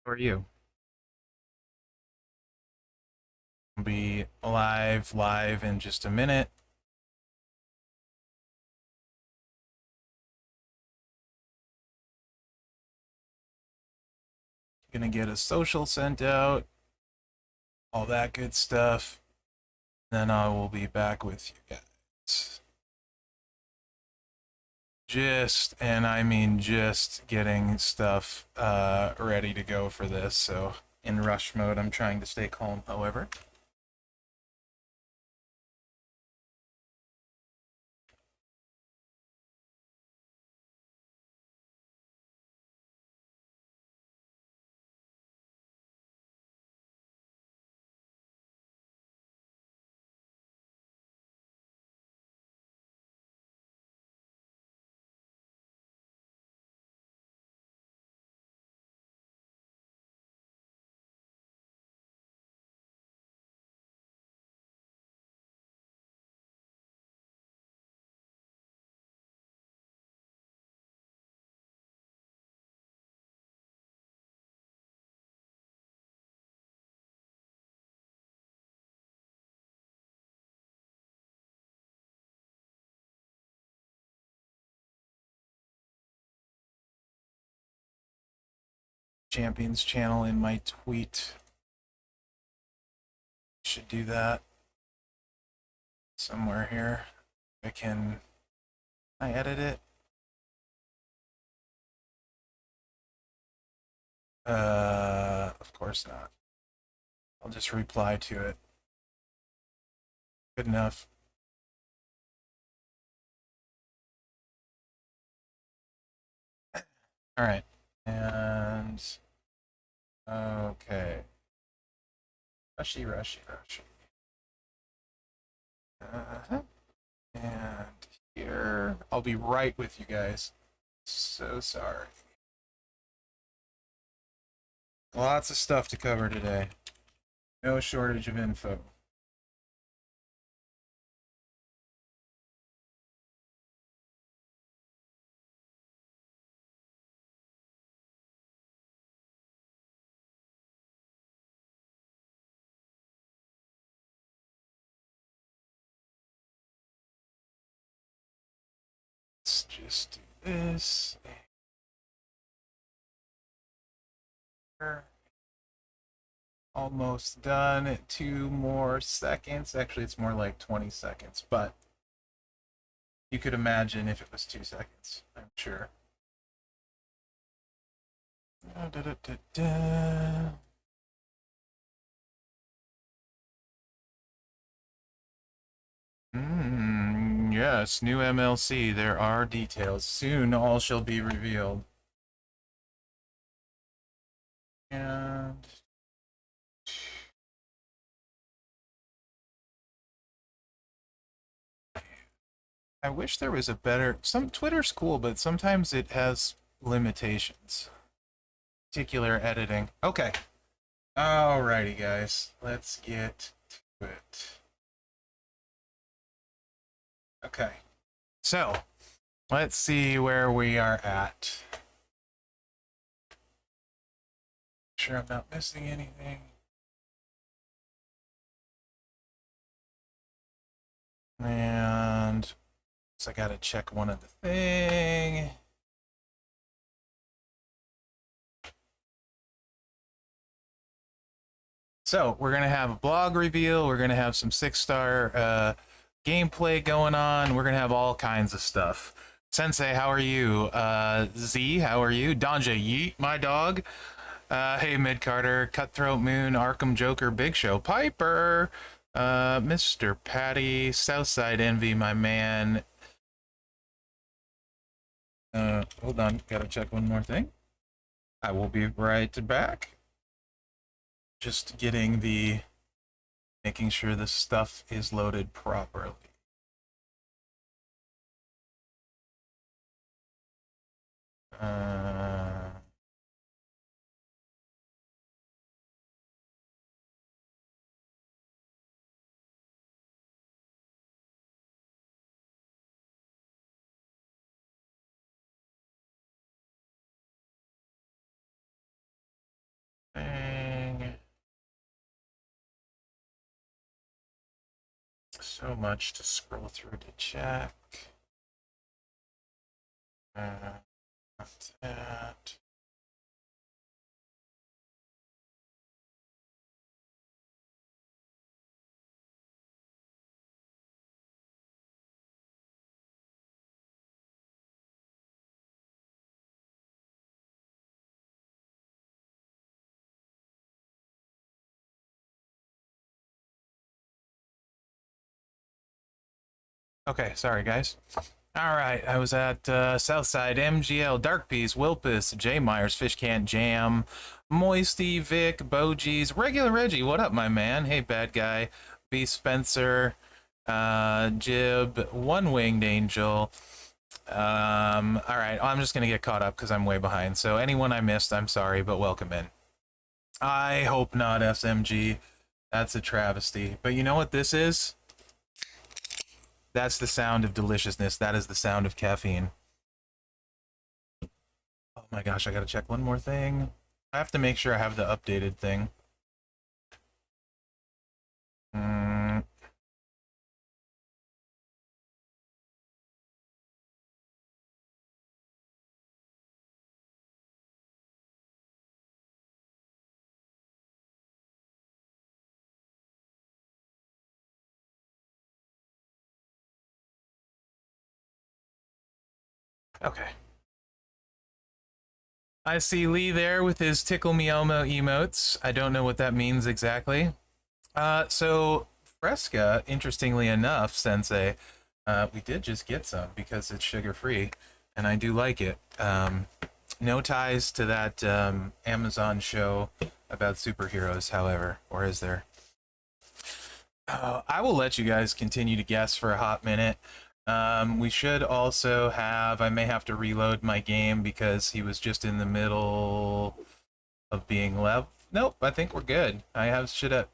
How are you? I'll be live in just a minute. Gonna get a social sent out, all that good stuff. Then I will be back with you guys. And I mean just getting stuff ready to go for this. So in rush mode, I'm trying to stay calm, however. Champions channel in my tweet. Should do that somewhere here. I edit it? Of course not. I'll just reply to it. Good enough. All right. And okay. Rushy. Uh-huh. And here, I'll be right with you guys. So sorry. Lots of stuff to cover today. No shortage of info. Let's just do this. Almost done. 2 more seconds. Actually, it's more like 20 seconds, but you could imagine if it was 2 seconds, I'm sure. Da, da, da, da, da. Yes, new MLC. There are details. Soon all shall be revealed. And I wish there was a better. Some Twitter's cool, but sometimes it has limitations. Particular editing. Okay. Alrighty, guys. Let's get to it. Okay. So, let's see where we are at. Sure I'm not missing anything. And so I gotta check one other thing. So we're gonna have a blog reveal. We're gonna have some 6-star gameplay going on. We're gonna have all kinds of stuff. Sensei, how are you? Z, how are you? Donja, yeet, my dog. Hey, Mid Carter, Cutthroat Moon, Arkham Joker, Big Show, Piper, Mr. Patty, Southside Envy, my man. Hold on, gotta check one more thing. I will be right back. Just making sure this stuff is loaded properly. Uh, So much to scroll through to check. Not that. Okay, sorry guys. All right, I was at Southside, MGL, Dark Peas, Wilpus, J Myers, Fish Can't Jam, Moisty, Vic, Bogies, Regular Reggie. What up, my man? Hey, bad guy. B Spencer, Jib, One Winged Angel. All right, I'm just gonna get caught up because I'm way behind. So anyone I missed, I'm sorry, but welcome in. I hope not, SMG. That's a travesty. But you know what this is? That's the sound of deliciousness. That is the sound of caffeine. Oh my gosh, I gotta check one more thing. I have to make sure I have the updated thing. Okay. I see Lee there with his Tickle Me Elmo emotes. I don't know what that means exactly. So Fresca, interestingly enough, Sensei, we did just get some because it's sugar-free, and I do like it. No ties to that Amazon show about superheroes, however, or is there? I will let you guys continue to guess for a hot minute. We should also have, I may have to reload my game because he was just in the middle of being level. Nope, I think we're good. I should have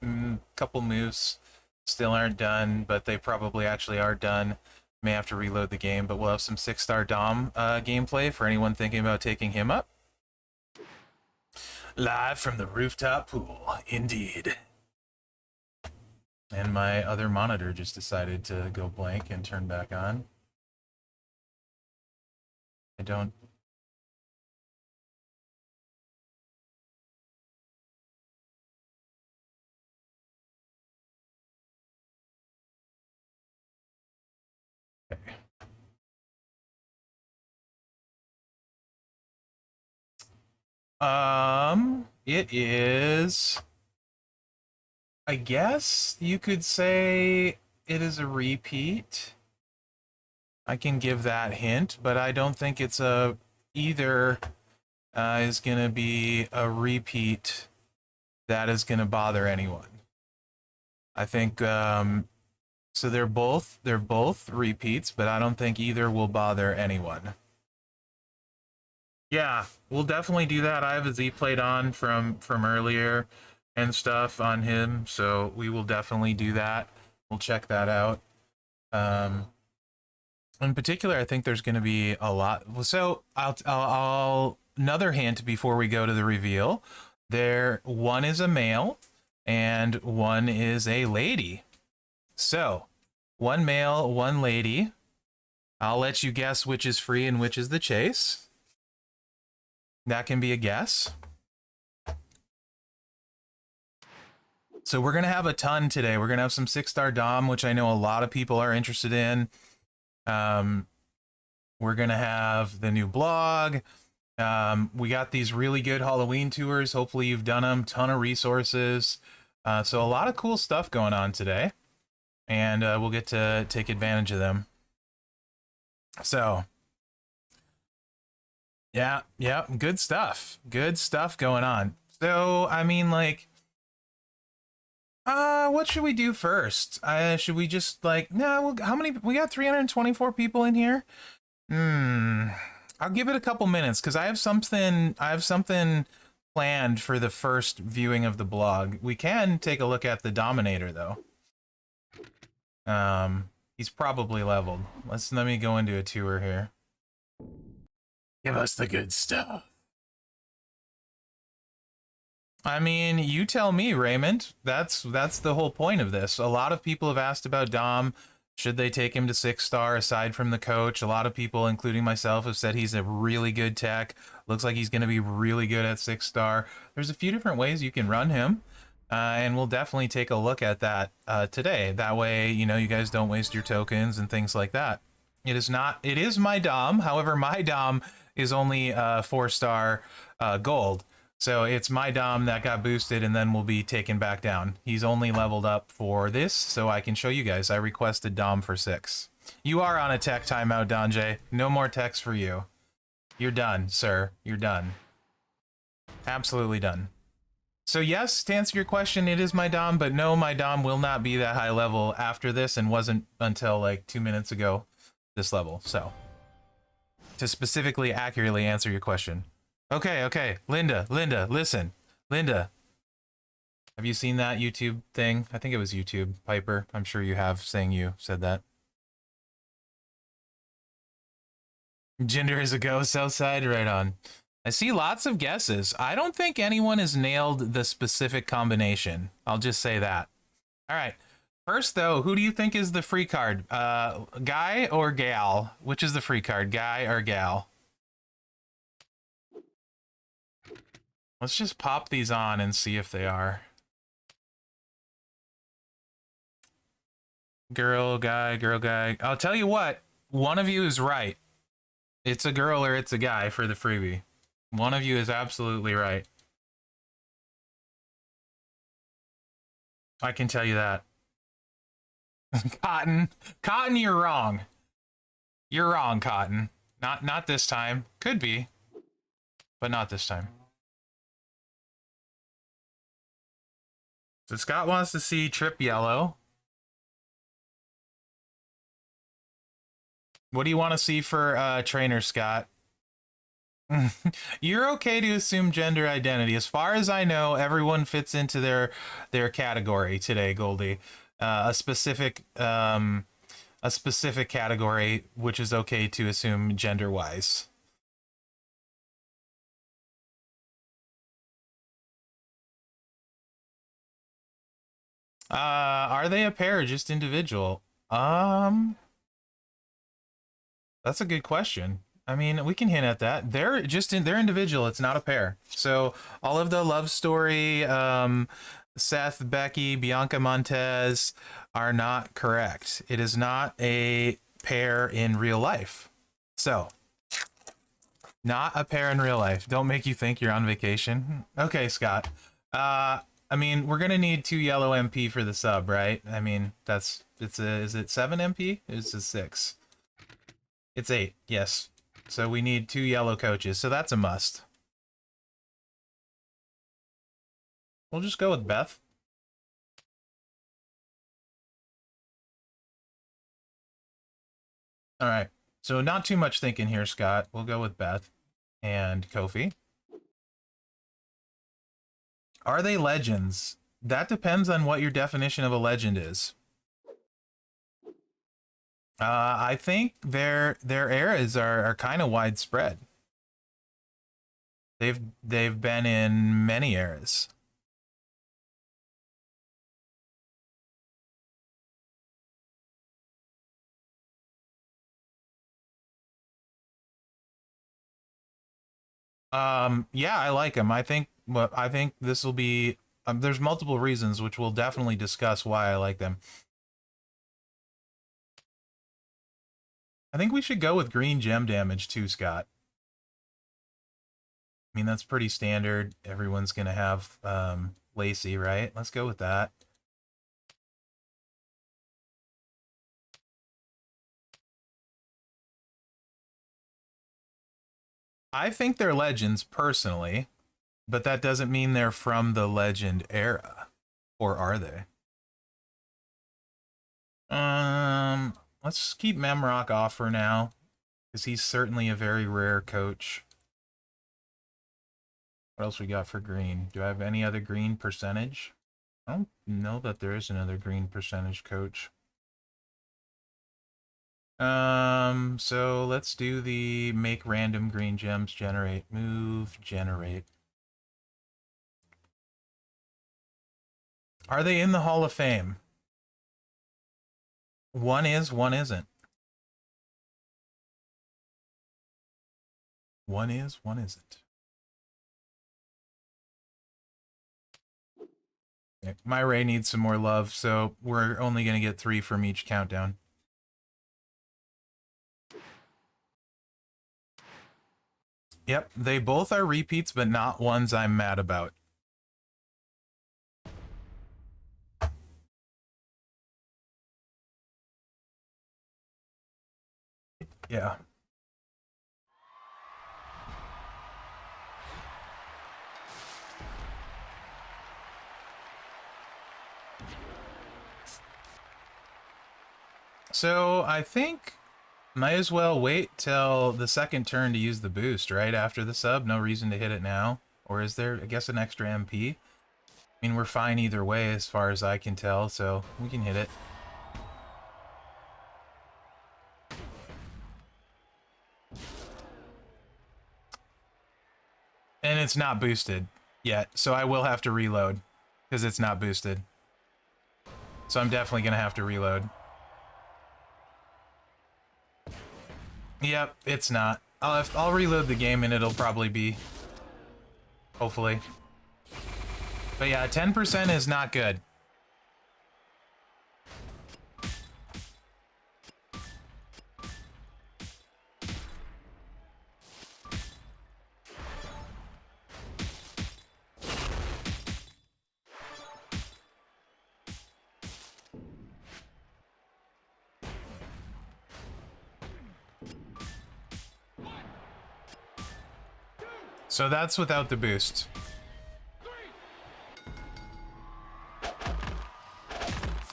couple moves still aren't done, but they probably actually are done. May have to reload the game, but we'll have some 6-star Dom gameplay for anyone thinking about taking him up. Live from the rooftop pool, indeed. And my other monitor just decided to go blank and turn back on. I don't... Okay. It is... I guess you could say it is a repeat. I can give that hint, but I don't think it's a... Either is going to be a repeat that is going to bother anyone. I think... so they're both repeats, but I don't think either will bother anyone. Yeah, we'll definitely do that. I have a Z plate on from earlier and stuff on him, so we will definitely do that. We'll check that out. In particular, I think there's going to be a lot. So I'll another hint before we go to the reveal. One is a male and one is a lady. So one male, one lady. I'll let you guess which is free and which is the chase. That can be a guess. So we're going to have a ton today. We're going to have some 6-star Dom, which I know a lot of people are interested in. We're going to have the new blog. We got these really good Halloween tours. Hopefully you've done them. Ton of resources. So a lot of cool stuff going on today. And we'll get to take advantage of them. So... Yeah, good stuff. Good stuff going on. So, I mean, like, what should we do first? Should we just, like, no, how many, we got 324 people in here? I'll give it a couple minutes, because I have something planned for the first viewing of the blog. We can take a look at the Dominator, though. He's probably leveled. Let me go into a tour here. Give us the good stuff. I mean, you tell me, Raymond. That's the whole point of this. A lot of people have asked about Dom. Should they take him to 6 star aside from the coach? A lot of people, including myself, have said he's a really good tech. Looks like he's going to be really good at 6 star. There's a few different ways you can run him, and we'll definitely take a look at that today. That way, you know, you guys don't waste your tokens and things like that. It is not. It is my Dom. However, my Dom is only 4 star gold. So it's my Dom that got boosted and then will be taken back down. He's only leveled up for this, so I can show you guys. I requested Dom for 6. You are on a tech timeout, Donjay. No more techs for you. You're done, sir. You're done. Absolutely done. So yes, to answer your question, it is my Dom, but no, my Dom will not be that high level after this and wasn't until like 2 minutes ago this level. So to specifically accurately answer your question. Okay, okay. Linda, listen. Linda, have you seen that YouTube thing? I think it was YouTube. Piper, I'm sure you have, saying you said that. Gender is a go, Southside, right on. I see lots of guesses. I don't think anyone has nailed the specific combination. I'll just say that. All right. First, though, who do you think is the free card? Guy or gal? Which is the free card, guy or gal? Let's just pop these on and see if they are. Girl, guy, girl, guy. I'll tell you what, one of you is right. It's a girl or it's a guy for the freebie. One of you is absolutely right. I can tell you that. Cotton. Cotton, you're wrong. You're wrong, Cotton. Not this time. Could be, but not this time. So Scott wants to see Trip Yellow. What do you want to see for trainer, Scott? You're okay to assume gender identity. As far as I know, everyone fits into their category today, Goldie. A specific category, which is okay to assume gender-wise. Are they a pair or just individual? That's a good question. I mean, we can hint at that. They're individual. It's not a pair. So all of the love story, Seth, Becky, Bianca Montez are not correct. It is not a pair in real life. So not a pair in real life. Don't make you think you're on vacation. Okay, Scott. I mean, we're gonna need 2 yellow MP for the sub, right? I mean, is it 7 MP? It's a 6. It's 8, yes. So we need 2 yellow coaches, so that's a must. We'll just go with Beth. All right, so not too much thinking here, Scott. We'll go with Beth and Kofi. Are they legends? That depends on what your definition of a legend is. I think their eras are kind of widespread. They've been in many eras. Yeah, I like them. I think this will be. There's multiple reasons, which we'll definitely discuss why I like them. I think we should go with green gem damage too, Scott. I mean, that's pretty standard. Everyone's gonna have Lacey, right? Let's go with that. I think they're legends personally, but that doesn't mean they're from the legend era. Or are they? Let's keep Memrock off for now, because he's certainly a very rare coach. What else we got for green? Do I have any other green percentage? I don't know that there is another green percentage coach. So let's do the make random green gems generate, move, generate. Are they in the Hall of Fame? One is, one isn't. One is, one isn't. Okay. My Ray needs some more love, so we're only going to get 3 from each countdown. Yep, they both are repeats, but not ones I'm mad about. Yeah. So I think might as well wait till the second turn to use the boost, right? After the sub, no reason to hit it now. Or is there, I guess, an extra MP? I mean, we're fine either way as far as I can tell, so we can hit it. And it's not boosted yet, so I will have to reload because it's not boosted. So I'm definitely going to have to reload. Yep, it's not. I'll reload the game and it'll probably be. Hopefully. But yeah, 10% is not good. So that's without the boost.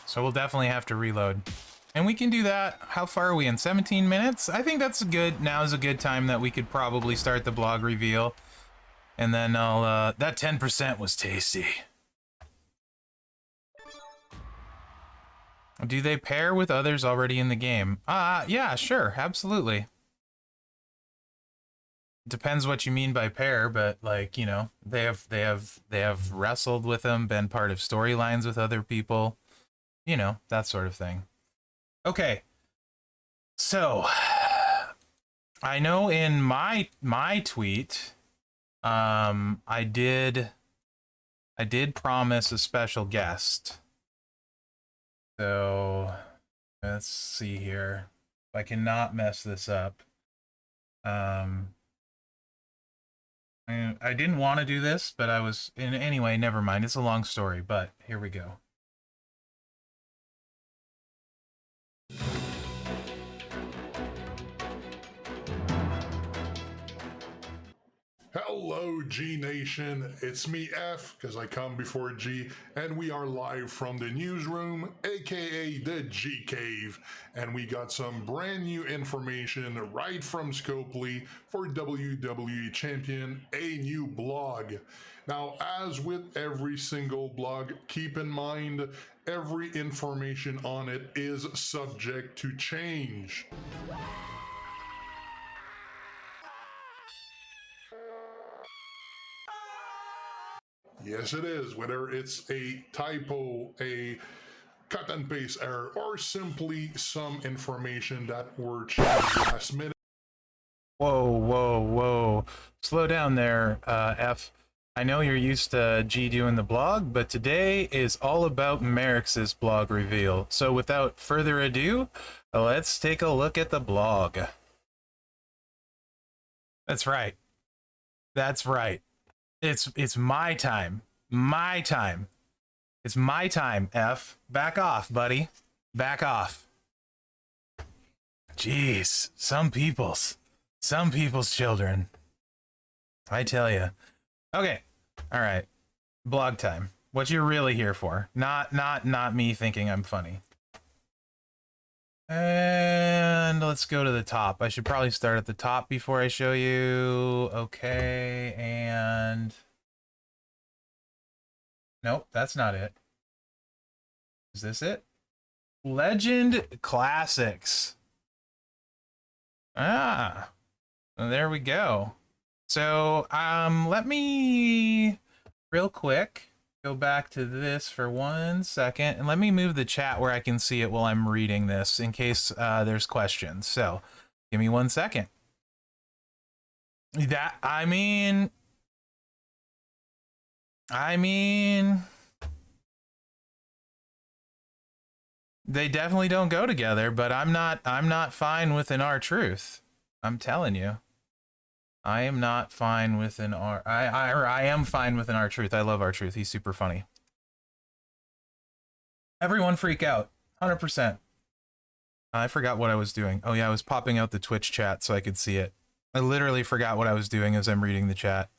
So we'll definitely have to reload. And we can do that. How far are we in? 17 minutes? I think that's good. Now is a good time that we could probably start the blog reveal. And then I'll, that 10% was tasty. Do they pair with others already in the game? Yeah, sure. Absolutely. Depends what you mean by pair, but like, you know, they have wrestled with them, been part of storylines with other people, you know, that sort of thing. Okay. So, I know in my tweet, I did promise a special guest. So, let's see here. If I cannot mess this up. I didn't want to do this, but I was anyway, never mind. It's a long story, but here we go. Hello, G Nation. It's me, F, because I come before G, and we are live from the newsroom, aka the G Cave. And we got some brand new information right from Scopely for WWE Champion, a new blog. Now, as with every single blog, keep in mind every information on it is subject to change. Yes, it is. Whether it's a typo, a cut and paste error, or simply some information that were changed last minute. Whoa, whoa, whoa. Slow down there, F. I know you're used to G doing the blog, but today is all about Merrick's blog reveal. So without further ado, let's take a look at the blog. That's right. That's right. It's my time. My time. It's my time, F. Back off, buddy. Back off. Jeez, some people's children. I tell you. Okay. All right. Blog time. What you're really here for. Not me thinking I'm funny. And let's go to the top. I should probably start at the top before I show you. Okay, and nope, that's not it. Is this it? Legend Classics. Ah, well, there we go. So, let me real quick go back to this for 1 second, and let me move the chat where I can see it while I'm reading this in case there's questions. So give me 1 second. I mean, they definitely don't go together, but I'm not fine with an R-Truth. I'm telling you. I am not fine with an I am fine with an R-Truth. I love R-Truth. He's super funny. Everyone freak out. 100%. I forgot what I was doing. Oh yeah, I was popping out the Twitch chat so I could see it. I literally forgot what I was doing as I'm reading the chat.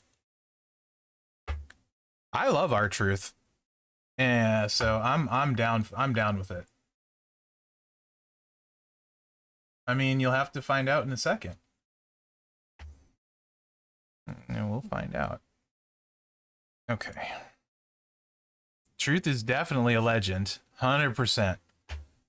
I love R-Truth. Yeah, so I'm down with it. I mean, you'll have to find out in a second. And we'll find out. Okay. Truth is definitely a legend. 100%.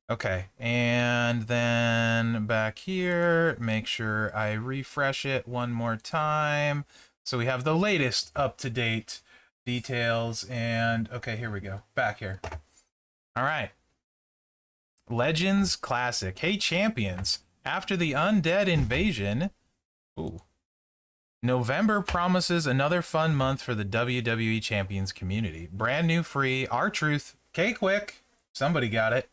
Okay. And then back here, make sure I refresh it one more time. So we have the latest up-to-date details. And okay, here we go. Back here. All right. Legends Classic. Hey, champions. After the undead invasion... Ooh. November promises another fun month for the WWE Champions community. Brand new free R-Truth, K-Quick, somebody got it,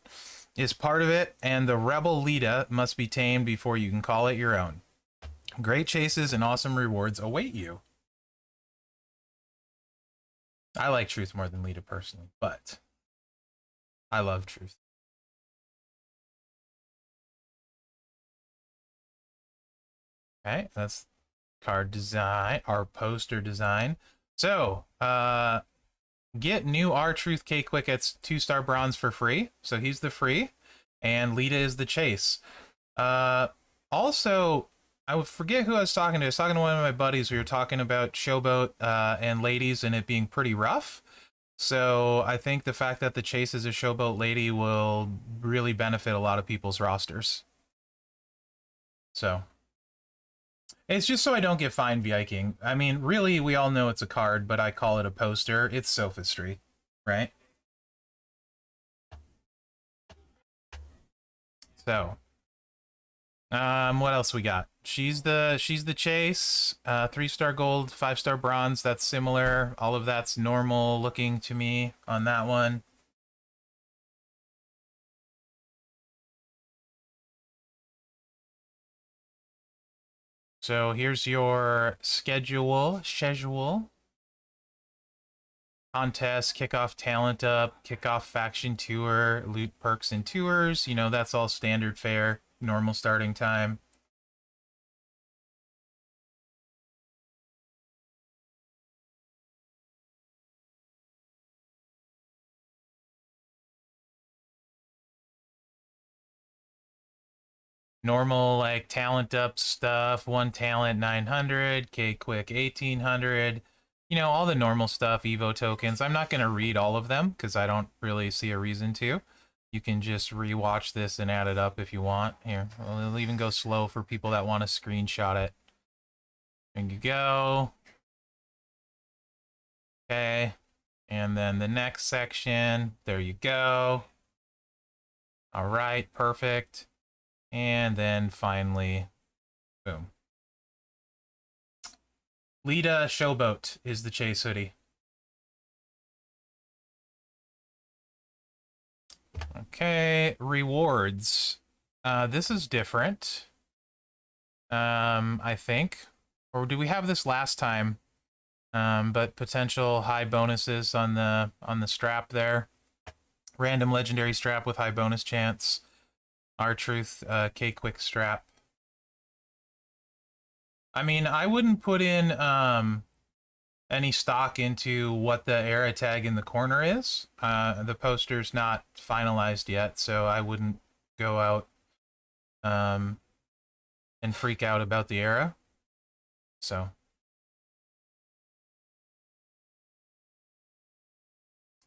is part of it, and the Rebel Lita must be tamed before you can call it your own. Great chases and awesome rewards await you. I like Truth more than Lita personally, but I love Truth. Okay, that's card design, our poster design. So, get new R-Truth K-Quick at 2-star bronze for free. So he's the free, and Lita is the chase. Also, I would forget who I was talking to. I was talking to one of my buddies. We were talking about Showboat and ladies and it being pretty rough. So I think the fact that the chase is a Showboat lady will really benefit a lot of people's rosters. So it's just so I don't get fined, Viking. I mean, really, we all know it's a card, but I call it a poster. It's sophistry, right? So, what else we got? She's the chase. 3-star gold, 5-star bronze. That's similar. All of that's normal looking to me on that one. So here's your schedule. Contest, kickoff talent up, kickoff faction tour, loot perks and tours. You know, that's all standard fare, normal starting time. Normal, like, talent up stuff, 1 talent 900, K quick 1800, you know, all the normal stuff, Evo tokens. I'm not going to read all of them because I don't really see a reason to. You can just rewatch this and add it up if you want. Here, we'll even go slow for people that want to screenshot it. There you go. Okay. And then the next section, there you go. All right, perfect. And then finally, boom. Lita Showboat is the chase hoodie. Okay, rewards. This is different. I think. Or did we have this last time? But potential high bonuses on the strap there. Random legendary strap with high bonus chance. R-Truth K-Quick strap. I mean, I wouldn't put in any stock into what the era tag in the corner is. The poster's not finalized yet, so I wouldn't go out and freak out about the era. So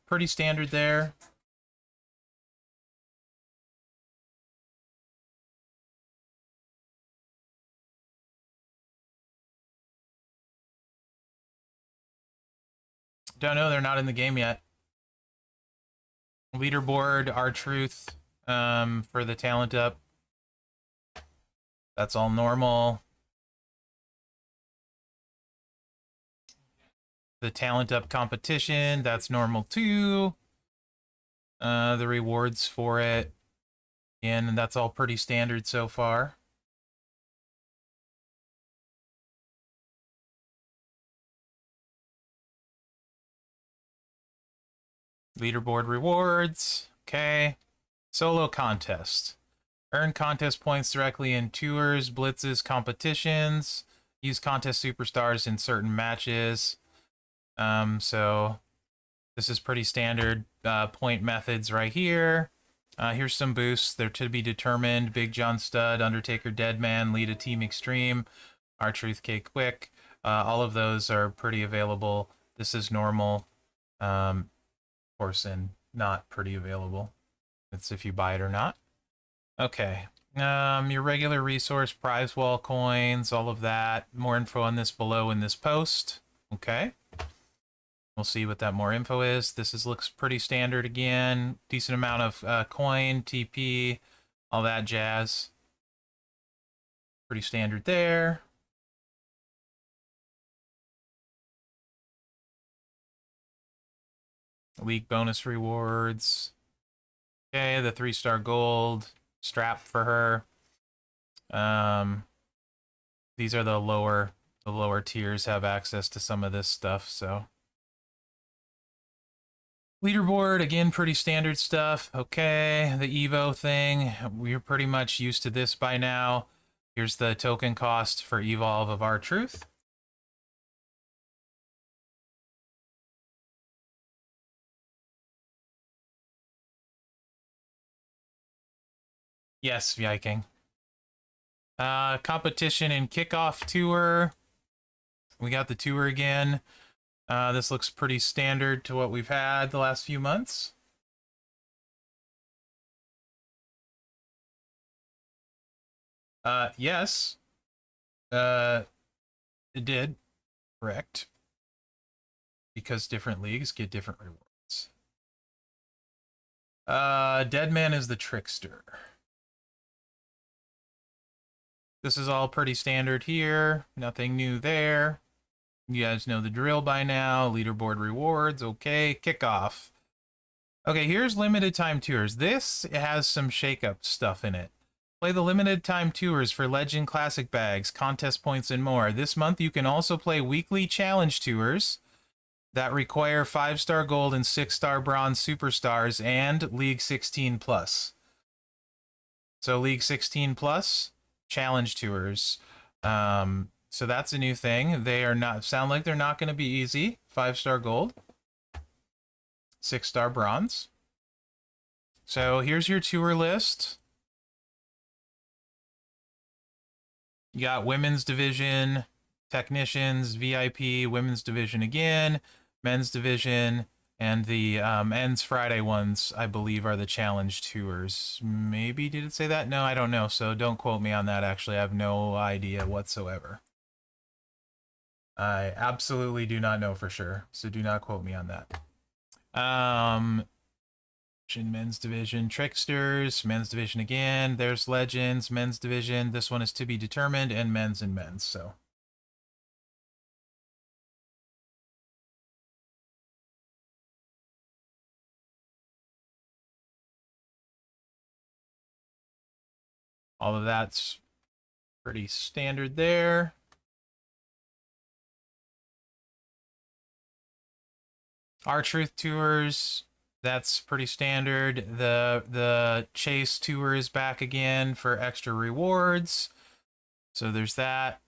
pretty standard there. Don't know, they're not in the game yet. Leaderboard, R-Truth, for the talent up. That's all normal. The talent up competition, that's normal too. The rewards for it, and that's all pretty standard so far. Leaderboard rewards, okay. Solo contest. Earn contest points directly in tours, blitzes, competitions. Use contest superstars in certain matches. So this is pretty standard point methods right here. Here's some boosts. They're to be determined. Big John Studd, Undertaker Deadman, Lead a Team Extreme, R-Truth K Quick. All of those are pretty available. This is normal. Of course, and not pretty available. It's if you buy it or not. Okay. Your regular resource, prize wall coins, all of that. More info on this below in this post. Okay. We'll see what that more info is. Looks pretty standard again. Decent amount of coin, TP, all that jazz. Pretty standard there. League bonus rewards. Okay, the 3-star gold strap for her. These are the lower tiers have access to some of this stuff, so. Leaderboard, again, pretty standard stuff. Okay, the Evo thing, we're pretty much used to this by now. Here's the token cost for Evolve of R-Truth. Yes, Viking. Competition and kickoff tour. We got the tour again. This looks pretty standard to what we've had the last few months. Yes. It did. Correct. Because different leagues get different rewards. Deadman is the trickster. This is all pretty standard here. Nothing new there. You guys know the drill by now. Leaderboard rewards. Okay, kickoff. Okay, here's limited time tours. This has some shake-up stuff in it. Play the limited time tours for Legend Classic bags, contest points, and more. This month you can also play weekly challenge tours that require 5-star gold and 6-star bronze superstars and League 16 plus. So League 16 plus challenge tours. So that's a new thing. They are not sound like they're not going to be easy. 5-star gold, 6-star bronze. So here's your tour list. You got women's division, technicians, VIP, women's division again, men's division, and the ends Friday ones, I believe, are the challenge tours. Maybe did it say that? No, I don't know. So don't quote me on that. Actually, I have no idea whatsoever. I absolutely do not know for sure. So do not quote me on that. Men's division, tricksters, men's division again. There's legends, men's division. This one is to be determined, and men's. So. All of that's pretty standard there. R-Truth tours, that's pretty standard. The Chase tour is back again for extra rewards. So there's that.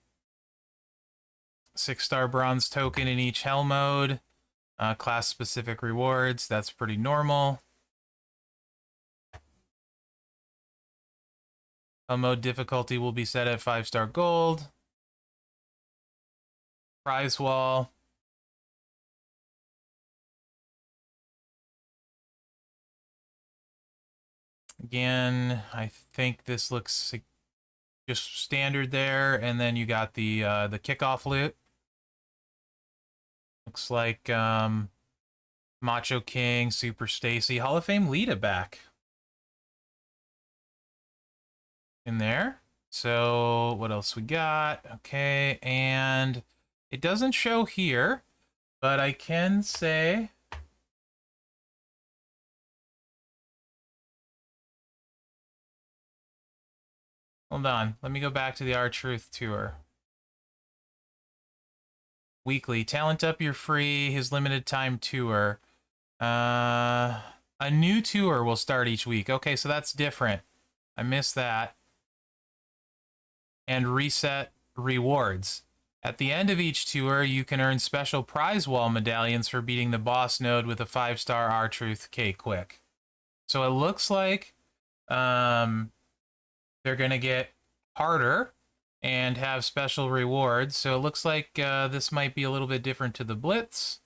6-star bronze token in each hell mode. Class specific rewards, that's pretty normal. Hell mode difficulty will be set at 5-star gold. Prize wall. Again, I think this looks just standard there, and then you got the kickoff loot. Looks like Macho King, Super Stacy, Hall of Fame Lita back in there. So what else we got? Okay, and it doesn't show here, but I can say hold on, let me go back to the R-Truth tour. Weekly, Talent Up You're Free, his limited time tour. A new tour will start each week. Okay, so that's different. I missed that. And reset rewards. At the end of each tour, you can earn special prize wall medallions for beating the boss node with a 5-star R-Truth K-Quick. So it looks like they're going to get harder and have special rewards. So it looks like this might be a little bit different to the Blitz.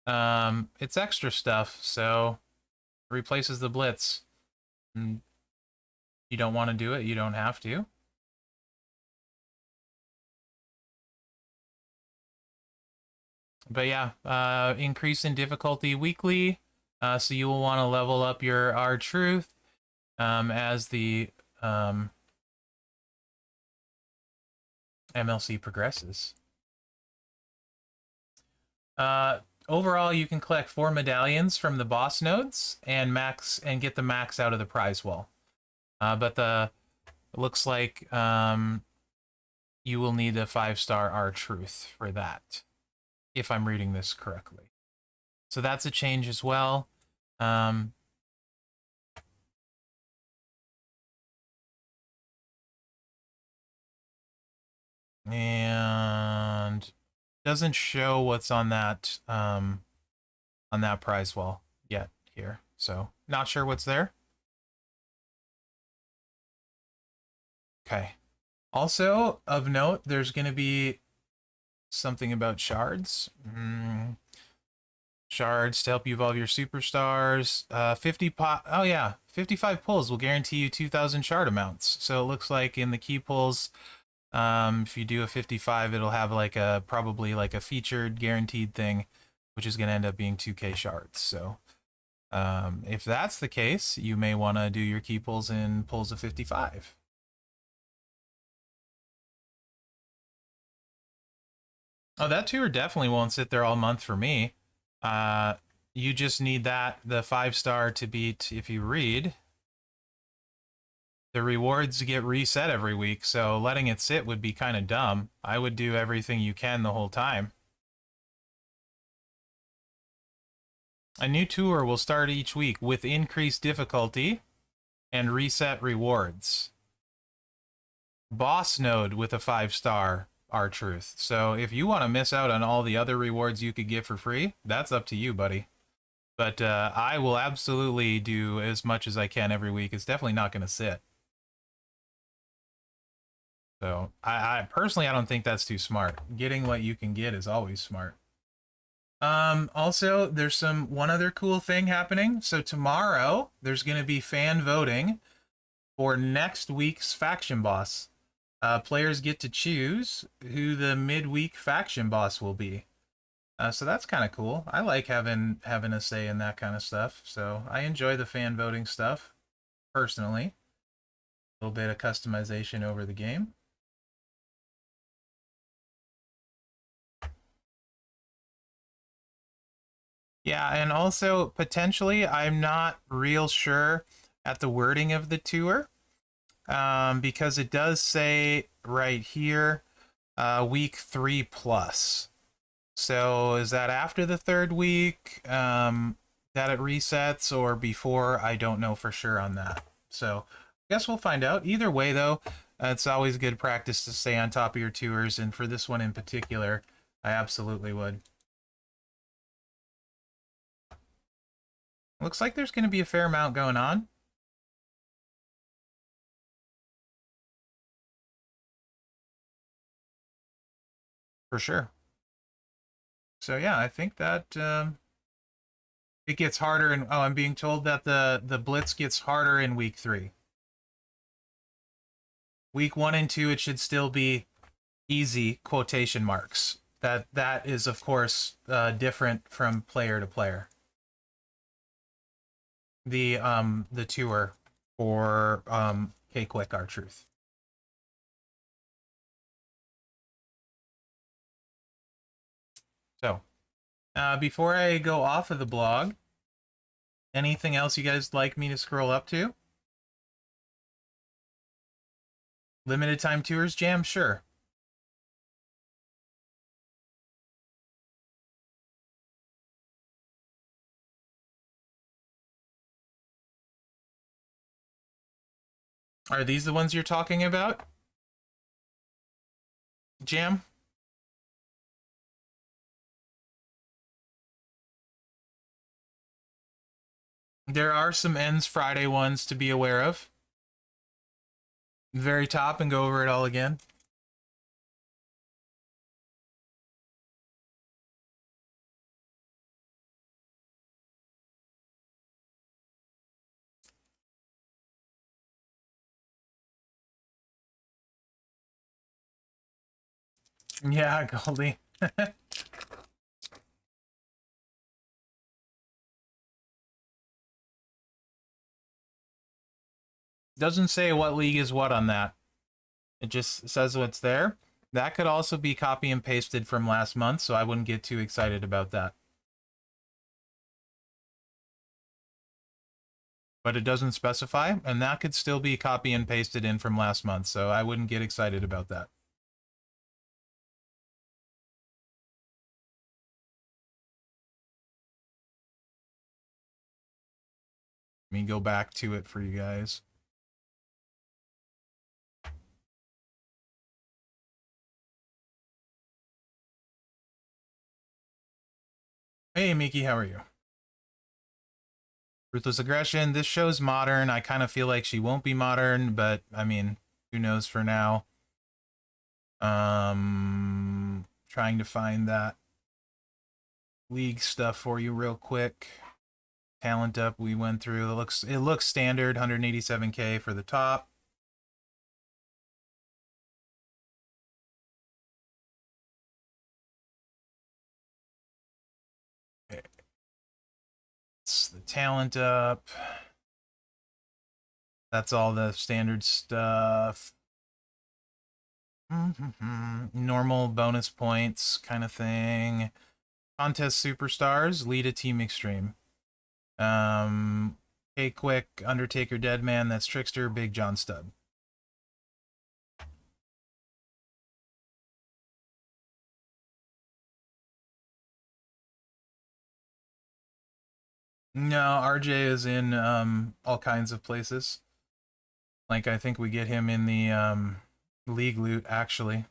It's extra stuff, so it replaces the Blitz. And you don't want to do it, you don't have to. But yeah, increase in difficulty weekly. So you will want to level up your R-Truth as the MLC progresses. Overall, you can collect 4 medallions from the boss nodes and get the max out of the prize wall. But it looks like you will need a 5-star R-Truth for that, if I'm reading this correctly. So that's a change as well. And doesn't show what's on that prize wall yet here. So not sure what's there. Okay. Also of note, there's going to be something about shards. Shards to help you evolve your superstars. 55 pulls will guarantee you 2,000 shard amounts. So it looks like in the key pulls, if you do a 55, it'll have like probably like a featured guaranteed thing, which is going to end up being 2k shards. So if that's the case, you may want to do your key pulls in pulls of 55. Oh, that tour definitely won't sit there all month for me. You just need the 5-star to beat. If you read, the rewards get reset every week, so letting it sit would be kind of dumb. I would do everything you can the whole time. A new tour will start each week with increased difficulty and reset rewards. Boss node with a 5-star R-Truth. So if you want to miss out on all the other rewards you could get for free, that's up to you, buddy. But I will absolutely do as much as I can every week. It's definitely not going to sit. So I personally, I don't think that's too smart. Getting what you can get is always smart. Also, there's one other cool thing happening. So tomorrow, there's going to be fan voting for next week's faction boss. Players get to choose who the midweek faction boss will be. So that's kind of cool. I like having a say in that kind of stuff. So I enjoy the fan voting stuff, personally. A little bit of customization over the game. Yeah, and also, potentially, I'm not real sure at the wording of the tour. Because it does say right here, week 3+. So is that after the 3rd week that it resets, or before? I don't know for sure on that. So I guess we'll find out. Either way, though, it's always good practice to stay on top of your tours, and for this one in particular, I absolutely would. Looks like there's going to be a fair amount going on. For sure. So yeah, I think that it gets harder. And I'm being told that the blitz gets harder in week 3. Week 1 and 2, it should still be easy, quotation marks. That is, of course, different from player to player. the tour for K-Quick R-Truth. So, before I go off of the blog, anything else you guys like me to scroll up to? Limited time tours, Jam? Sure. Are these the ones you're talking about? Jam? There are some ends Friday ones to be aware of. Very top and go over it all again. Yeah, Goldie. Doesn't say what league is what on that. It just says what's there. That could also be copy and pasted from last month, so I wouldn't get too excited about that. But it doesn't specify, and that could still be copy and pasted in from last month, so I wouldn't get excited about that. Let me go back to it for you guys. Hey, Miki, how are you? Ruthless Aggression. This show's modern. I kind of feel like she won't be modern, but I mean, who knows for now. Trying to find that league stuff for you real quick. Talent up we went through. It looks standard, 187K for the top. It's the talent up. That's all the standard stuff. Normal bonus points kind of thing. Contest superstars, lead a team extreme. K-Quick, Undertaker, Deadman, that's Trickster, Big John Studd. No, RJ is in all kinds of places. Like, I think we get him in the league loot, actually.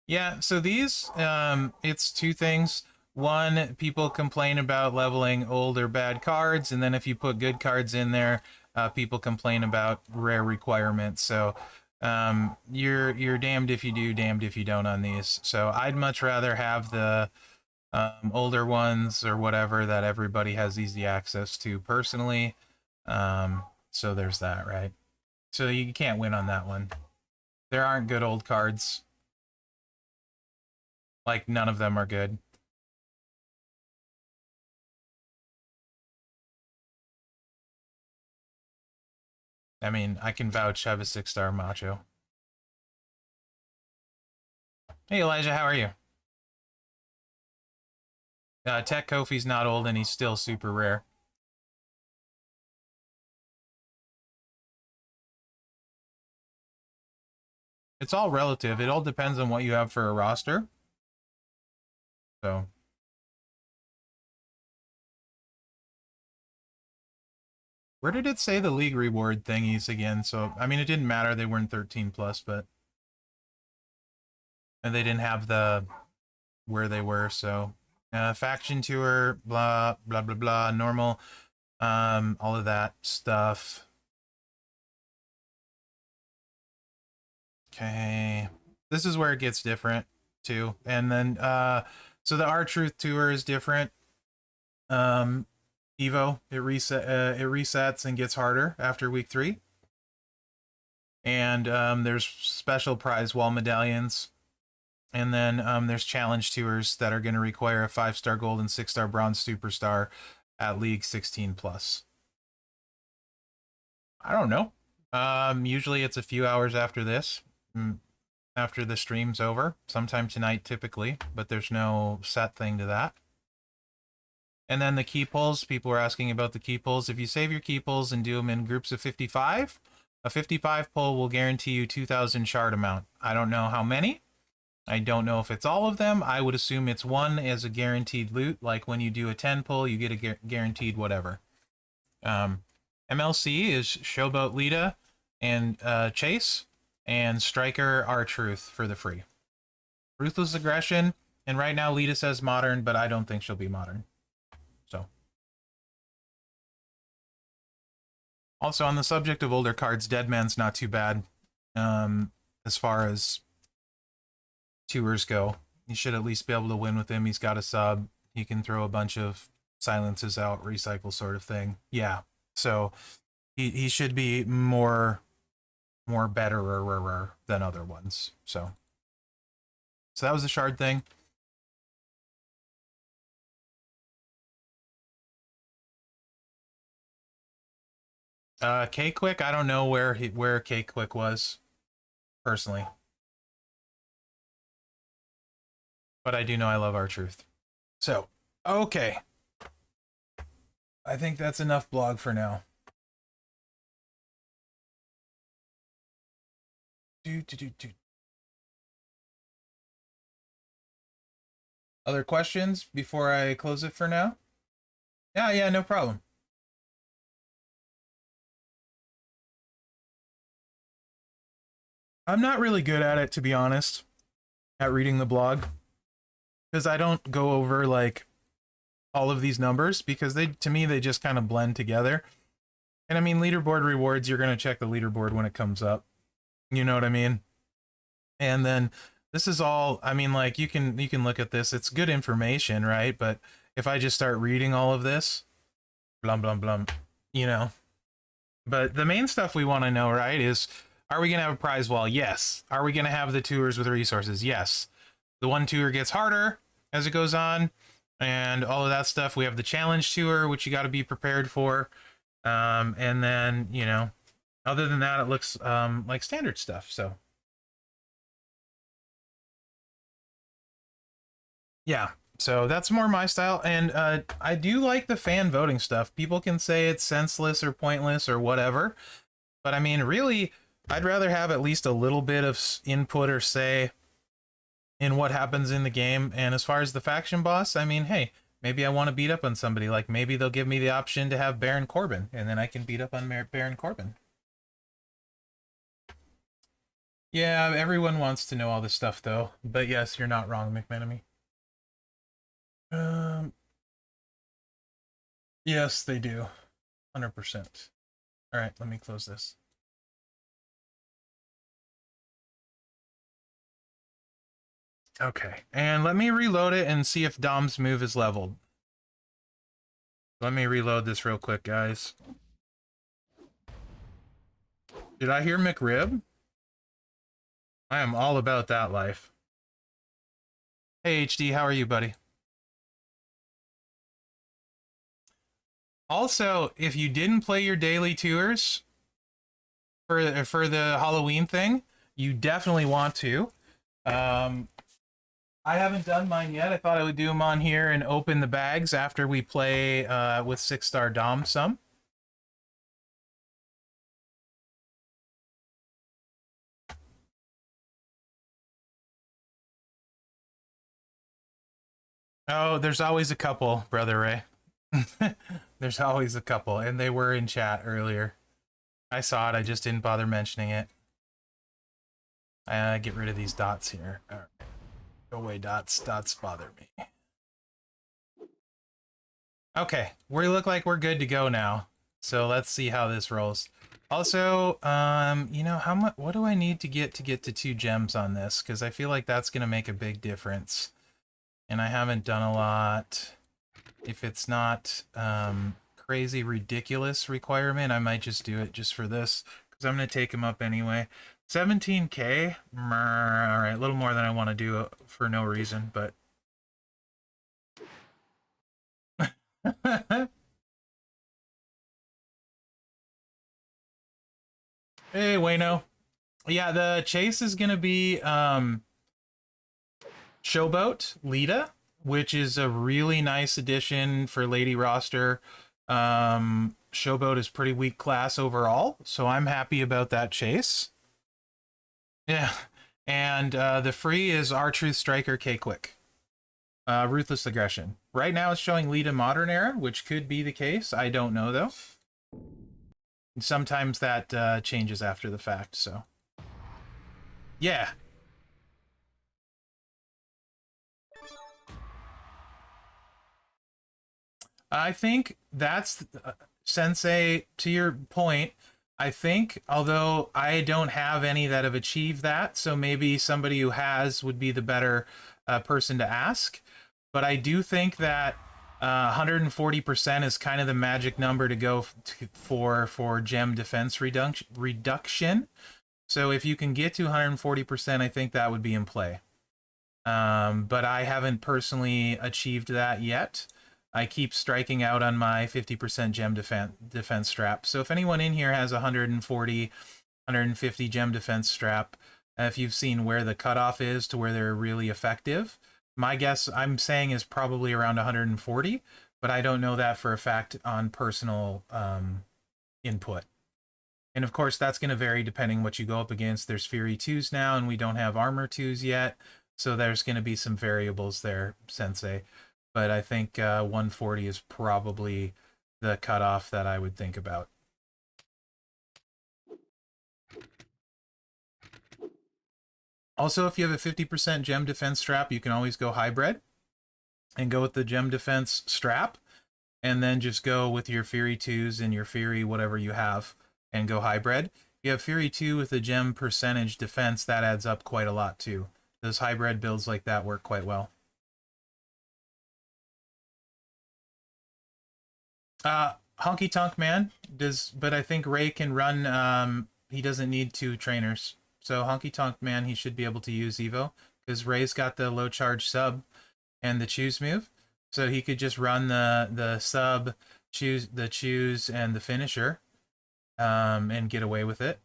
Yeah, so these, it's two things. One, people complain about leveling old or bad cards, and then if you put good cards in there, people complain about rare requirements. So you're damned if you do, damned if you don't on these. So I'd much rather have the older ones or whatever that everybody has easy access to personally. So there's that, right? So you can't win on that one. There aren't good old cards. Like, none of them are good. I mean, I can vouch, have a 6-star Macho. Hey, Elijah, how are you? Tech Kofi's not old and he's still super rare. It's all relative. It all depends on what you have for a roster. So. Where did it say the league reward thingies again? So, I mean, it didn't matter. They weren't 13 plus, but. And they didn't have the. Where they were, so. Faction tour, blah, blah, blah, blah, normal. All of that stuff. Okay. This is where it gets different, too. And then, so the R-Truth tour is different. Evo, it resets and gets harder after week 3. And there's special prize wall medallions. And then there's challenge tours that are going to require a 5-star gold and 6-star bronze superstar at League 16 plus. I don't know. Usually it's a few hours after this, after the stream's over. Sometime tonight, typically, but there's no set thing to that. And then the key pulls, people were asking about the key pulls. If you save your key pulls and do them in groups of 55, a 55 pull will guarantee you 2,000 shard amount. I don't know how many. I don't know if it's all of them. I would assume it's one as a guaranteed loot. Like when you do a 10 pull, you get a guaranteed whatever. MLC is Showboat Lita and Chase, and Striker R-Truth for the free. Ruthless Aggression, and right now Lita says modern, but I don't think she'll be modern. So. Also, on the subject of older cards, Deadman's not too bad as far as tours go. You should at least be able to win with him. He's got a sub. He can throw a bunch of silences out, recycle sort of thing. Yeah. So he should be more betterer than other ones. So that was the shard thing. K-Quick, I don't know where K-Quick was personally. But I do know I love R-Truth. So, okay. I think that's enough blog for now. Other questions before I close it for now? Yeah, no problem. I'm not really good at it, to be honest, at reading the blog. Because I don't go over, like, all of these numbers, because to me, they just kind of blend together. And I mean, leaderboard rewards, you're going to check the leaderboard when it comes up. You know what I mean? And then this is all, I mean, like, you can look at this. It's good information, right? But if I just start reading all of this, blum, blum, blum, you know. But the main stuff we want to know, right, is, are we going to have a prize wall? Yes. Are we going to have the tours with resources? Yes. The one tour gets harder as it goes on, and all of that stuff. We have the challenge tour, which you got to be prepared for. And then, you know, other than that, it looks like standard stuff. So, yeah. So that's more my style. And I do like the fan voting stuff. People can say it's senseless or pointless or whatever. But I mean, really, I'd rather have at least a little bit of input or say in what happens in the game. And as far as the faction boss, I mean, hey, maybe I want to beat up on somebody. Like, maybe they'll give me the option to have Baron Corbin, and then I can beat up on Baron Corbin. Yeah, everyone wants to know all this stuff, though. But yes, you're not wrong, McMenemy. Yes, they do. 100%. All right, let me close this. Okay, and let me reload it and see if Dom's move is leveled. Let me reload this real quick, guys. Did I hear McRib? I am all about that life. Hey, HD, how are you, buddy? Also, if you didn't play your daily tours for the Halloween thing, you definitely want to. I haven't done mine yet. I thought I would do them on here and open the bags after we play with 6-star Dom some. Oh, there's always a couple, Brother Ray. There's always a couple, and they were in chat earlier. I saw it, I just didn't bother mentioning it. Get rid of these dots here. All right. Go away, dots. Dots bother me. Okay, we look like we're good to go now. So let's see how this rolls. Also, you know, how much? What do I need to get to 2 gems on this? Because I feel like that's gonna make a big difference. And I haven't done a lot. If it's not crazy ridiculous requirement, I might just do it just for this, because I'm gonna take him up anyway. 17K? All right, a little more than I want to do for no reason, but... Hey, Wayno. Yeah, the chase is going to be Showboat, Lita, which is a really nice addition for lady roster. Showboat is pretty weak class overall, so I'm happy about that chase. Yeah, and the free is R-Truth Striker K-Quick. Ruthless Aggression. Right now it's showing Lita Modern Era, which could be the case. I don't know, though. Sometimes that changes after the fact, so... Yeah. I think that's... Sensei, to your point, I think, although I don't have any that have achieved that, so maybe somebody who has would be the better person to ask. But I do think that 140% is kind of the magic number to go for gem defense reduction. So if you can get to 140%, I think that would be in play. But I haven't personally achieved that yet. I keep striking out on my 50% gem defense strap. So if anyone in here has 140, 150 gem defense strap, if you've seen where the cutoff is to where they're really effective, my guess, I'm saying, is probably around 140, but I don't know that for a fact on personal input. And of course, that's going to vary depending what you go up against. There's Fury 2s now, and we don't have Armor 2s yet, so there's going to be some variables there, Sensei. But I think 140 is probably the cutoff that I would think about. Also, if you have a 50% gem defense strap, you can always go hybrid and go with the gem defense strap, and then just go with your Fury 2s and your Fury whatever you have and go hybrid. If you have Fury 2 with a gem percentage defense, that adds up quite a lot too. Those hybrid builds like that work quite well. Honky Tonk Man does, but I think Ray can run. He doesn't need 2 trainers, so Honky Tonk Man, he should be able to use Evo because Ray's got the low charge sub and the choose move, so he could just run the sub, choose and the finisher, and get away with it.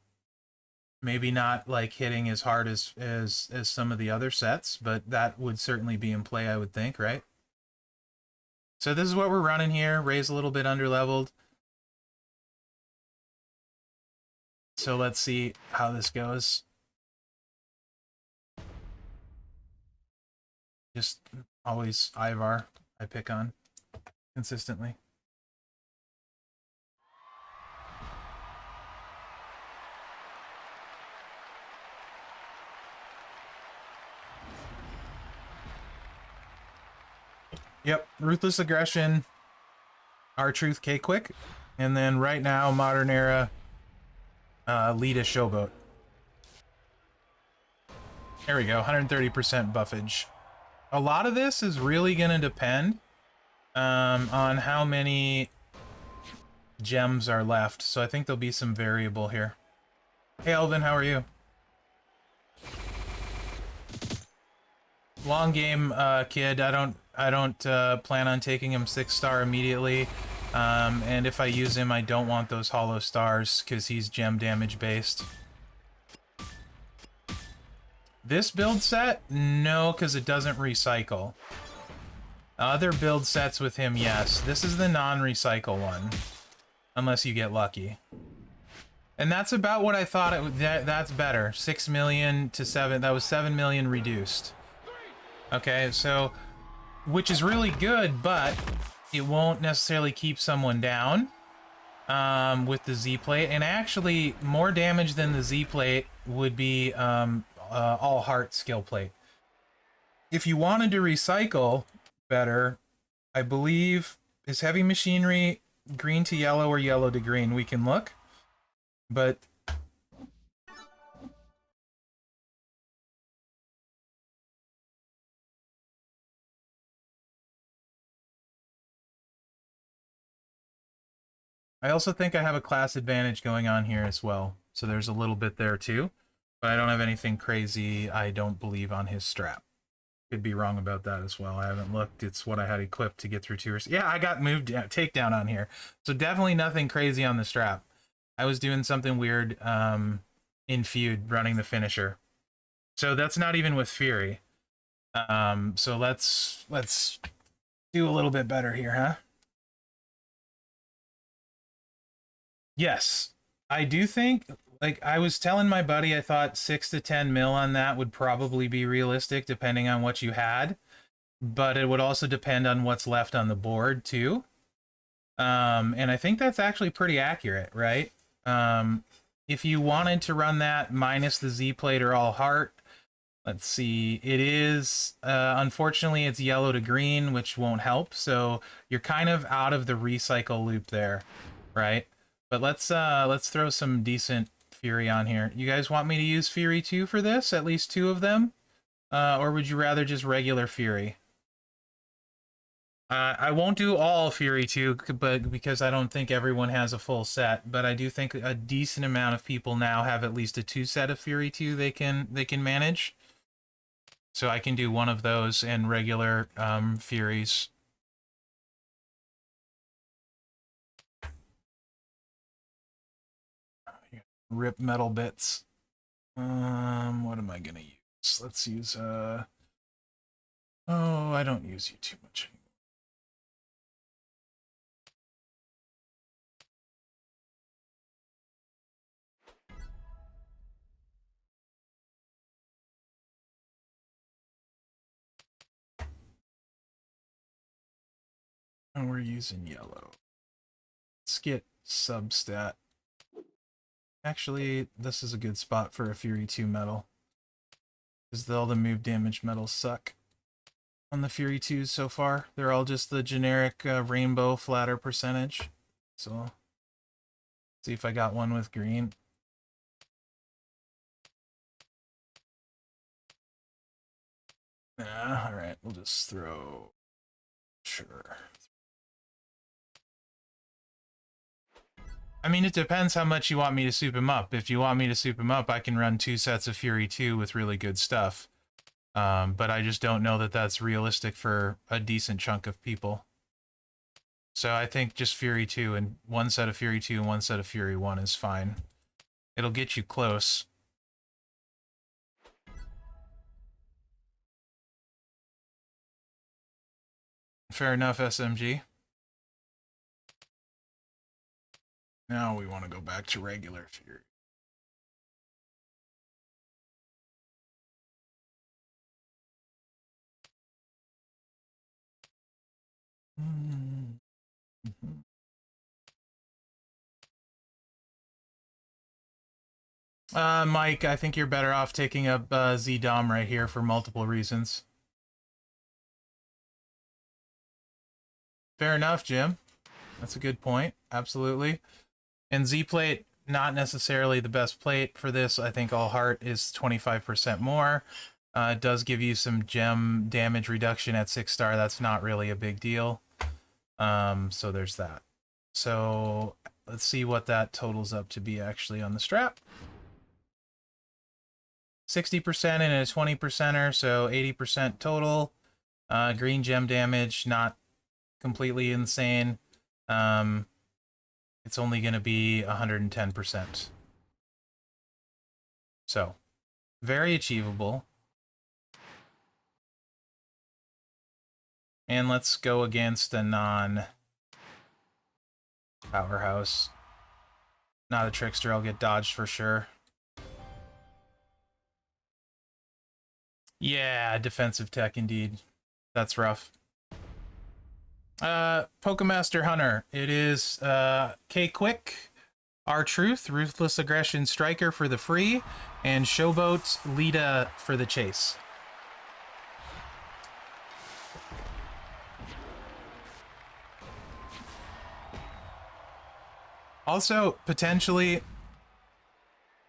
Maybe not like hitting as hard as some of the other sets, but that would certainly be in play, I would think, right? So this is what we're running here. Ray's a little bit underleveled. So let's see how this goes. Just always Ivar I pick on consistently. Yep, Ruthless Aggression, R-Truth K-Quick, and then right now, Modern Era, Lita Showboat. There we go, 130% buffage. A lot of this is really going to depend on how many gems are left, so I think there'll be some variable here. Hey Elvin, how are you? Long game, kid. I don't plan on taking him 6-star immediately. And if I use him, I don't want those hollow stars because he's gem damage based. This build set, no, because it doesn't recycle. Other build sets with him, yes. This is the non-recycle one, unless you get lucky. And that's about what I thought it would. That's better. 6 million to 7. That was 7 million reduced. Okay, so, which is really good, but it won't necessarily keep someone down with the Z-plate. And actually, more damage than the Z-plate would be all heart skill plate. If you wanted to recycle better, I believe, is heavy machinery green to yellow or yellow to green? We can look, but... I also think I have a class advantage going on here as well, so there's a little bit there too. But I don't have anything crazy, I don't believe, on his strap. Could be wrong about that as well. I haven't looked. It's what I had equipped to get through tours. Yeah, I got moved takedown on here. So definitely nothing crazy on the strap. I was doing something weird in feud running the finisher. So that's not even with Fury. So let's do a little bit better here, huh? Yes. I do think, like I was telling my buddy, I thought 6 to 10 mil on that would probably be realistic depending on what you had, but it would also depend on what's left on the board too. And I think that's actually pretty accurate, right? If you wanted to run that minus the Z plate or all heart, let's see, it is unfortunately it's yellow to green, which won't help, so you're kind of out of the recycle loop there, right? But let's throw some decent Fury on here. You guys want me to use Fury 2 for this? At least 2 of them? Or would you rather just regular Fury? I won't do all Fury 2, but because I don't think everyone has a full set, but I do think a decent amount of people now have at least a 2 set of Fury 2 they can manage. So I can do one of those and regular Furies. Rip metal bits. What am I gonna use? Let's use oh, I don't use you too much anymore. And we're using yellow. Let's get substat. Actually, this is a good spot for a Fury 2 metal. Because all the move damage metals suck on the Fury 2s so far. They're all just the generic rainbow flatter percentage. So, see if I got one with green. Alright, we'll just throw... Sure. I mean, it depends how much you want me to soup him up. If you want me to soup him up, I can run 2 sets of Fury 2 with really good stuff. But I just don't know that that's realistic for a decent chunk of people. So I think just Fury 2 and 1 set of Fury 2 and 1 set of Fury 1 is fine. It'll get you close. Fair enough, SMG. Now we want to go back to regular Fury. Mike, I think you're better off taking up Z-Dom right here for multiple reasons. Fair enough, Jim. That's a good point. Absolutely. And Z-Plate, not necessarily the best plate for this. I think all heart is 25% more. It does give you some gem damage reduction at 6-star. That's not really a big deal. So there's that. So let's see what that totals up to be actually on the strap. 60% and a 20%er, so 80% total. Green gem damage, not completely insane. It's only going to be 110%. So, very achievable. And let's go against a non-powerhouse. Not a trickster, I'll get dodged for sure. Yeah, defensive tech indeed. That's rough. Pokemaster Hunter. It is K-Quick, R-Truth, Ruthless Aggression Striker for the free, and Showboat Lita for the chase. Also, potentially,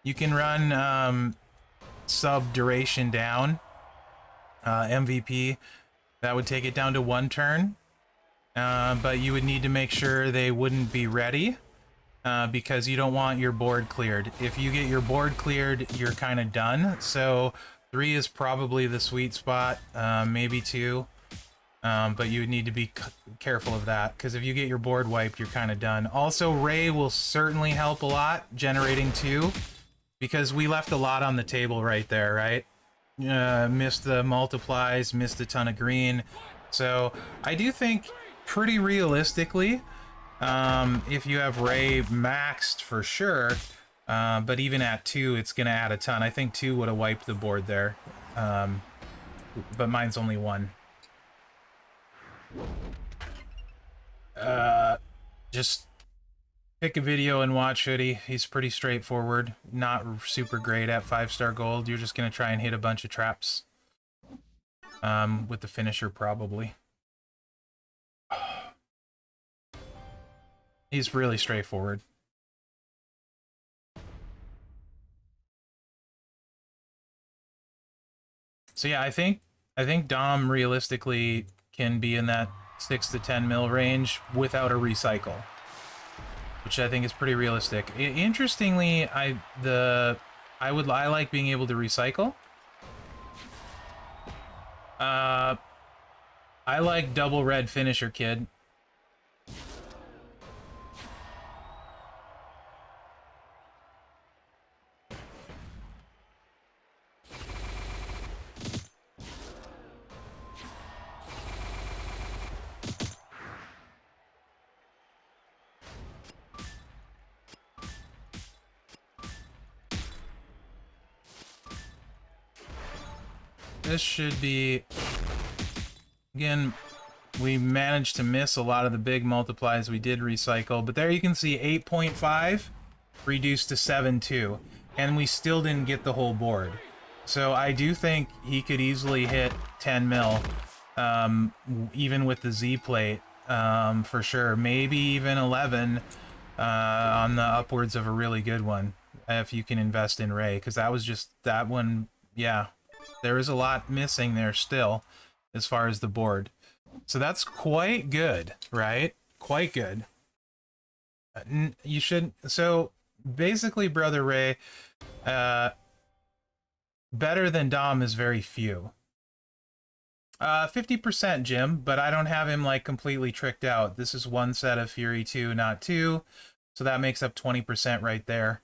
you can run sub duration down, MVP. That would take it down to 1 turn. But you would need to make sure they wouldn't be ready. because you don't want your board cleared. If you get your board cleared, you're kind of done. So 3 is probably the sweet spot, maybe 2. But you would need to be careful of that, because if you get your board wiped, you're kind of done. Also, Ray will certainly help a lot, generating 2, because we left a lot on the table right there, right? Missed the multiplies, missed a ton of green. So I do think, pretty realistically, if you have Ray maxed for sure, but even at 2, it's going to add a ton. I think 2 would have wiped the board there, but mine's only 1. Just pick a video and watch Hoodie. He's pretty straightforward. Not super great at 5-star gold. You're just going to try and hit a bunch of traps. With the finisher, probably. He's really straightforward. So yeah, I think Dom realistically can be in that 6 to 10 mil range without a recycle, which I think is pretty realistic. Interestingly, I like being able to recycle. I like double red finisher, kid. This should be... Again, we managed to miss a lot of the big multiplies we did recycle, but there you can see 8.5 reduced to 7.2, and we still didn't get the whole board. So I do think he could easily hit 10 mil, even with the Z plate, for sure. Maybe even 11 on the upwards of a really good one, if you can invest in Ray, because that was just that one. Yeah, there is a lot missing there still as far as the board. So that's quite good, right? Quite good. You should... So basically, Brother Ray, better than Dom is very few. 50% Jim, but I don't have him like completely tricked out. This is one set of Fury 2, not 2. So that makes up 20% right there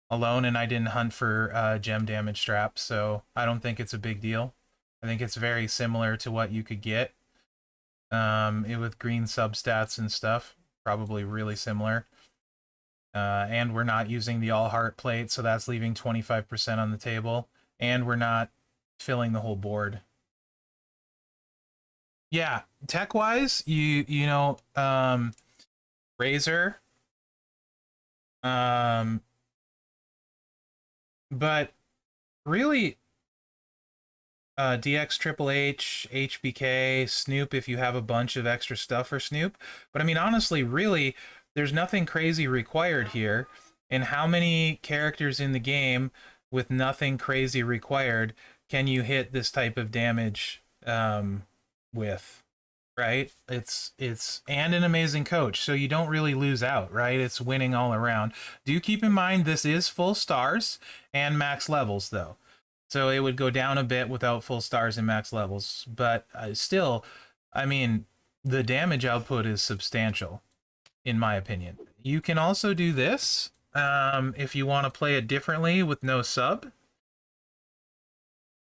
alone, and I didn't hunt for gem damage straps, so I don't think it's a big deal. I think it's very similar to what you could get with green substats and stuff. Probably really similar. And we're not using the all heart plate, so that's leaving 25% on the table. And we're not filling the whole board. Yeah, tech-wise, you know, Razor. But really... DX Triple H, HBK, Snoop if you have a bunch of extra stuff for Snoop. But I mean, honestly, really, there's nothing crazy required here. And how many characters in the game with nothing crazy required can you hit this type of damage with? Right? It's and an amazing coach, so you don't really lose out, right? It's winning all around. Do keep in mind this is full stars and max levels, though. So it would go down a bit without full stars and max levels. But still, I mean, the damage output is substantial, in my opinion. You can also do this if you want to play it differently with no sub.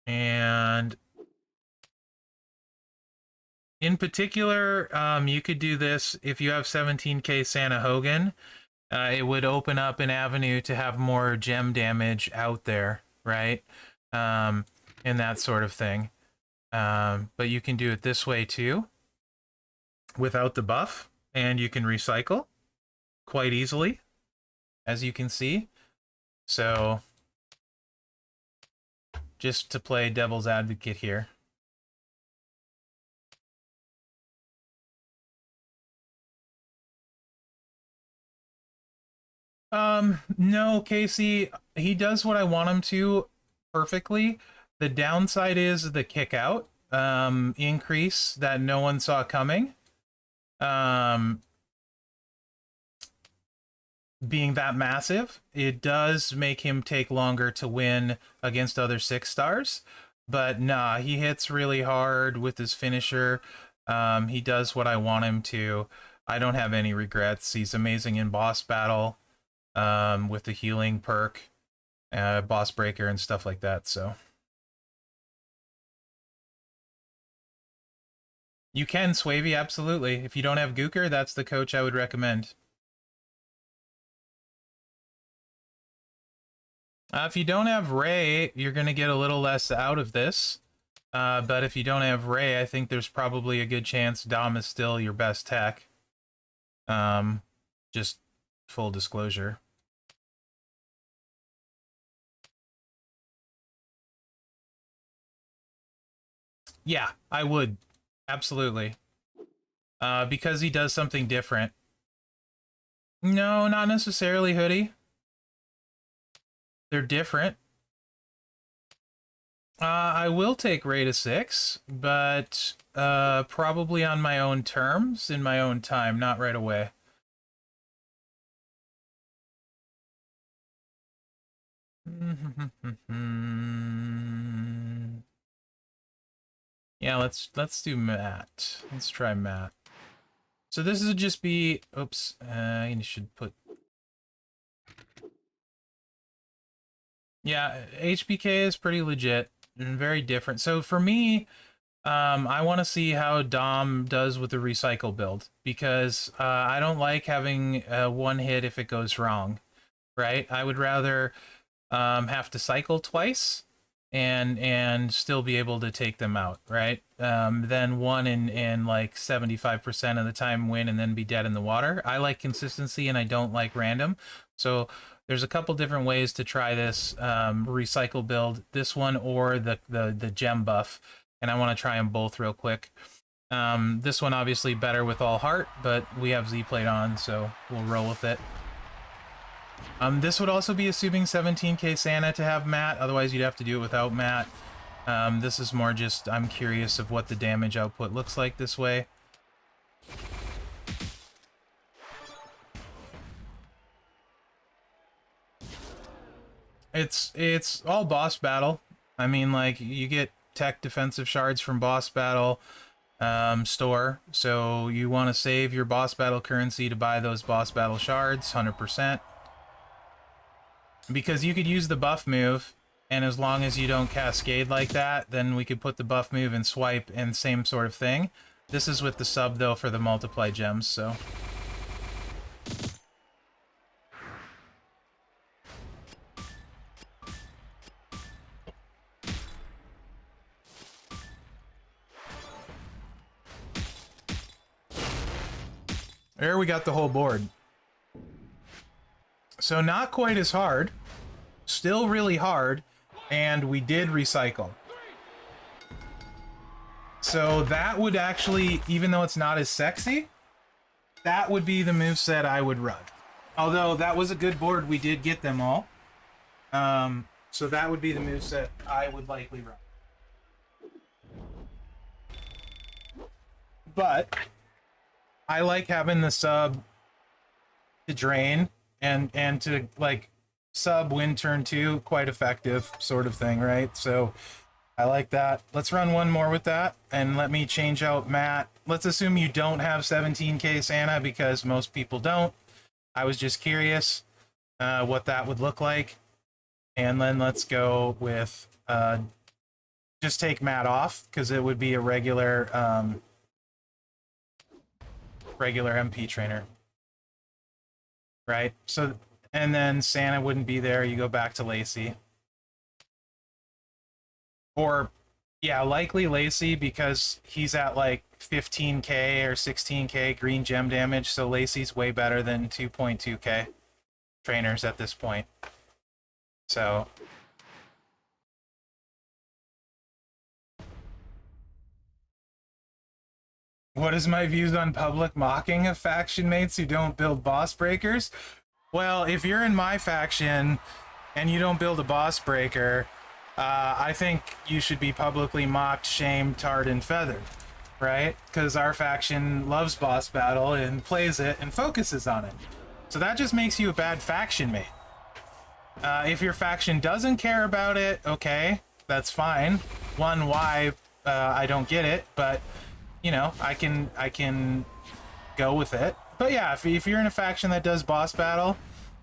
And in particular, you could do this if you have 17k Santa Hogan. It would open up an avenue to have more gem damage out there, right? And that sort of thing. But you can do it this way too, without the buff, and you can recycle quite easily, as you can see. So, just to play devil's advocate here. No, Casey, he does what I want him to perfectly. The downside is the kick out increase that no one saw coming. being that massive, it does make him take longer to win against other 6-stars. But nah, he hits really hard with his finisher. He does what I want him to. I don't have any regrets. He's amazing in boss battle, with the healing perk, boss breaker, and stuff like that. So you can Swavey, absolutely. If you don't have Gooker, that's the coach I would recommend. If you don't have Ray, you're going to get a little less out of this. But if you don't have Ray, I think there's probably a good chance Dom is still your best tech. Just full disclosure. Yeah, I would. Absolutely. Because he does something different. No, not necessarily, Hoodie. They're different. I will take Ray to 6, but probably on my own terms, in my own time, not right away. Yeah, let's do Matt. Let's try Matt. So this would just be, oops, you should put. Yeah, HBK is pretty legit and very different. So for me, I want to see how Dom does with the recycle build, because I don't like having one hit if it goes wrong, right? I would rather have to cycle twice and still be able to take them out, right? Then one in like 75% of the time win and then be dead in the water. I like consistency and I don't like random. So there's a couple different ways to try this recycle build, this one or the gem buff, and I want to try them both real quick. This one obviously better with all heart, but we have Z-Plate on, so we'll roll with it. This would also be assuming 17k Santa to have Matt, otherwise you'd have to do it without Matt. This is more just, I'm curious of what the damage output looks like this way. It's all boss battle. I mean, like, you get tech defensive shards from boss battle store, so you want to save your boss battle currency to buy those boss battle shards 100%. Because you could use the buff move, and as long as you don't cascade like that, then we could put the buff move and swipe and same sort of thing. This is with the sub, though, for the multiply gems, so... There we got the whole board. So not quite as hard, still really hard, and we did recycle. So that would actually, even though it's not as sexy, that would be the moveset I would run. Although that was a good board, we did get them all. So that would be the moveset I would likely run. But I like having the sub to drain and to like sub win turn 2, quite effective sort of thing, right? So I like that. Let's run one more with that and let me change out Matt. Let's assume you don't have 17k Santa, because most people don't. I was just curious what that would look like. And then let's go with just take Matt off, because it would be a regular MP trainer, right? So, and then Santa wouldn't be there. You go back to Lacey, or yeah, likely Lacey, because he's at like 15k or 16k green gem damage. So Lacey's way better than 2.2k trainers at this point. So. What is my views on public mocking of faction mates who don't build boss breakers? Well, if you're in my faction and you don't build a boss breaker, I think you should be publicly mocked, shamed, tarred, and feathered, right? Because our faction loves boss battle and plays it and focuses on it. So that just makes you a bad faction mate. If your faction doesn't care about it, okay, that's fine. Why I don't get it, but you know, I can go with it. But yeah, if you're in a faction that does boss battle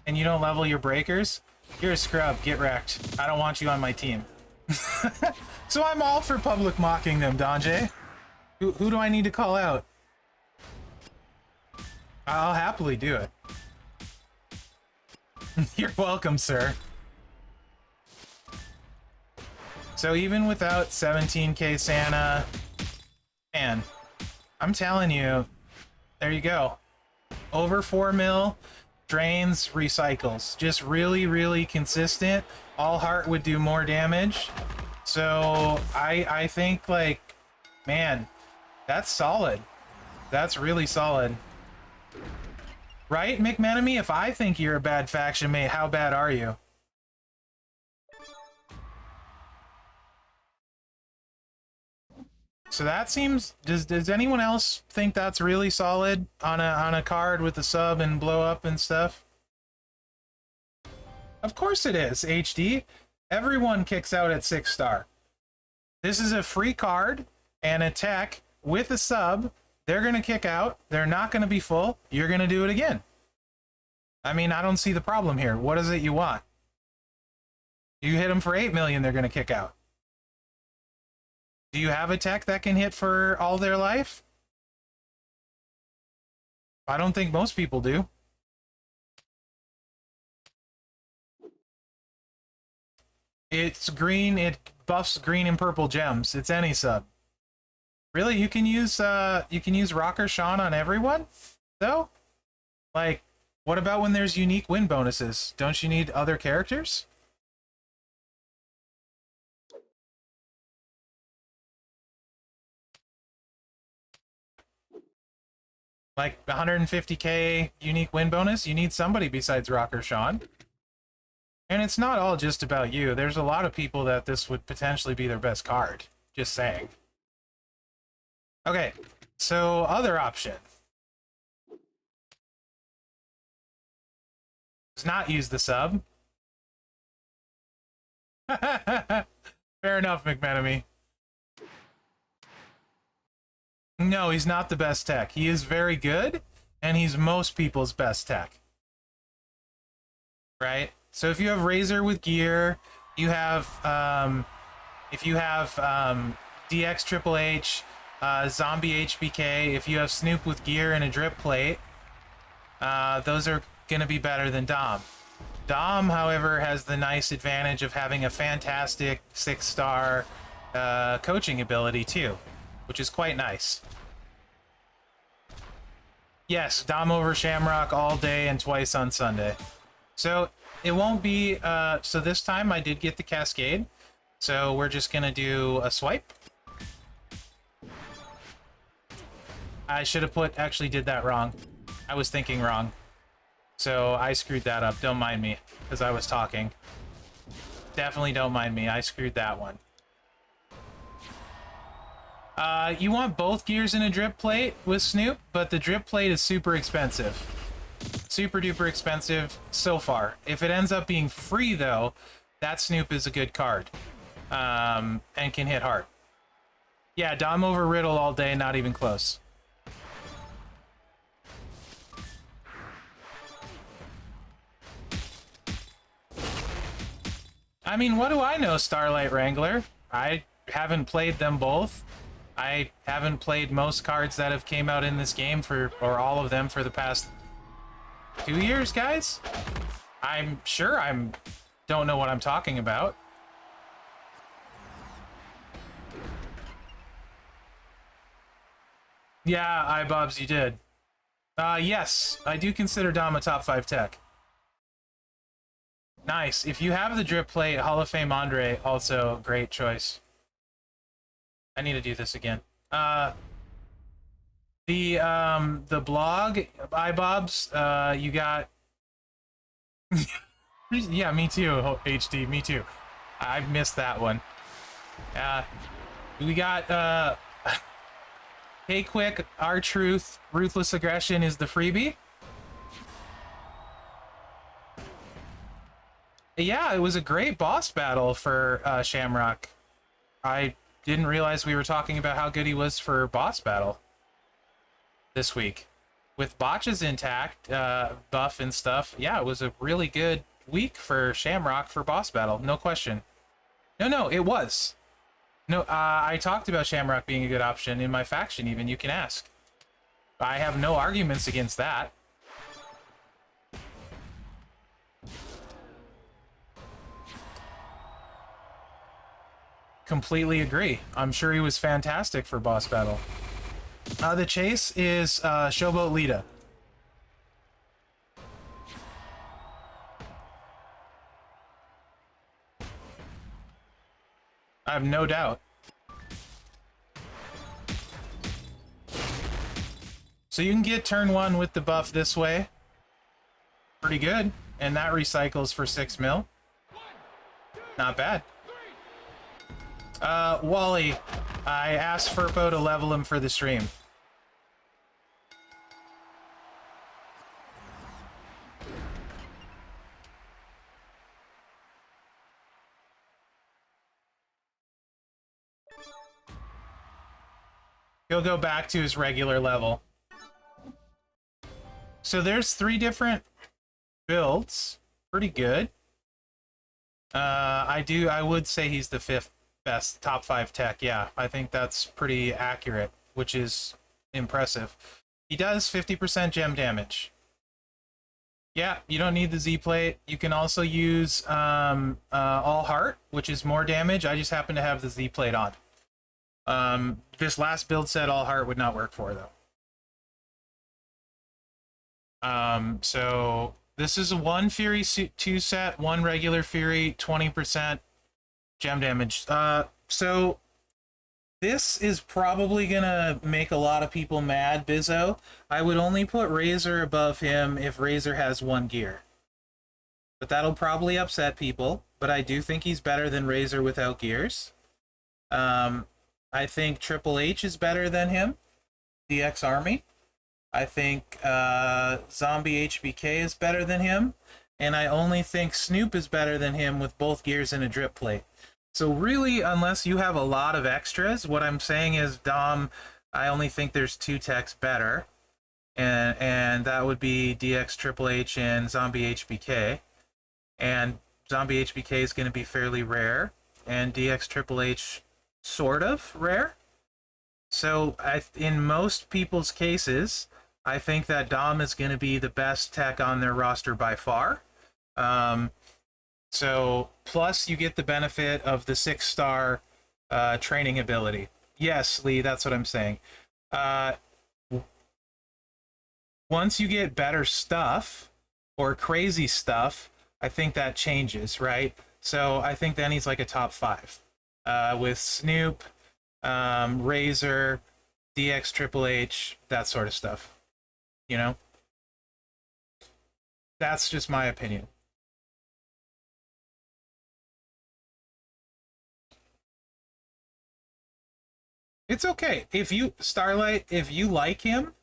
and you don't level your breakers, you're a scrub. Get wrecked. I don't want you on my team. So I'm all for public mocking them, Donjay. Who do I need to call out? I'll happily do it. You're welcome, sir. So even without 17k Santa, man, I'm telling you, there you go. Over 4 mil, drains, recycles. Just really, really consistent. All heart would do more damage. So I think, like, man, that's solid. That's really solid. Right, McMenemy? If I think you're a bad faction mate, how bad are you? So that seems... Does anyone else think that's really solid on a card with the sub and blow up and stuff? Of course it is, HD. Everyone kicks out at 6-star. This is a free card and a tech with a sub. They're going to kick out. They're not going to be full. You're going to do it again. I mean, I don't see the problem here. What is it you want? You hit them for 8 million, they're going to kick out. Do you have a tech that can hit for all their life? I don't think most people do. It's green, it buffs green and purple gems. It's any sub. Really? You can use Rocker Sean on everyone? Though? Like, what about when there's unique win bonuses? Don't you need other characters? Like 150k unique win bonus? You need somebody besides Rocker Sean. And it's not all just about you. There's a lot of people that this would potentially be their best card. Just saying. Okay, so other option. Does not use the sub. Fair enough, McMenemy. No, he's not the best tech. He is very good, and he's most people's best tech. Right? So if you have Razor with gear, you have, if you have DX Triple H, Zombie HBK, if you have Snoop with gear and a drip plate, those are going to be better than Dom. Dom, however, has the nice advantage of having a fantastic 6-star coaching ability too, which is quite nice. Yes, Dom over Shamrock all day and twice on Sunday. So it won't be, so this time I did get the Cascade, so we're just going to do a swipe. I should have actually did that wrong. I was thinking wrong. So I screwed that up. Don't mind me, because I was talking. Definitely don't mind me. I screwed that one. You want both gears in a drip plate with Snoop, but the drip plate is super expensive. Super duper expensive so far. If it ends up being free, though, that Snoop is a good card. And can hit hard. Yeah, Dom over Riddle all day, not even close. I mean, what do I know, Starlight Wrangler? I haven't played them both. I haven't played most cards that have came out in this game or all of them for the past 2 years, guys. I'm sure don't know what I'm talking about. Yeah, iBobs, you did. Yes, I do consider Dom a top 5 tech. Nice. If you have the drip plate, Hall of Fame Andre, also great choice. I need to do this again. The blog, iBobs, you got... Yeah, me too, HD, me too. I missed that one. We got, Hey Quick, R-Truth, Ruthless Aggression is the freebie. Yeah, it was a great boss battle for Shamrock. I didn't realize we were talking about how good he was for boss battle this week. With botches intact, buff and stuff, yeah, it was a really good week for Shamrock for boss battle, no question. No, it was. No, I talked about Shamrock being a good option in my faction even, you can ask. I have no arguments against that. Completely agree. I'm sure he was fantastic for boss battle. The chase is Showboat Lita. I have no doubt. So you can get turn 1 with the buff this way. Pretty good. And that recycles for 6 mil. Not bad. Wally, I asked Furpo to level him for the stream. He'll go back to his regular level. So there's 3 different builds. Pretty good. I would say he's the 5th best top 5 tech. Yeah, I think that's pretty accurate, which is impressive. He does 50% gem damage. Yeah, you don't need the Z plate. You can also use all heart, which is more damage. I just happen to have the Z plate on. This last build set all heart would not work for though. So this is a 1 Fury 2 set, 1 regular Fury, 20% gem damage. So this is probably gonna make a lot of people mad, Bizzo. I would only put Razor above him if Razor has 1 gear. But that'll probably upset people, but I do think he's better than Razor without gears. I think Triple H is better than him, DX Army. I think Zombie HBK is better than him, and I only think Snoop is better than him with both gears and a drip plate. So really, unless you have a lot of extras, what I'm saying is, Dom, I only think there's 2 techs better, and that would be DX Triple H and Zombie HBK. And Zombie HBK is going to be fairly rare, and DX Triple H sort of rare. So in most people's cases, I think that Dom is going to be the best tech on their roster by far. So plus you get the benefit of the 6-star training ability. Yes, Lee, that's what I'm saying. Once you get better stuff or crazy stuff, I think that changes, right? So I think then he's like a top 5 with Snoop, Razor, DX Triple H, that sort of stuff. You know? That's just my opinion. It's okay. If you, Starlight, if you like him,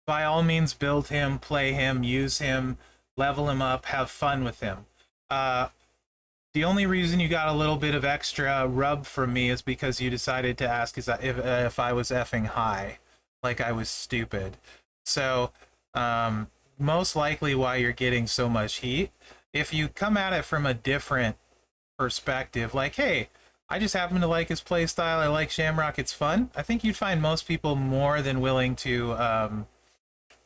by all means build him, play him, use him, level him up, have fun with him. The only reason you got a little bit of extra rub from me is because you decided to ask if I was effing high, like I was stupid. So, most likely why you're getting so much heat. If you come at it from a different perspective, like, hey, I just happen to like his playstyle, I like Shamrock, it's fun, I think you'd find most people more than willing to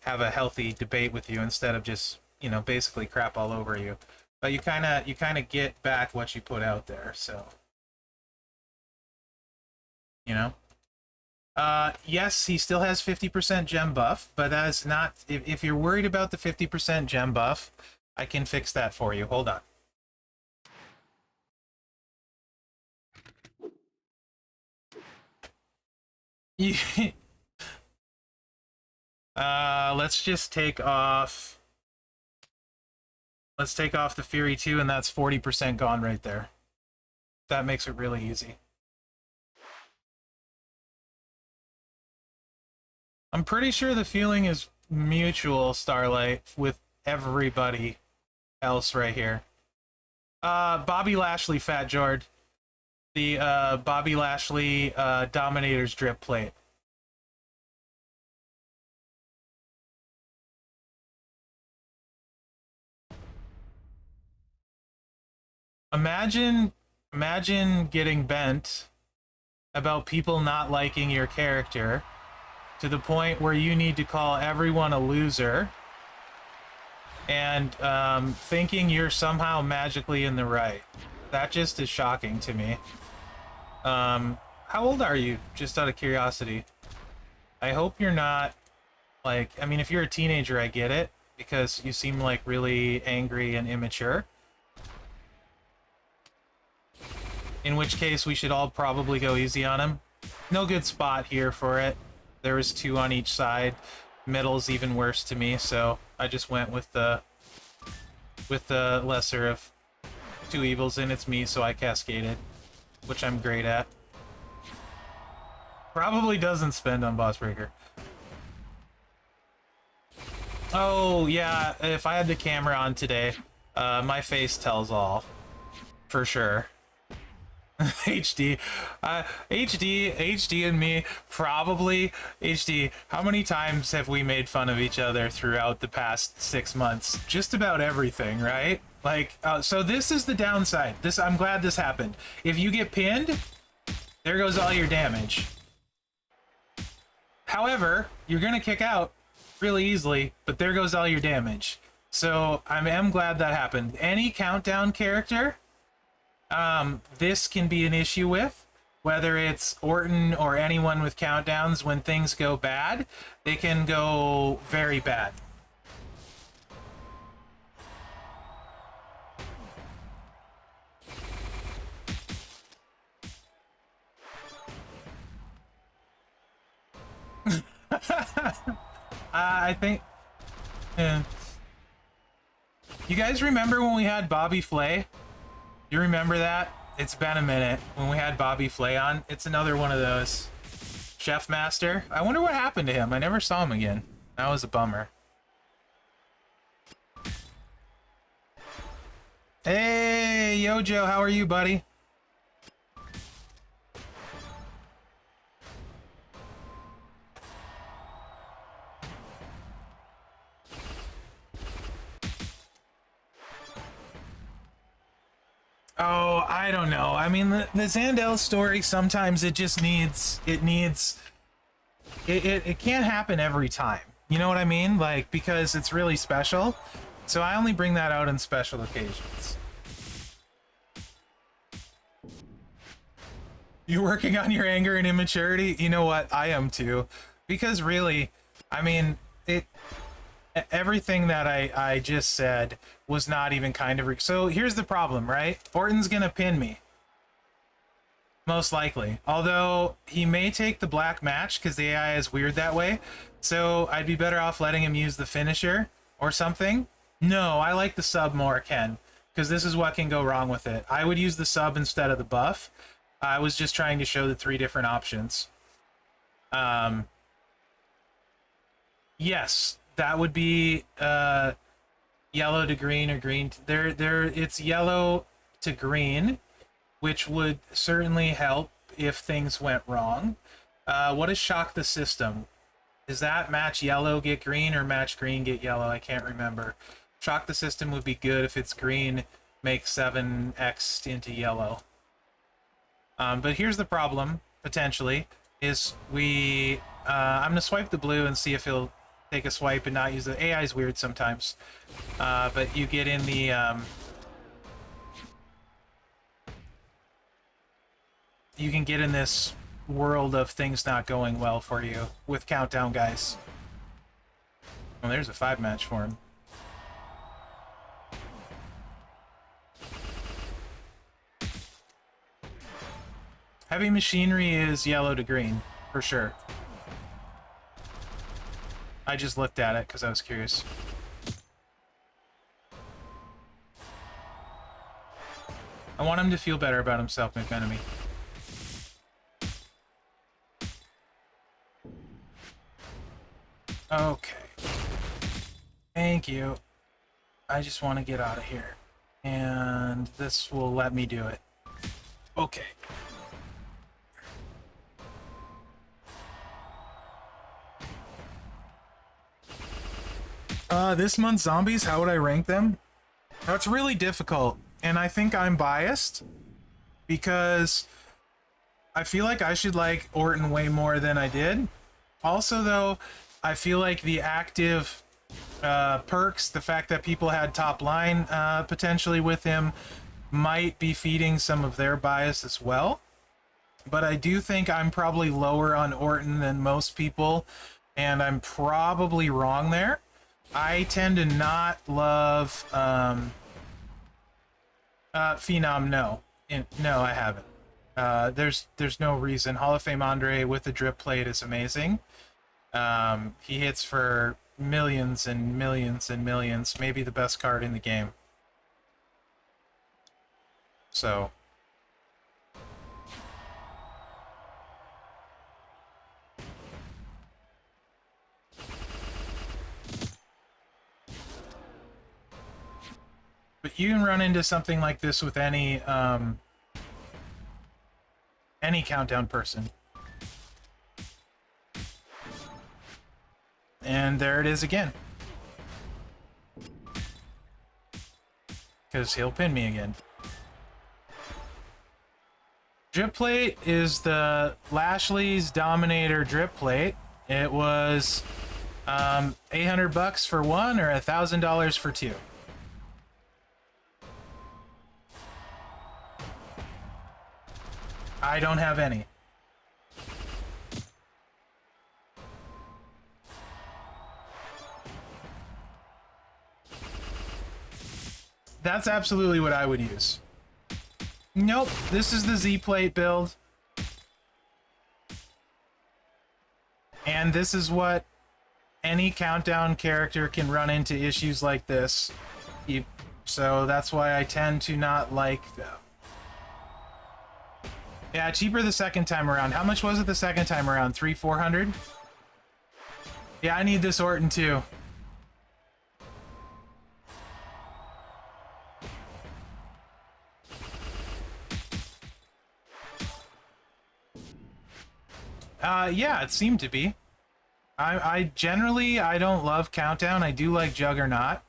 have a healthy debate with you instead of just, you know, basically crap all over you. But you kind of get back what you put out there, so, you know. Yes, he still has 50% gem buff, but that's not, if you're worried about the 50% gem buff, I can fix that for you. Hold on. Let's just take off. Let's take off the Fury 2, and that's 40% gone right there. That makes it really easy. I'm pretty sure the feeling is mutual, Starlight, with everybody else right here. Bobby Lashley, Fat Jord. The Bobby Lashley Dominator's drip plate. Imagine getting bent about people not liking your character to the point where you need to call everyone a loser and thinking you're somehow magically in the right. That just is shocking to me. How old are you? Just out of curiosity. I hope you're not, like, I mean, if you're a teenager, I get it, because you seem like really angry and immature. In which case, we should all probably go easy on him. No good spot here for it. There was 2 on each side. Middle's even worse to me, so I just went with the lesser of 2 evils, and it's me, so I cascaded, which I'm great at. Probably doesn't spend on Boss Breaker. Oh, yeah, if I had the camera on today, my face tells all. For sure. HD. HD and me, probably. HD, how many times have we made fun of each other throughout the past 6 months? Just about everything, right? Like, so this is the downside. I'm glad this happened. If you get pinned, there goes all your damage. However, you're gonna kick out really easily, but there goes all your damage. So I am glad that happened. Any countdown character, this can be an issue with, whether it's Orton or anyone with countdowns. When things go bad, they can go very bad. I think, yeah. You guys remember when we had Bobby Flay? You remember that? It's been a minute when we had Bobby Flay on. It's another one of those. Chef Master. I wonder what happened to him. I never saw him again. That was a bummer. Hey, Yojo, how are you, buddy? Oh, I don't know. I mean, the Zandel story, sometimes it just needs, it can't happen every time. You know what I mean? Like, because it's really special. So I only bring that out on special occasions. You working on your anger and immaturity? You know what? I am too. Because really, I mean, everything that I just said was not even kind of... So here's the problem, right? Orton's gonna pin me. Most likely. Although, he may take the black match, because the AI is weird that way. So, I'd be better off letting him use the finisher, or something. No, I like the sub more, Ken. Because this is what can go wrong with it. I would use the sub instead of the buff. I was just trying to show the 3 different options. Yes, that would be yellow to green or green to, it's yellow to green, which would certainly help if things went wrong. What is shock the system? Is that match yellow get green or match green get yellow? I can't remember. Shock the system would be good if it's green, make 7x into yellow. But here's the problem, potentially, is I'm gonna swipe the blue and see if he'll take a swipe and not use the... AI is weird sometimes. But you get in the... you can get in this world of things not going well for you with countdown guys. Well, there's a 5 match for him. Heavy machinery is yellow to green, for sure. I just looked at it because I was curious. I want him to feel better about himself, McMenemy. Okay. Thank you. I just want to get out of here. And this will let me do it. Okay. This month's zombies, how would I rank them? Now, it's really difficult, and I think I'm biased because I feel like I should like Orton way more than I did. Also, though, I feel like the active perks, the fact that people had top line potentially with him, might be feeding some of their bias as well. But I do think I'm probably lower on Orton than most people, and I'm probably wrong there. I tend to not love Phenom. No, I haven't. There's no reason. Hall of Fame Andre with the drip plate is amazing. He hits for millions and millions and millions. Maybe the best card in the game. So. But you can run into something like this with any countdown person. And there it is again. Because he'll pin me again. Drip plate is the Lashley's Dominator drip plate. It was $800 for one or $1,000 for two. I don't have any. That's absolutely what I would use. Nope, this is the Z-plate build. And this is what any countdown character can run into issues like this. So that's why I tend to not like them. Yeah, cheaper the second time around. How much was it the second time around? 300-400? Yeah, I need this Orton too. Yeah, it seemed to be. I generally, I don't love Countdown. I do like Juggernaut.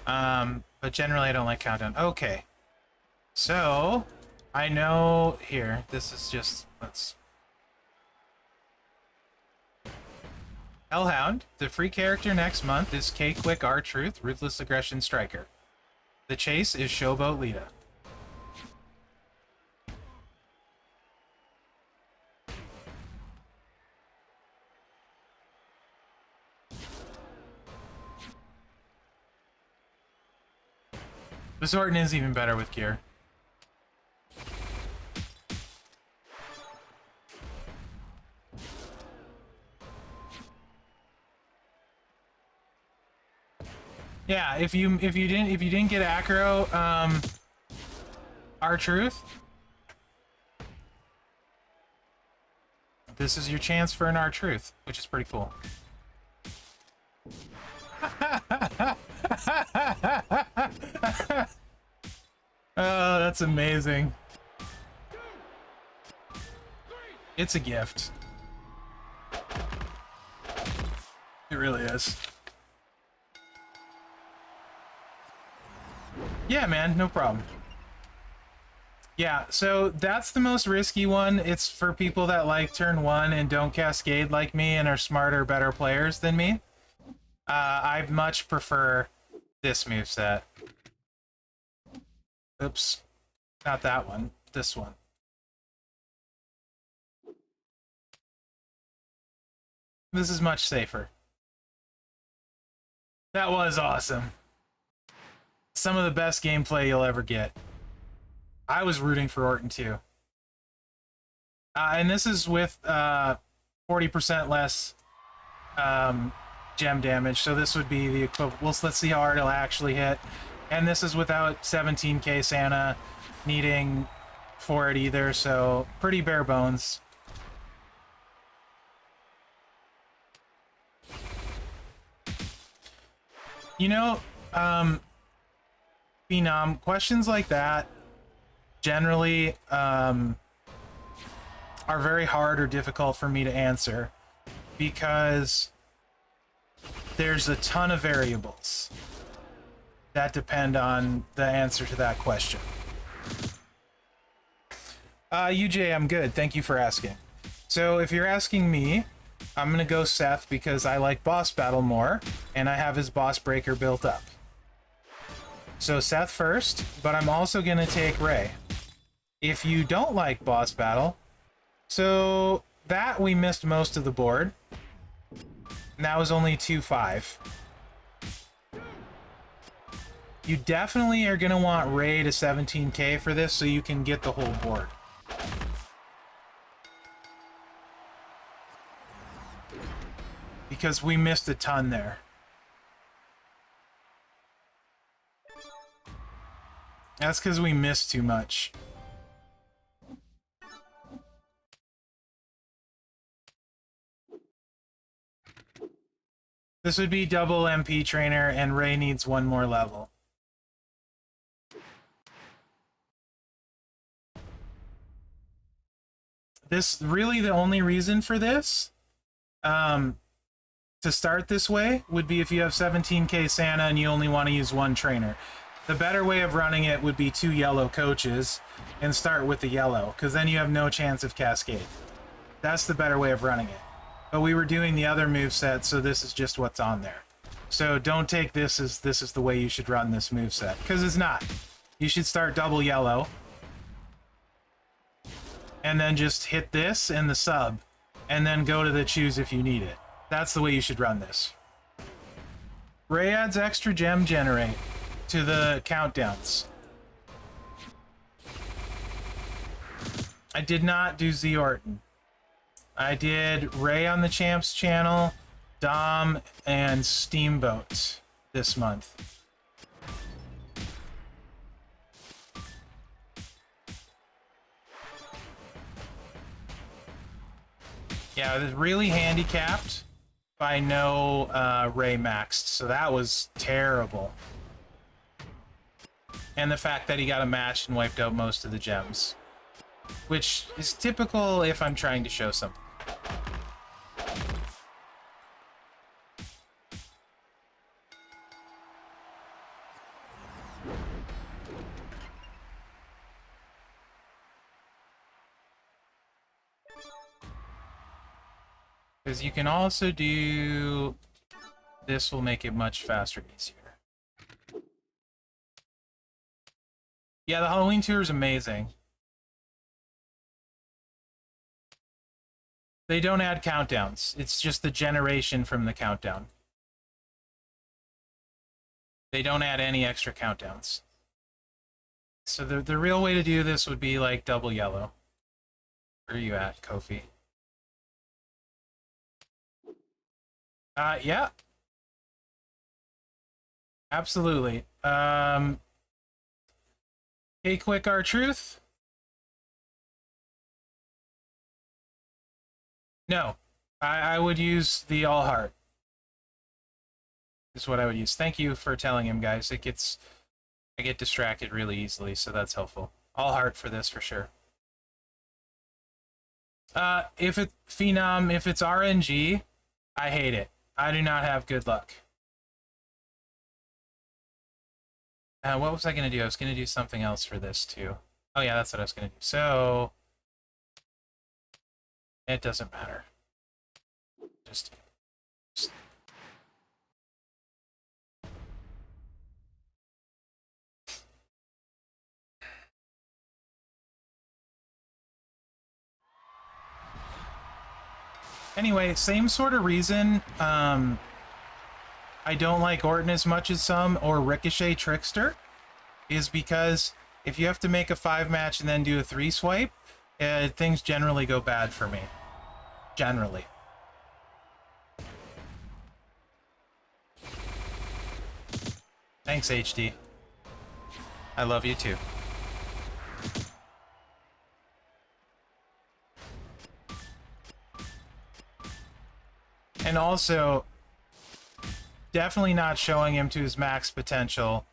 But generally I don't like Countdown. Okay. So, I know here, this is just, let's... Hellhound. The free character next month is K-Quick R-Truth, Ruthless Aggression Striker. The chase is Showboat Lita. This Orton is even better with gear. Yeah, if you didn't get Acro, R-Truth, this is your chance for an R-Truth, which is pretty cool. Oh, that's amazing. It's a gift. It really is. Yeah, man, no problem. Yeah, so that's the most risky one. It's for people that like turn one and don't cascade like me and are smarter, better players than me. I much prefer this moveset. Oops. Not that one. This one. This is much safer. That was awesome. Some of the best gameplay you'll ever get. I was rooting for Orton too. And this is with 40% less gem damage, so this would be the equivalent. Well, let's see how hard it'll actually hit. And this is without 17k Santa needing for it either, so pretty bare bones. You know, Phenom, questions like that generally are very hard or difficult for me to answer because there's a ton of variables that depend on the answer to that question. UJ, I'm good. Thank you for asking. So if you're asking me, I'm going to go Seth because I like boss battle more, and I have his boss breaker built up. So Seth first, but I'm also going to take Ray. If you don't like boss battle, so that we missed most of the board. And that was only 2-5. You definitely are going to want Ray to 17k for this so you can get the whole board. Because we missed a ton there. That's because we missed too much. This would be double MP trainer, and Ray needs one more level. This really the only reason for this to start this way would be if you have 17k Santa and you only want to use one trainer. The better way of running it would be 2 yellow coaches and start with the yellow, because then you have no chance of Cascade. That's the better way of running it. But we were doing the other moveset, so this is just what's on there. So don't take this as this is the way you should run this moveset, because it's not. You should start double yellow, and then just hit this and the sub, and then go to the choose if you need it. That's the way you should run this. Ray adds extra gem generate to the countdowns. I did not do Z Orton. I did Ray on the Champs channel, Dom, and Steamboat this month. Yeah, it was really handicapped by no Ray maxed, so that was terrible. And the fact that he got a match and wiped out most of the gems, which is typical if I'm trying to show something. Because you can also do... This will make it much faster and easier. Yeah, the Halloween tour is amazing. They don't add countdowns. It's just the generation from the countdown. They don't add any extra countdowns. So the real way to do this would be like double yellow. Where are you at, Kofi? Yeah. Absolutely. Hey, quick, R-Truth? No. I would use the All Heart. Is what I would use. Thank you for telling him, guys. I get distracted really easily, so that's helpful. All Heart for this, for sure. If it's Phenom, if it's RNG, I hate it. I do not have good luck. What was I going to do? I was going to do something else for this, too. Oh, yeah, that's what I was going to do. So, it doesn't matter. Just... Anyway, same sort of reason I don't like Orton as much as some, or Ricochet Trickster, is because if you have to make a 5-match and then do a 3-swipe, things generally go bad for me. Generally. Thanks, HD. I love you too. And also, definitely not showing him to his max potential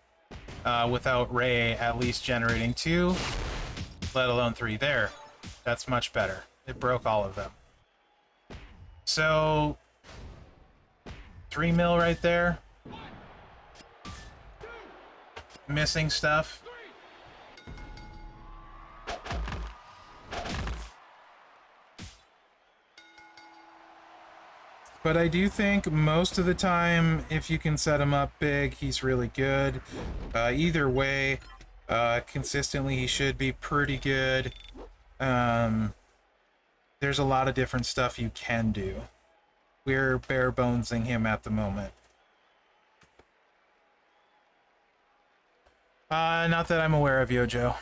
without Ray at least generating 2, let alone 3. There. That's much better. It broke all of them. So, 3 mil right there. Missing stuff. But I do think most of the time, if you can set him up big, he's really good. Either way, consistently, he should be pretty good. There's a lot of different stuff you can do. We're bare bonesing him at the moment. Not that I'm aware of, Yojo.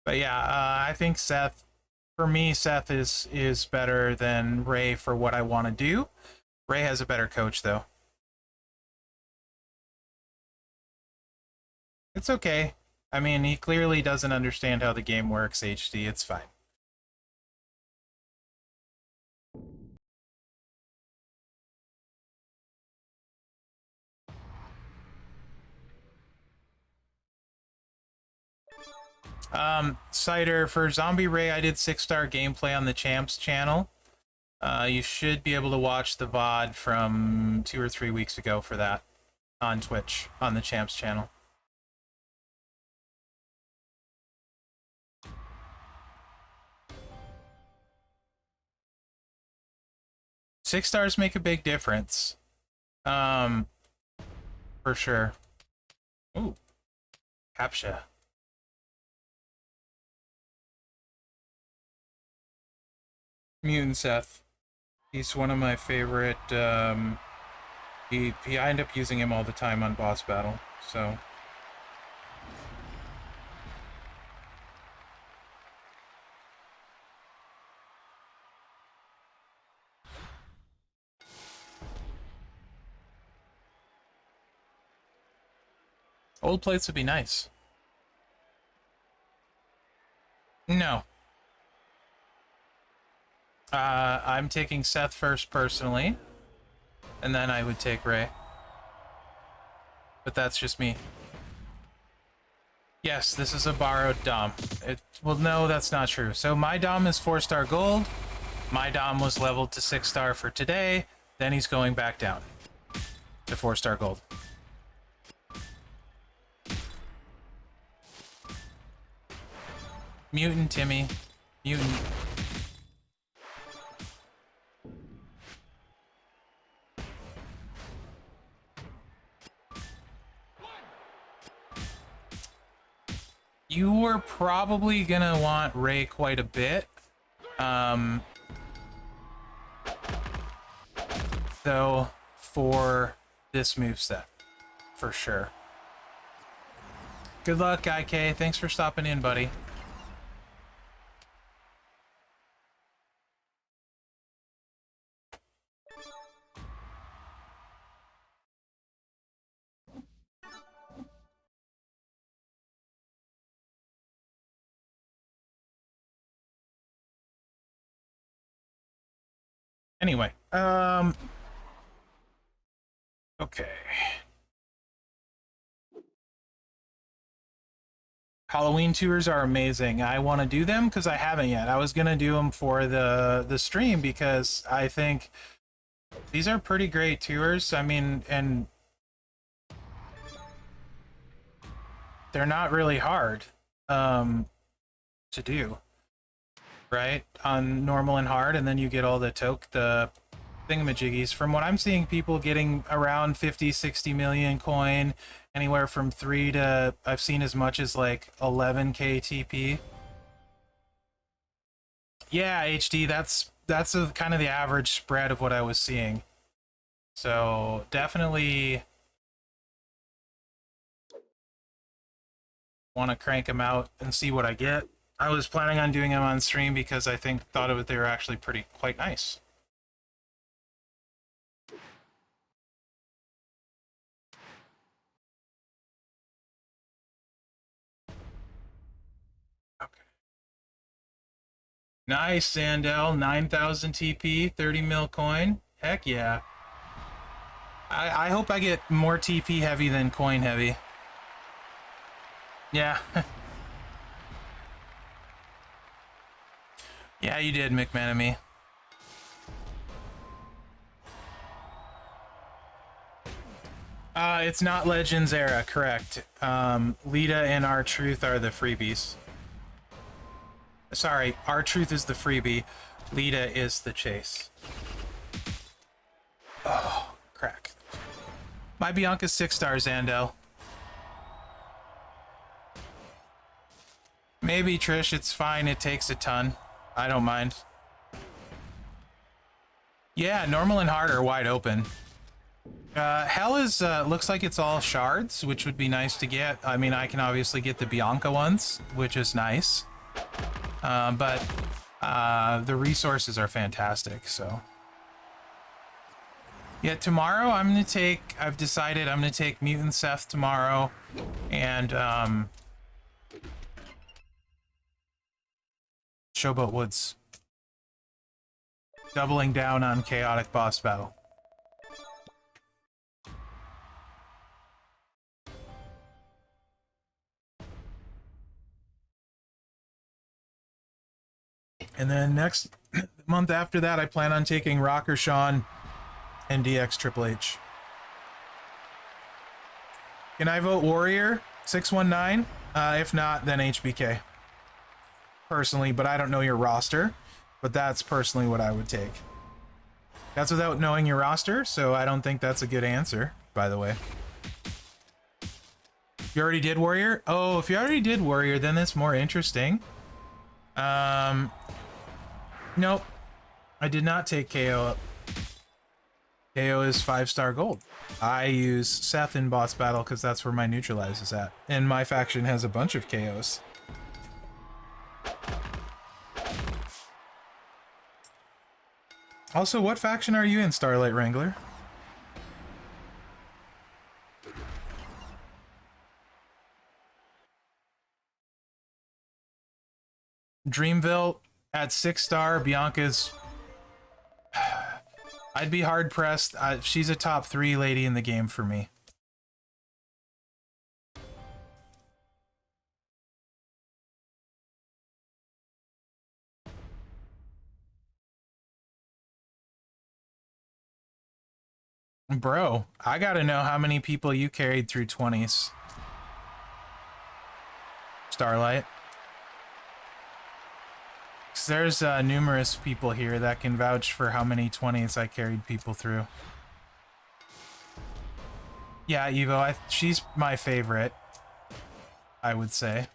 But yeah, I think Seth, for me, Seth is better than Ray for what I want to do. Ray has a better coach, though. It's okay. I mean, he clearly doesn't understand how the game works, HD. It's fine. Cider, for Zombie Ray, I did 6-star gameplay on the Champs channel. You should be able to watch the VOD from 2 or 3 weeks ago for that on Twitch, on the Champs channel. Six stars make a big difference. For sure. Ooh. Captcha. Mutant Seth. He's one of my favorite, I end up using him all the time on boss battle, so. Old plates would be nice. No. I'm taking Seth first personally, and then I would take Ray. But that's just me. Yes, this is a borrowed Dom. Well, no, that's not true. So my Dom is 4-star gold. My Dom was leveled to 6-star for today. Then he's going back down to 4-star gold. Mutant Timmy. Mutant. You were probably gonna want Ray quite a bit. Though, for this moveset, for sure. Good luck, IK. Thanks for stopping in, buddy. Anyway, okay. Halloween tours are amazing. I want to do them because I haven't yet. I was gonna do them for the stream because I think these are pretty great tours. I mean, and they're not really hard to do, right? On normal and hard, and then you get all the thingamajiggies. From what I'm seeing, people getting around 50, 60 million coin, anywhere from 3 to, I've seen as much as like 11k TP. Yeah, HD, that's kind of the average spread of what I was seeing. So definitely want to crank them out and see what I get. I was planning on doing them on stream because I thought of it, they were actually quite nice. Okay. Nice, Sandel. 9,000 TP, 30 mil coin. Heck yeah. I hope I get more TP heavy than coin heavy. Yeah. Yeah, you did, McManamy. It's not Legends era, correct. Lita and R-Truth are the freebies. Sorry, R-Truth is the freebie. Lita is the chase. Oh, crack. My Bianca's 6-star, Zandel. Maybe, Trish, it's fine. It takes a ton. I don't mind. Yeah, normal and hard are wide open. Hell is, looks like it's all shards, which would be nice to get. I mean, I can obviously get the Bianca ones, which is nice. But the resources are fantastic, so. Yeah, tomorrow I've decided I'm gonna take Mutant Seth tomorrow, and, Showboat Woods. Doubling down on Chaotic Boss Battle. And then next month after that, I plan on taking Rocker Sean and DX Triple H. Can I vote Warrior 619? If not, then HBK. Personally, but I don't know your roster. But that's personally what I would take. That's without knowing your roster, so I don't think that's a good answer, by the way. You already did Warrior? Oh, if you already did Warrior, then that's more interesting. Nope. I did not take KO up. KO is 5-star gold. I use Seth in boss battle because that's where my neutralize is at. And my faction has a bunch of KOs. Also, what faction are you in, Starlight Wrangler? Dreamville at 6-star. Bianca's... I'd be hard-pressed. She's a top 3 lady in the game for me. Bro, I gotta know how many people you carried through 20s. Starlight. 'Cause there's numerous people here that can vouch for how many 20s I carried people through. Yeah, Evo, she's my favorite, I would say.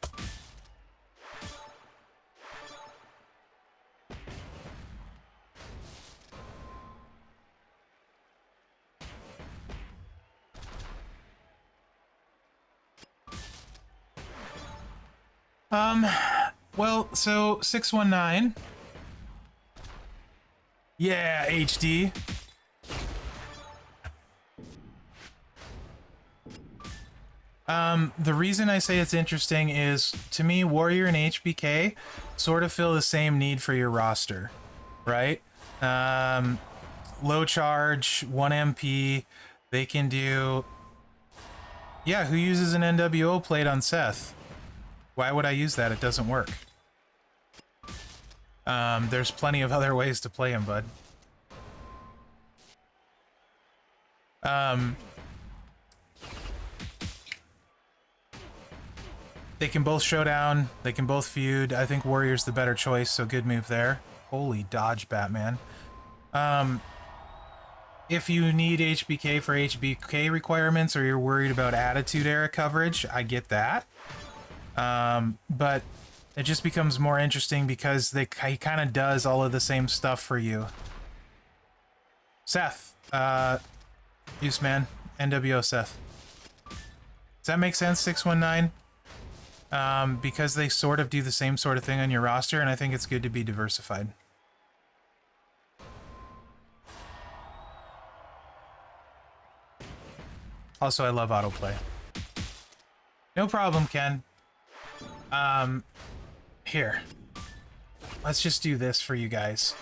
Well, so 619. Yeah, HD. The reason I say it's interesting is, to me, Warrior and HBK sort of fill the same need for your roster, right? Low charge, 1 MP, they can do... Yeah, who uses an NWO plate on Seth? Why would I use that? It doesn't work. There's plenty of other ways to play him, bud. They can both show down. They can both feud. I think Warrior's the better choice, so good move there. Holy dodge, Batman. If you need HBK for HBK requirements or you're worried about Attitude Era coverage, I get that. But it just becomes more interesting because he kind of does all of the same stuff for you. Seth, use man, NWO Seth. Does that make sense, 619? because they sort of do the same sort of thing on your roster, and I think it's good to be diversified. Also, I love autoplay. No problem, Ken. Here. Let's just do this for you guys.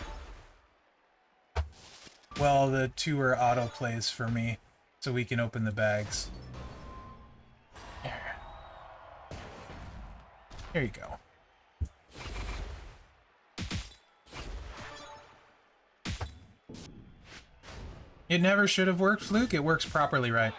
Well, the tour autoplays for me, so we can open the bags. Here you go. It never should have worked, Fluke. It works properly, right?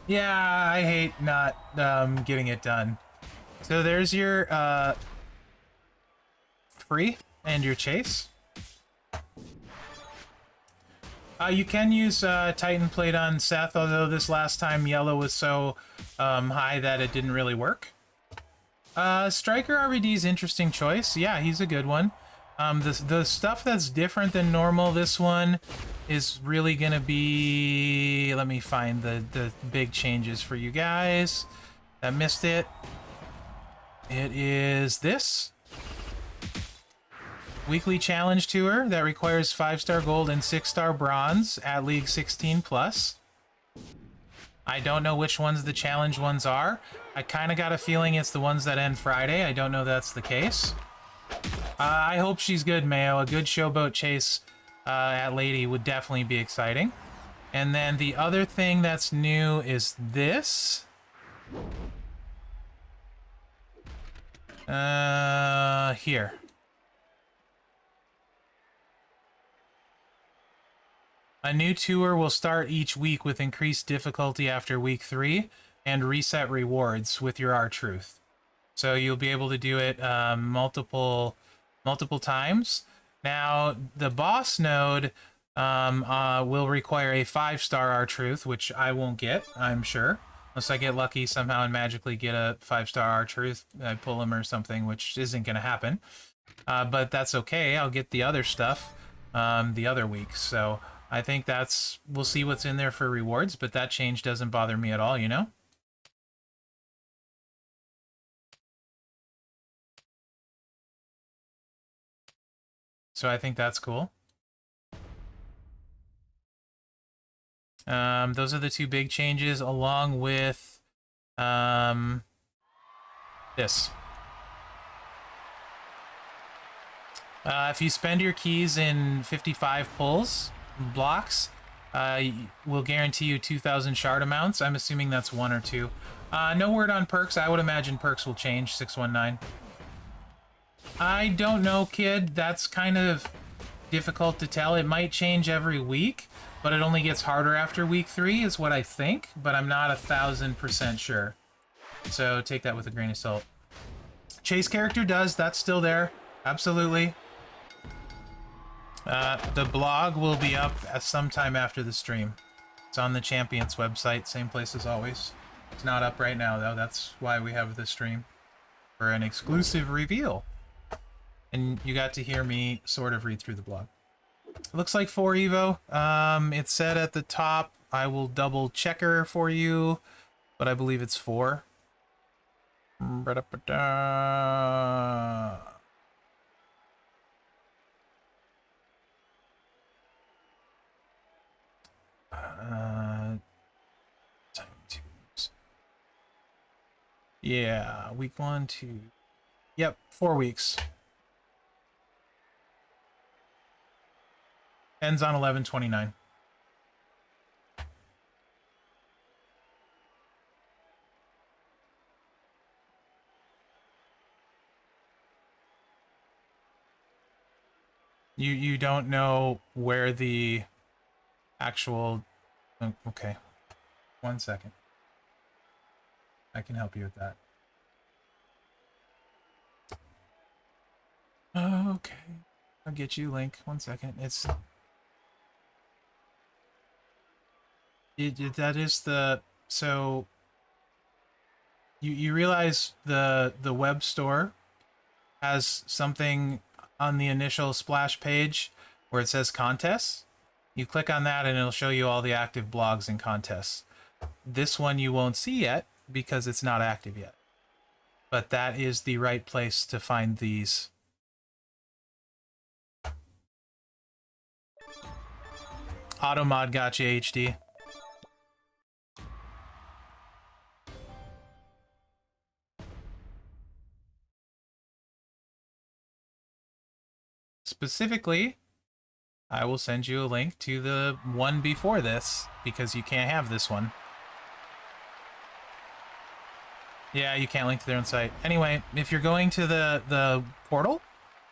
Yeah, I hate not getting it done. So there's your free and your chase. You can use Titan Plate on Seth, although this last time yellow was so high that it didn't really work. Striker RVD's interesting choice. Yeah, he's a good one. The stuff that's different than normal, this one is really gonna be... Let me find the big changes for you guys that missed it. It is this. Weekly Challenge Tour that requires 5-star gold and 6-star bronze at League 16 plus. I don't know which ones the challenge ones are. I kind of got a feeling it's the ones that end Friday. I don't know that's the case. I hope she's good, Mayo. A good showboat chase at Lady would definitely be exciting. And then the other thing that's new is this. Here. A new tour will start each week with increased difficulty after week 3 and reset rewards with your R-Truth. So you'll be able to do it multiple times. Now, the boss node will require a 5-star R-Truth, which I won't get, I'm sure. Unless I get lucky somehow and magically get a 5-star R-Truth. I pull him or something, which isn't going to happen. But that's okay. I'll get the other stuff the other week. So I think that's... We'll see what's in there for rewards, but that change doesn't bother me at all, you know? So I think that's cool. Those are the two big changes, along with this. If you spend your keys in 55 pulls, blocks, we'll guarantee you 2,000 shard amounts. I'm assuming that's 1 or 2. No word on perks. I would imagine perks will change, 619. I don't know, kid. That's kind of difficult to tell. It might change every week, but it only gets harder after week 3 is what I think, but I'm not 1,000% sure. So take that with a grain of salt. Chase character does. That's still there. Absolutely. The blog will be up sometime after the stream. It's on the Champions website, same place as always. It's not up right now, though. That's why we have the stream. For an exclusive reveal. And you got to hear me sort of read through the blog. It looks like 4 Evo. It said at the top, I will double checker for you, but I believe it's 4. Time twos. Yeah, week 1, 2. Yep, 4 weeks. Ends on 11/29. You don't know where the actual... Okay. 1 second. I can help you with that. Okay. I'll get you link. 1 second. It's... that is the... So you realize the web store has something on the initial splash page where it says contests. You click on that and it'll show you all the active blogs and contests. This one you won't see yet because it's not active yet. But that is the right place to find these. Automod gotcha, HD. Specifically, I will send you a link to the one before this, because you can't have this one. Yeah, you can't link to their own site. Anyway, if you're going to the portal,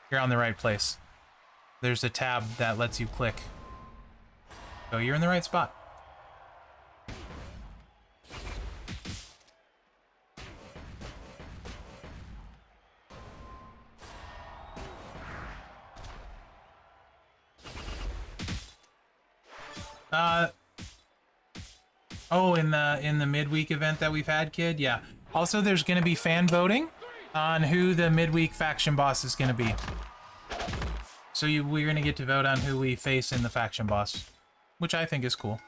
you're on the right place. There's a tab that lets you click. So you're in the right spot. Oh, in the midweek event that we've had, kid? Yeah. Also, there's going to be fan voting on who the midweek faction boss is going to be. So we're going to get to vote on who we face in the faction boss, which I think is cool.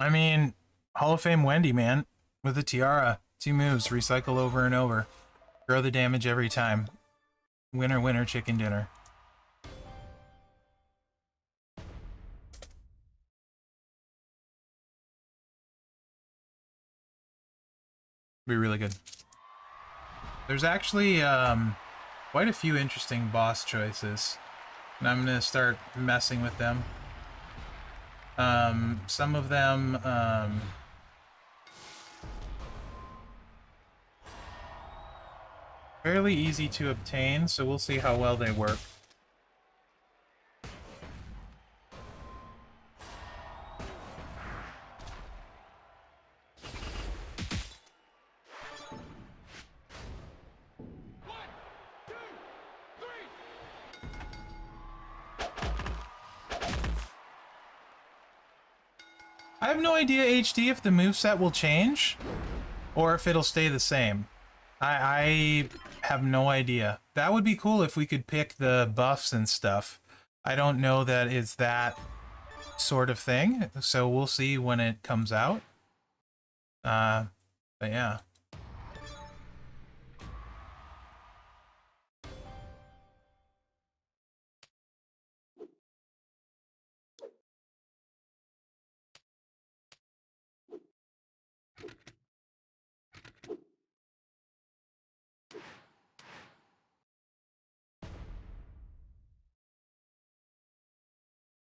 I mean, Hall of Fame Wendy, man, with the tiara. 2 moves, recycle over and over. Grow the damage every time. Winner, winner, chicken dinner. Be really good. There's actually quite a few interesting boss choices, and I'm gonna start messing with them. Some of them fairly easy to obtain, so we'll see how well they work. I have no idea, HD, if the moveset will change or if it'll stay the same. I have no idea. That would be cool if we could pick the buffs and stuff. I don't know that it's that sort of thing, so we'll see when it comes out. But yeah.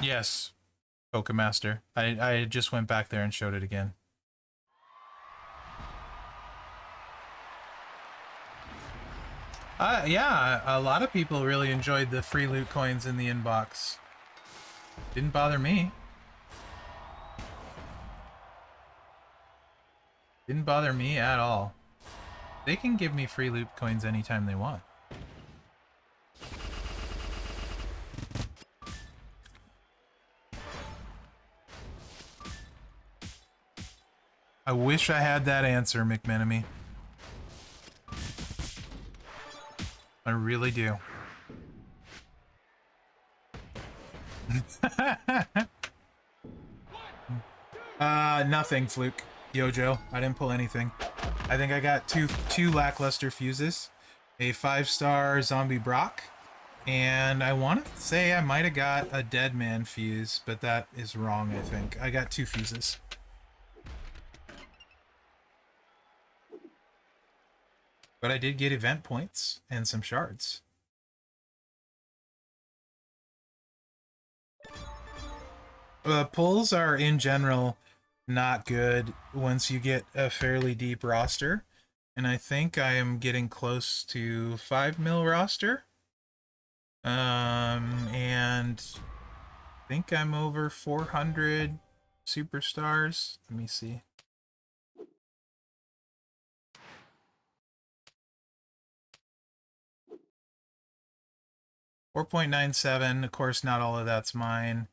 Yes, Pokemaster. I just went back there and showed it again. Yeah, a lot of people really enjoyed the free loot coins in the inbox. Didn't bother me. Didn't bother me at all. They can give me free loot coins anytime they want. I wish I had that answer, McMenemy. I really do. Nothing, Fluke. Yojo, I didn't pull anything. I think I got two lackluster fuses, a 5-star zombie Brock, and I want to say I might have got a dead man fuse, but that is wrong, I think. I got 2 fuses. But I did get event points and some shards. Pulls are, in general, not good once you get a fairly deep roster. And I think I am getting close to 5 mil roster. And I think I'm over 400 superstars. Let me see. $4.97. Of course, not all of that's mine.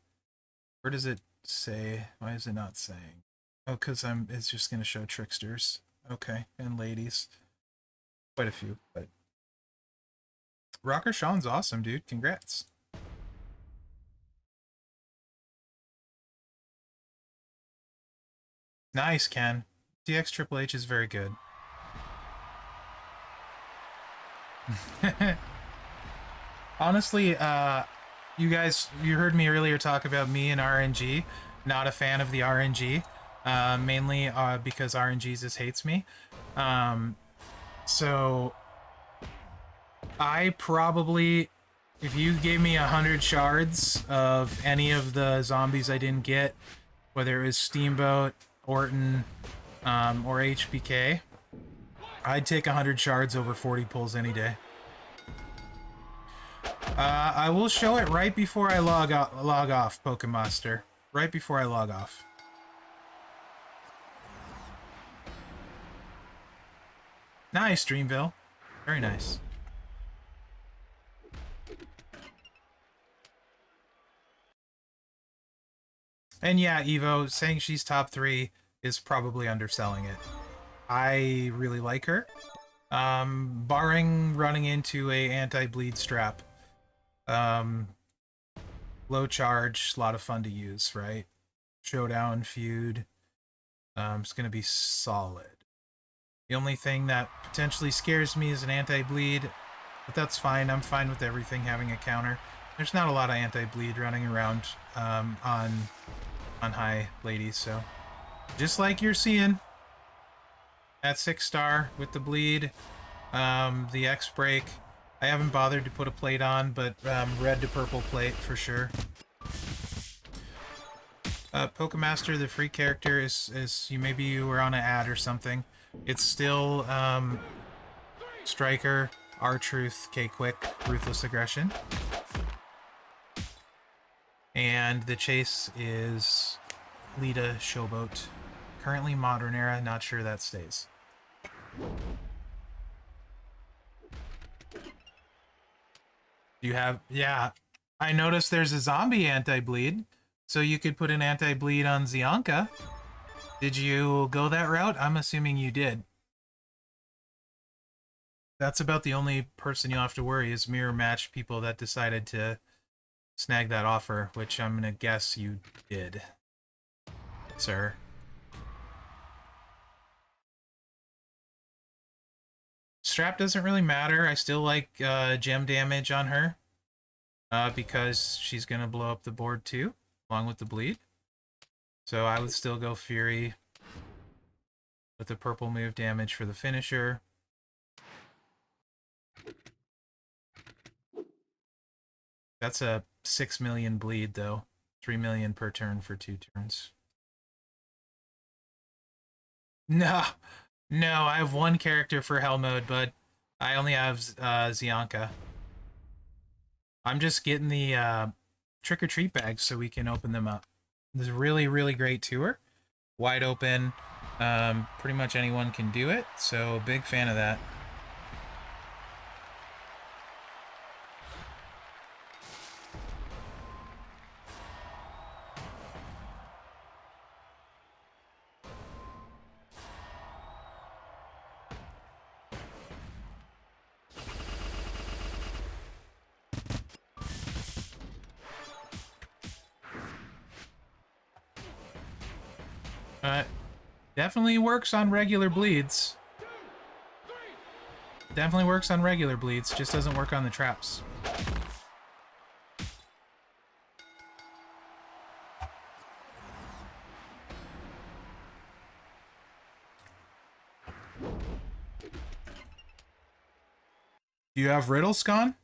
Where does it say? Why is it not saying? Oh, because it's just gonna show tricksters. Okay, and ladies. Quite a few, but Rocker Sean's awesome, dude. Congrats. Nice, Ken. DX Triple H is very good. Honestly, you guys, you heard me earlier talk about me and RNG. Not a fan of the RNG, mainly because RNG just hates me. So I probably, if you gave me 100 shards of any of the zombies I didn't get, whether it was Steamboat, Orton, or HBK, I'd take 100 shards over 40 pulls any day. I will show it right before I log off, Pokemaster. Right before I log off. Nice, Dreamville. Very nice. And yeah, Evo, saying she's top 3 is probably underselling it. I really like her. Barring running into a anti-bleed strap. Low charge, a lot of fun to use, right? Showdown, feud. It's gonna be solid. The only thing that potentially scares me is an anti-bleed, but that's fine. I'm fine with everything having a counter. There's not a lot of anti-bleed running around on high ladies, so just like you're seeing at 6-star with the bleed, the X break. I haven't bothered to put a plate on, but red to purple plate for sure. Pokemaster, the free character is maybe you were on an ad or something. It's still Striker, R-Truth, K-Quick, Ruthless Aggression. And the chase is Lita Showboat. Currently Modern Era, not sure that stays. You have, yeah. I noticed there's a zombie anti-bleed, so you could put an anti-bleed on Zianka. Did you go that route? I'm assuming you did. That's about the only person you'll have to worry is mirror match people that decided to snag that offer, which I'm gonna guess you did, sir. Strap doesn't really matter. I still like gem damage on her because she's gonna blow up the board too, along with the bleed. So I would still go Fury with the purple move damage for the finisher. That's a 6 million bleed though. 3 million per turn for 2 turns. No, no, I have one character for Hell mode, but I only have Zianka. I'm just getting the trick or treat bags so we can open them up. This is a really, really great tour. Wide open. Pretty much anyone can do it, so big fan of that. Definitely works on regular bleeds. Definitely works on regular bleeds, just doesn't work on the traps. Do you have riddles, Con?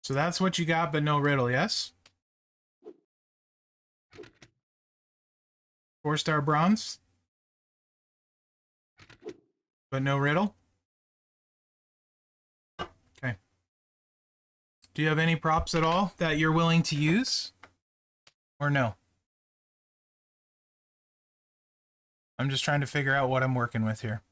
So that's what you got, but no riddle, yes? 4-star bronze, but no riddle? Okay. Do you have any props at all that you're willing to use? Or no? I'm just trying to figure out what I'm working with here.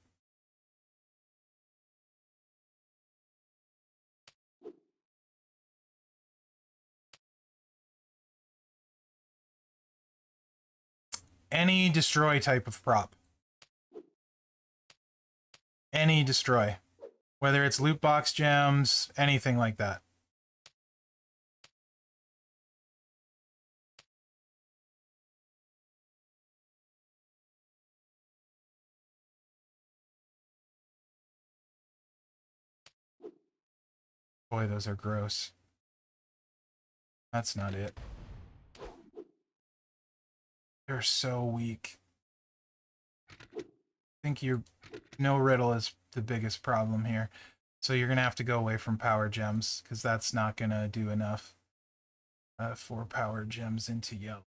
Any destroy type of prop. Any destroy. Whether it's loot box gems, anything like that. Boy, those are gross. That's not it. They're so weak. I think no riddle is the biggest problem here. So you're going to have to go away from power gems, because that's not going to do enough. 4 power gems into yellow.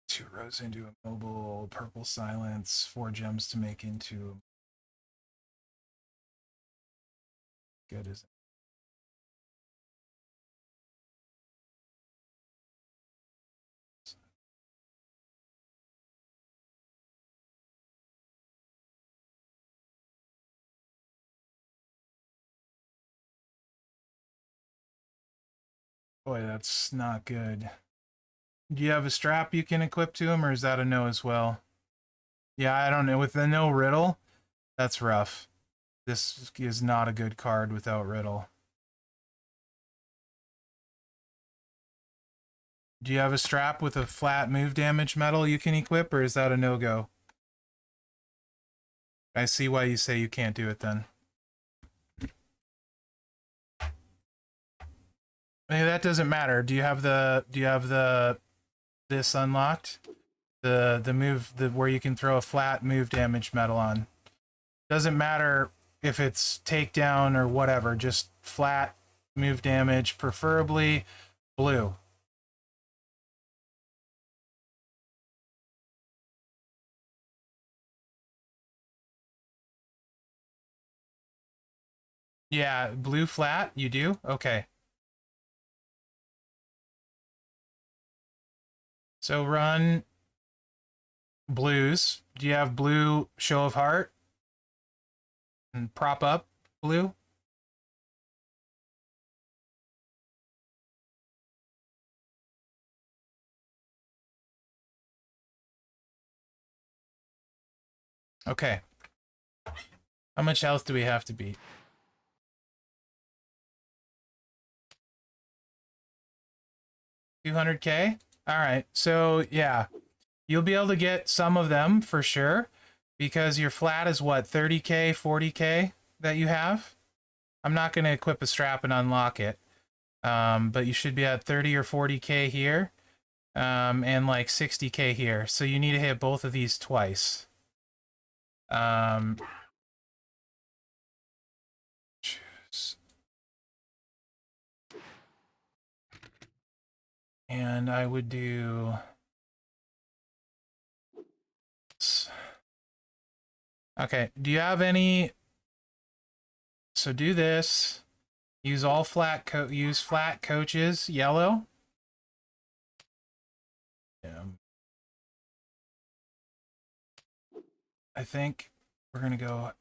2 rows into a mobile, purple silence, 4 gems to make into... Good as it. Boy, that's not good. Do you have a strap you can equip to him, or is that a no as well? Yeah, I don't know. With the no riddle, that's rough. This is not a good card without riddle. Do you have a strap with a flat move damage medal you can equip, or is that a no-go? I see why you say you can't do it then. Maybe that doesn't matter. Do you have this unlocked? The move where you can throw a flat move damage medal on. Doesn't matter if it's takedown or whatever, just flat move damage, preferably blue. Yeah, blue flat, you do? Okay. So run blues. Do you have blue show of heart? And prop up blue? Okay. How much health do we have to beat? 200k? Alright, so yeah. You'll be able to get some of them for sure. Because your flat is what, 30k, 40k that you have? I'm not going to equip a strap and unlock it. But you should be at 30 or 40k here. And like 60k here. So you need to hit both of these twice. Choose. And I would do... Okay, do you have any... So do this. Use all flat use flat coaches, yellow. Yeah. I think we're gonna go.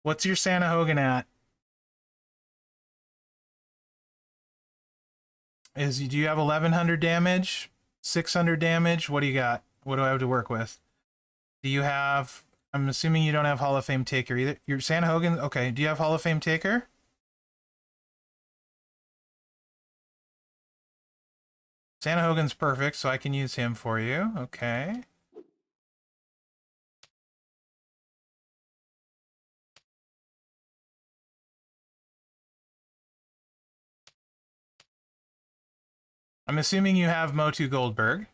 What's your Santa Hogan at? Do you have 1100 damage? 600 damage? What do you got? What do I have to work with? Do you have... I'm assuming you don't have Hall of Fame Taker either. Your Santa Hogan... Okay, do you have Hall of Fame Taker? Santa Hogan's perfect, so I can use him for you. Okay. I'm assuming you have Motu Goldberg.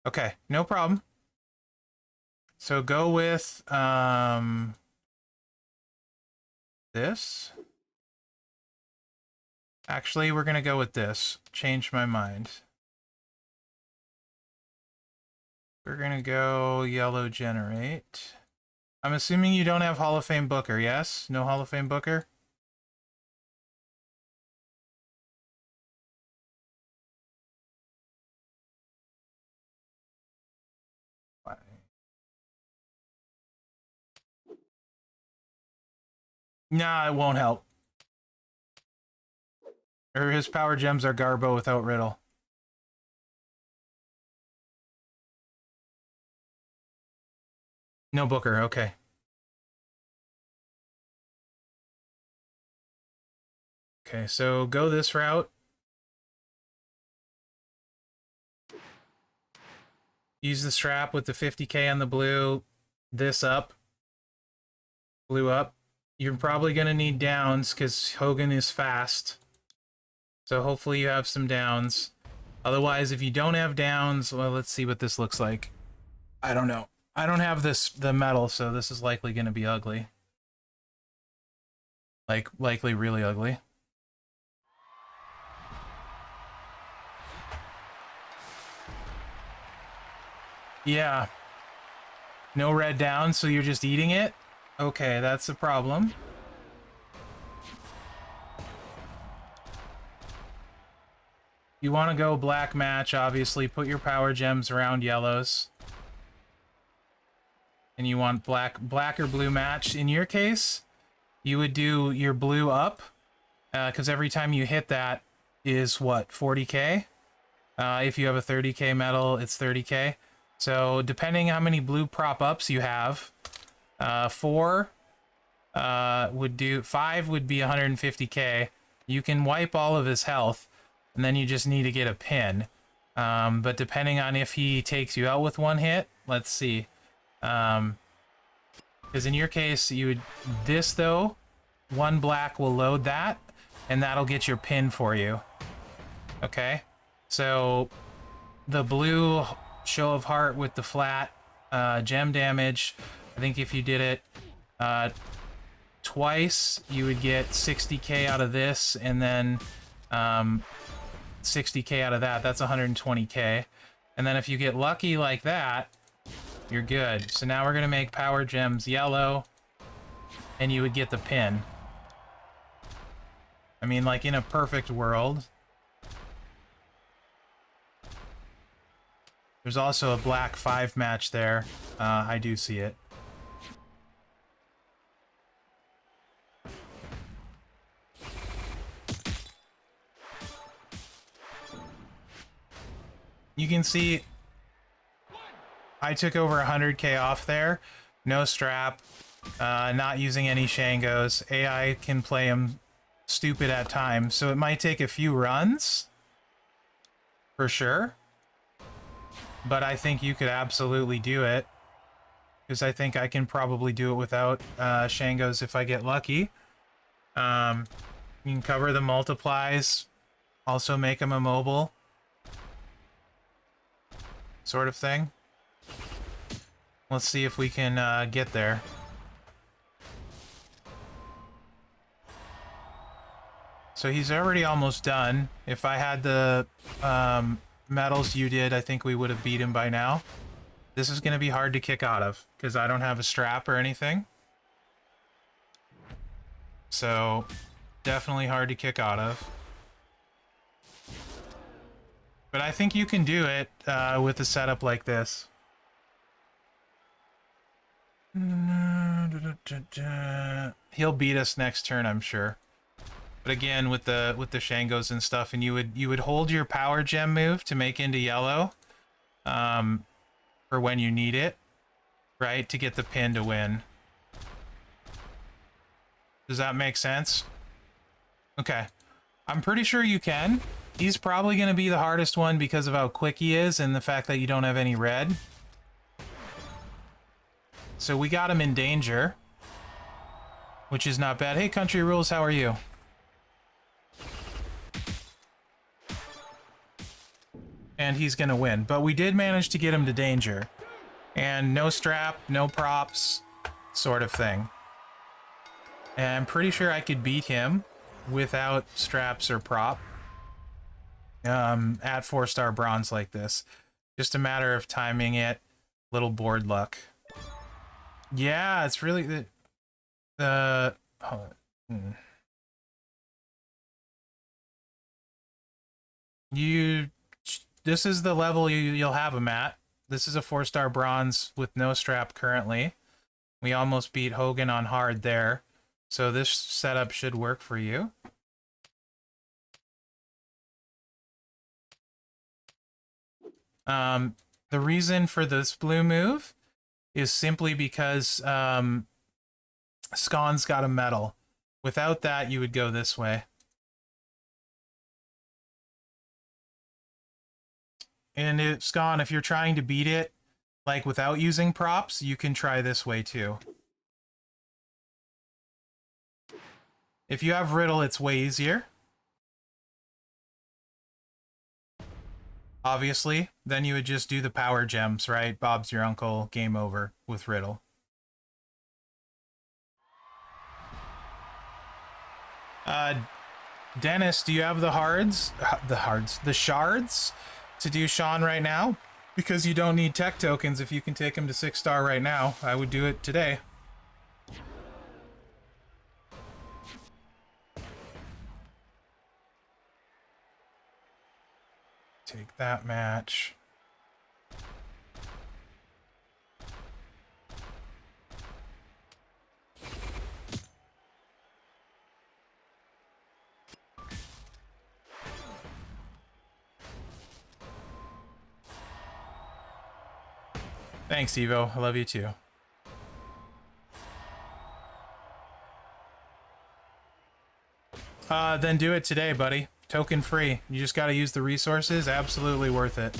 Okay, no problem. So go with this. Actually, we're gonna go with this. Change my mind. We're gonna go yellow generate. I'm assuming you don't have Hall of Fame Booker, yes? No Hall of Fame Booker? Nah, it won't help. Or his power gems are Garbo without Riddle. No Booker, okay. Okay, so go this route. Use the strap with the 50k on the blue. This up. Blue up. You're probably going to need downs because Hogan is fast. So hopefully you have some downs. Otherwise, if you don't have downs, well, let's see what this looks like. I don't know. I don't have the metal, so this is likely going to be ugly. Likely really ugly. Yeah. No red down, so you're just eating it? Okay, that's a problem. You want to go black match, obviously. Put your power gems around yellows. And you want black or blue match. In your case, you would do your blue up. Because every time you hit that is, what, 40k? If you have a 30k medal, it's 30k. So depending how many blue prop ups you have, 4 would do, 5 would be 150k. You can wipe all of his health, and then you just need to get a pin. But depending on if he takes you out with one hit, let's see. Because in your case, you would, this though, one black will load that, and that'll get your pin for you. Okay? So the blue show of heart with the flat gem damage, I think if you did it twice, you would get 60k out of this, and then 60k out of that. That's 120k. And then if you get lucky like that, you're good. So now we're going to make power gems yellow, and you would get the pin. I mean, like in a perfect world. There's also a black 5 match there. I do see it. You can see I took over 100k off there. No strap. Not using any Shangos. AI can play him stupid at times, so it might take a few runs. For sure. But I think you could absolutely do it. Because I think I can probably do it without Shangos if I get lucky. You can cover the multiplies. Also make them immobile. Sort of thing. Let's see if we can get there. So he's already almost done. If I had the medals you did, I think we would have beat him by now. This is going to be hard to kick out of, because I don't have a strap or anything. So, definitely hard to kick out of. But I think you can do it with a setup like this. He'll beat us next turn, I'm sure. But again, with the Shangos and stuff, and you would hold your power gem move to make into yellow, for when you need it, right, to get the pin to win. Does that make sense? Okay, I'm pretty sure you can. He's probably going to be the hardest one because of how quick he is and the fact that you don't have any red. So we got him in danger, which is not bad. Hey, Country Rules, how are you? and he's gonna win. But we did manage to get him to danger. And no strap, no props, sort of thing. And I'm pretty sure I could beat him without straps or prop at 4-star bronze like this. Just a matter of timing it, little board luck. Yeah, it's really this is the level you'll have him at. This is a 4-star bronze with no strap currently. We almost beat Hogan on hard there. So this setup should work for you. The reason for this blue move is simply because Scon's got a medal. Without that, you would go this way. And Scon, if you're trying to beat it, like without using props, you can try this way too. If you have Riddle, it's way easier. Obviously, then you would just do the power gems, right? Bob's your uncle, game over with Riddle. Dennis, do you have the shards to do Sean right now? Because you don't need tech tokens if you can take him to 6-star right now. I would do it today. Take that match. Thanks, Evo. I love you too. Then do it today, buddy. Token free. You just gotta use the resources. Absolutely worth it.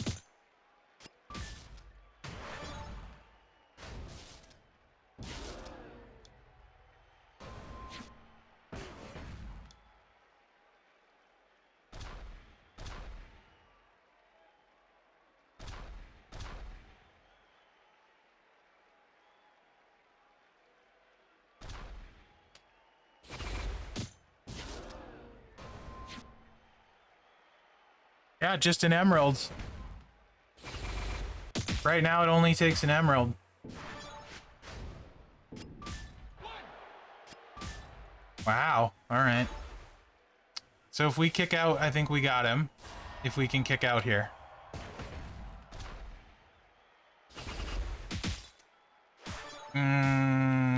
Yeah, just an emerald. Right now it only takes an emerald. Wow. Alright. So if we kick out, I think we got him. If we can kick out here.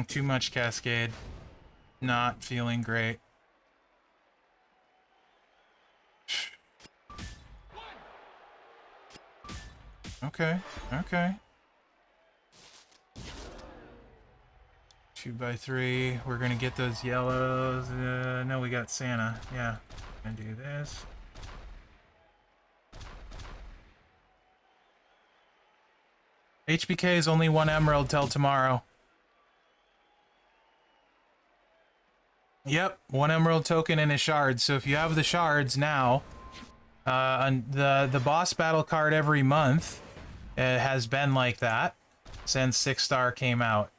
Too much cascade. Not feeling great. Okay, okay. 2x3. We're gonna get those yellows. No, we got Santa. Yeah, gonna do this. HBK is only 1 emerald till tomorrow. Yep, 1 emerald token and a shard. So if you have the shards now, the boss battle card every month has been like that since 6-star came out.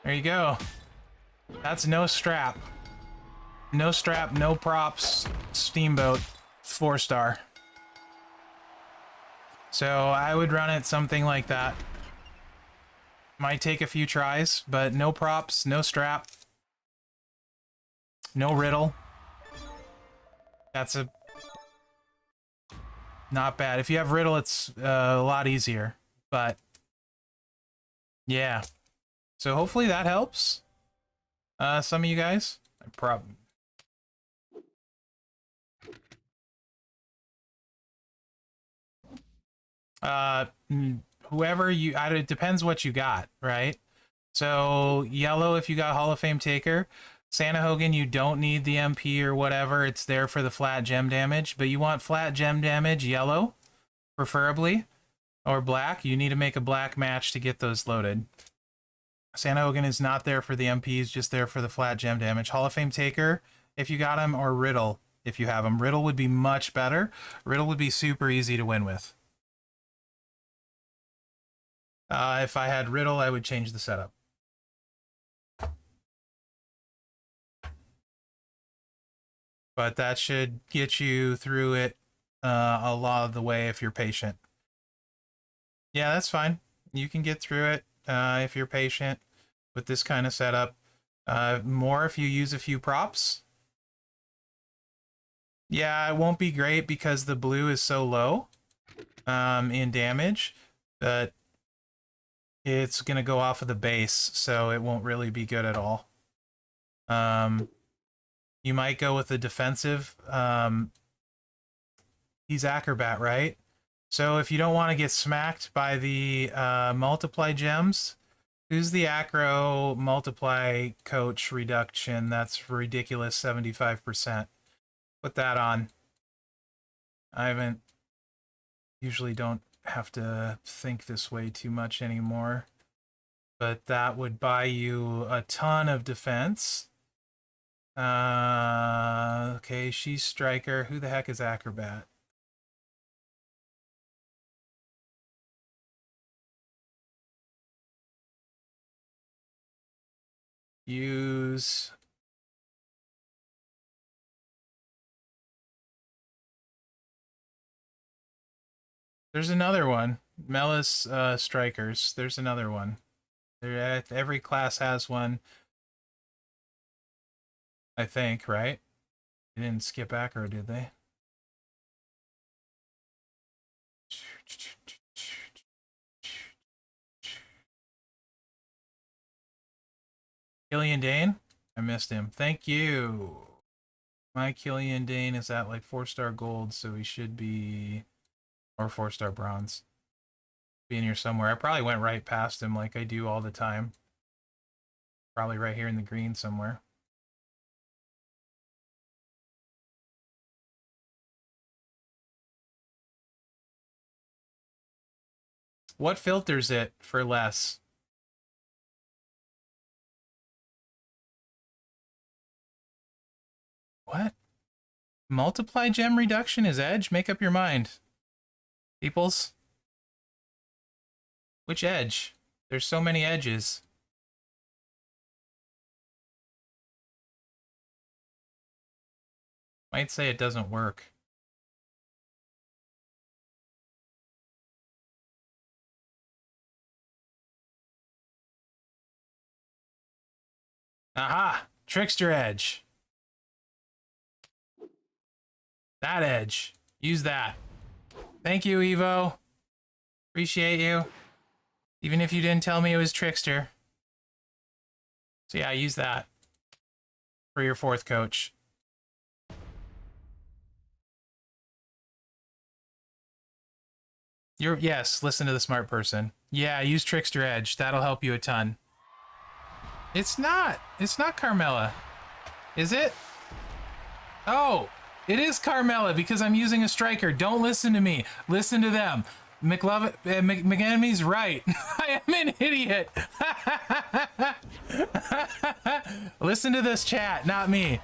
There you go. That's no strap. No strap, no props, steamboat, 4-star. So I would run it something like that. Might take a few tries, but no props, no strap, no riddle. That's not bad. If you have riddle, it's a lot easier, but yeah. So hopefully that helps some of you guys. Whoever you, it depends what you got, right? So yellow, if you got Hall of Fame Taker. Santa Hogan, you don't need the MP or whatever. It's there for the flat gem damage, but you want flat gem damage, yellow, preferably. Or black. You need to make a black match to get those loaded. Santa Hogan is not there for the MPs, just there for the flat gem damage. Hall of Fame Taker, if you got him, or Riddle, if you have him. Riddle would be much better. Riddle would be super easy to win with. If I had Riddle, I would change the setup. But that should get you through it a lot of the way if you're patient. Yeah, that's fine. You can get through it if you're patient with this kind of setup. More if you use a few props. Yeah, it won't be great because the blue is so low in damage, but it's going to go off of the base, so it won't really be good at all. You might go with the defensive. He's Acrobat, right? So if you don't want to get smacked by the multiply gems, who's the acro multiply coach reduction? That's ridiculous, 75%. Put that on. I haven't, usually don't have to think this way too much anymore. But that would buy you a ton of defense. Okay, she's striker. Who the heck is Acrobat? Use... There's another one. Melis strikers. There's another one. Every class has one. I think, right? They didn't skip acro, did they? Killian Dane? I missed him. Thank you. My Killian Dane is at like 4-star gold, so he should be... Or 4-star bronze. Be in here somewhere. I probably went right past him like I do all the time. Probably right here in the green somewhere. What filters it for less? What? Multiply gem reduction is edge? Make up your mind. Peoples? Which edge? There's so many edges. Might say it doesn't work. Aha! Trickster edge. That edge. Use that. Thank you, Evo. Appreciate you. Even if you didn't tell me it was Trickster. So yeah, use that for your 4th coach. Yes, listen to the smart person. Yeah, use Trickster Edge. That'll help you a ton. It's not. It's not Carmella. Is it? Oh, it is Carmella because I'm using a striker. Don't listen to me. Listen to them. McEnemy's right. I am an idiot. Listen to this chat, not me.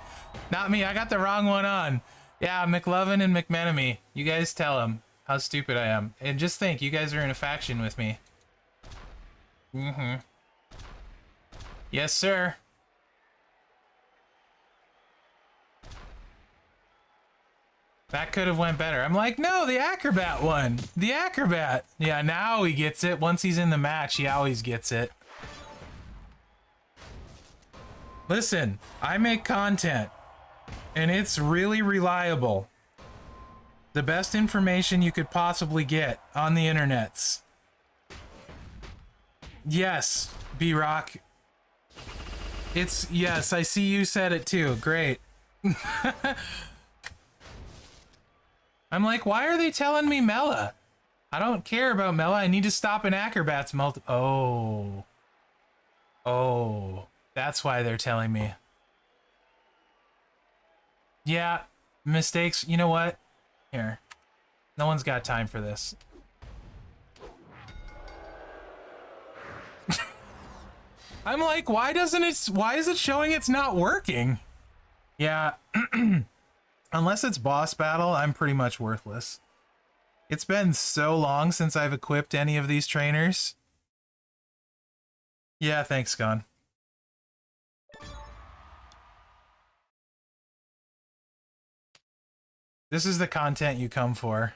Not me. I got the wrong one on. Yeah, McLovin and McMenemy. You guys tell him how stupid I am. And just think, you guys are in a faction with me. Mm-hmm. Yes, sir. That could have went better. I'm like, no, the Acrobat one. The Acrobat. Yeah, now he gets it. Once he's in the match, he always gets it. Listen, I make content, and it's really reliable. The best information you could possibly get on the internets. Yes, B-Rock. It's, yes, I see you said it too. Great. I'm like, why are they telling me Mela? I don't care about Mela. I need to stop an Acrobat's Oh. Oh. That's why they're telling me. Yeah. Mistakes. You know what? Here. No one's got time for this. I'm like, why is it showing it's not working? Yeah, unless it's boss battle, I'm pretty much worthless. It's been so long since I've equipped any of these trainers. Yeah, thanks, Gon. This is the content you come for.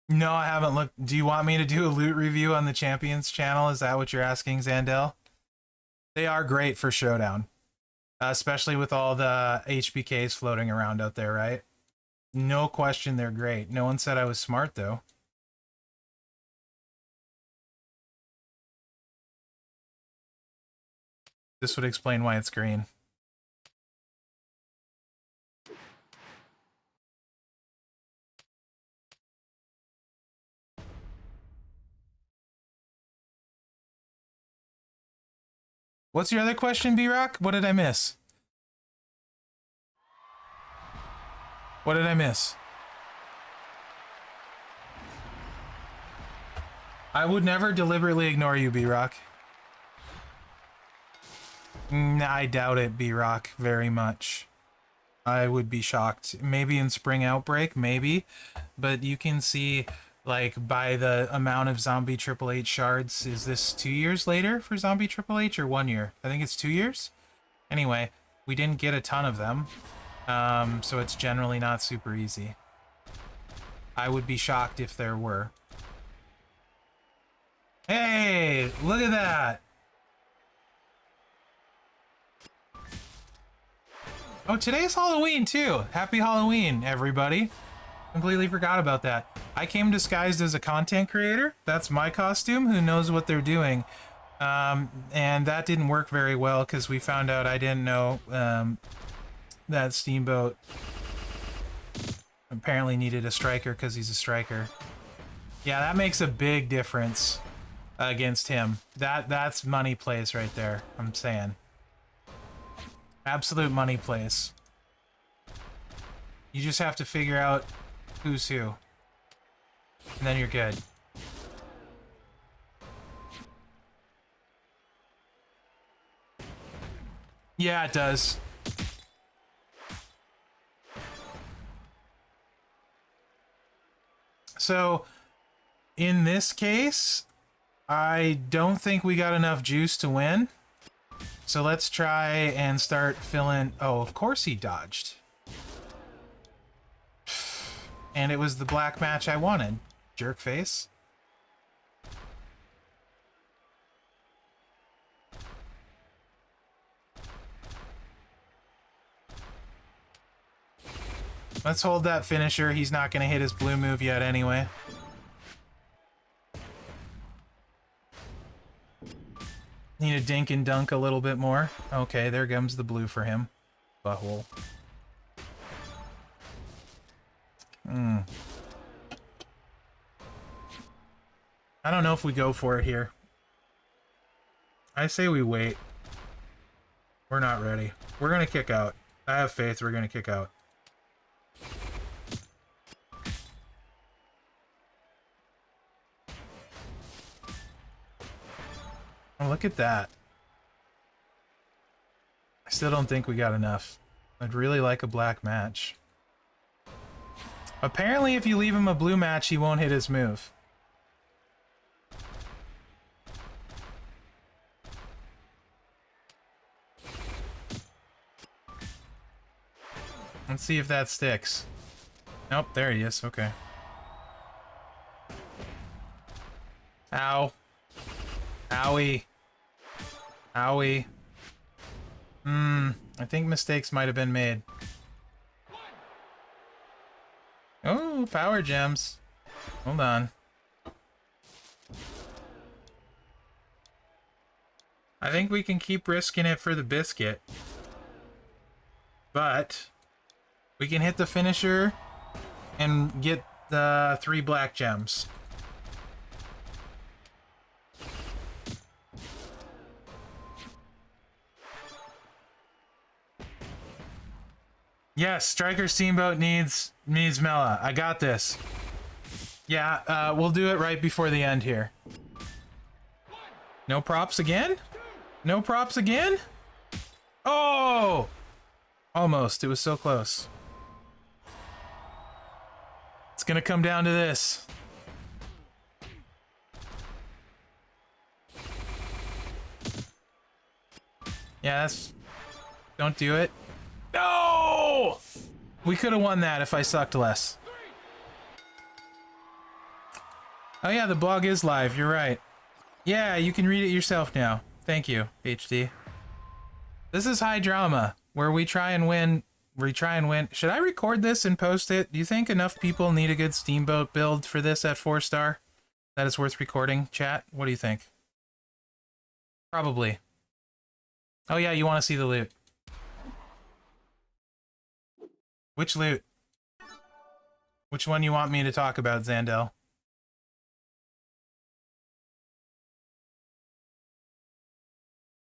No, I haven't looked. Do you want me to do a loot review on the Champions channel? Is that what you're asking, Zandel? They are great for Showdown. Especially with all the HBKs floating around out there, right? No question they're great. No one said I was smart, though. This would explain why it's green. What's your other question, B-Rock? What did I miss? What did I miss? I would never deliberately ignore you, B-Rock. I doubt it, B-Rock, very much. I would be shocked. Maybe in Spring Outbreak, maybe. But you can see, like, by the amount of Zombie Triple H shards, is this 2 years later for Zombie Triple H or 1 year? I think it's 2 years? Anyway, we didn't get a ton of them. So it's generally not super easy. I would be shocked if there were. Hey, look at that! Oh, today's Halloween, too. Happy Halloween, everybody. Completely forgot about that. I came disguised as a content creator. That's my costume. Who knows what they're doing? And that didn't work very well because we found out I didn't know that Steamboat apparently needed a striker because he's a striker. Yeah, that makes a big difference against him. That's money plays right there, I'm saying. Absolute money plays. You just have to figure out who's who. And then you're good. Yeah, it does. So, in this case, I don't think we got enough juice to win. So let's try and start filling... Oh, of course he dodged. And it was the black match I wanted. Jerk face. Let's hold that finisher. He's not going to hit his blue move yet anyway. Need to dink and dunk a little bit more. Okay, there comes the blue for him. Butthole. I don't know if we go for it here. I say we wait. We're not ready. We're gonna kick out. I have faith we're gonna kick out. Oh, look at that. I still don't think we got enough. I'd really like a black match. Apparently, if you leave him a blue match, he won't hit his move. Let's see if that sticks. Nope, there he is. Okay. Ow. Owie. Owie. I think mistakes might have been made. Oh, power gems. Hold on. I think we can keep risking it for the biscuit. But we can hit the finisher and get the 3 black gems. Yes, Striker Steamboat needs Mela. I got this. Yeah, we'll do it right before the end here. No props again? No props again? Oh! Almost. It was so close. It's gonna come down to this. Yeah, that's... Don't do it. No! We could have won that if I sucked less. Oh yeah, the blog is live. You're right. Yeah, you can read it yourself now. Thank you, HD. This is high drama, where we try and win. We try and win. Should I record this and post it? Do you think enough people need a good Steamboat build for this at 4-star? That it's worth recording, chat? What do you think? Probably. Oh yeah, you want to see the loot. Which loot? Which one you want me to talk about, Zandel?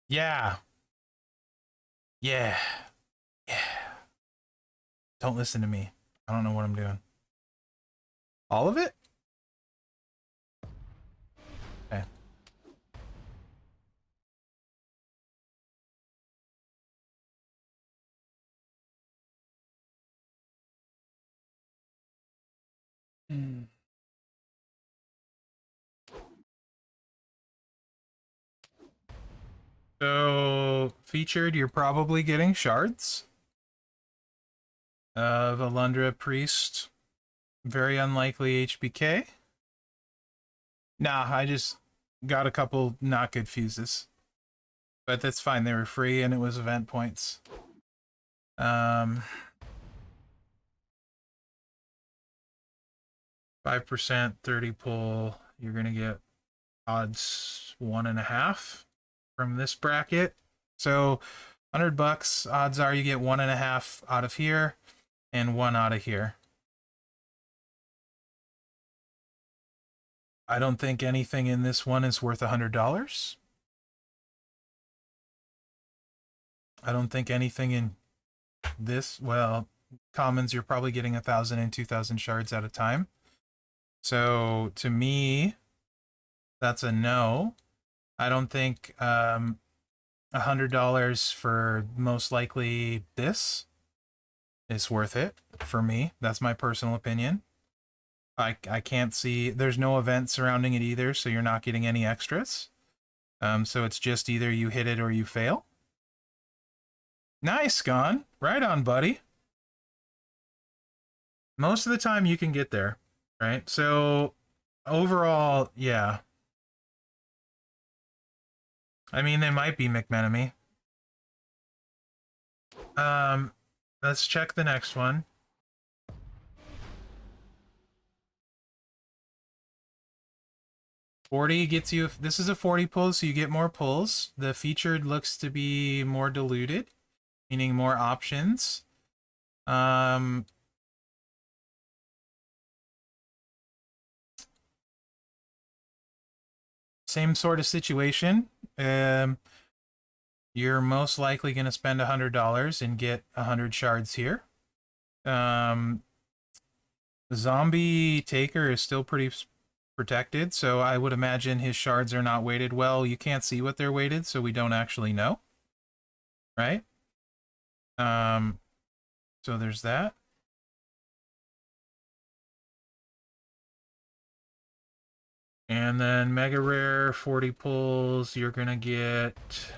Yeah. Yeah. Yeah. Don't listen to me. I don't know what I'm doing. All of it? Okay. So, featured, you're probably getting shards. Valundra Priest. Very unlikely HBK. Nah, I just got a couple not good fuses. But that's fine, they were free and it was event points. 5%, 30 pull, you're gonna get odds 1.5 from this bracket. So $100, odds are you get 1.5 out of here and 1 out of here. I don't think anything in this one is worth $100. I don't think anything in this, well, commons, you're probably getting 1,000 and 2,000 shards at a time. So to me, that's a no. I don't think $100 for most likely this is worth it for me. That's my personal opinion. I can't see, there's no event surrounding it either, so you're not getting any extras. So it's just either you hit it or you fail. Nice, Gone. Right on, buddy. Most of the time you can get there, right? So overall, yeah. I mean, they might be McMenemy. Let's check the next one. $40 gets you, this is a 40 pull, so you get more pulls. The featured looks to be more diluted, meaning more options. Same sort of situation. You're most likely going to spend $100 and get 100 shards here. Zombie Taker is still pretty protected, so I would imagine his shards are not weighted well. You can't see what they're weighted, so we don't actually know. Right? So there's that. And then Mega Rare, 40 pulls, you're going to get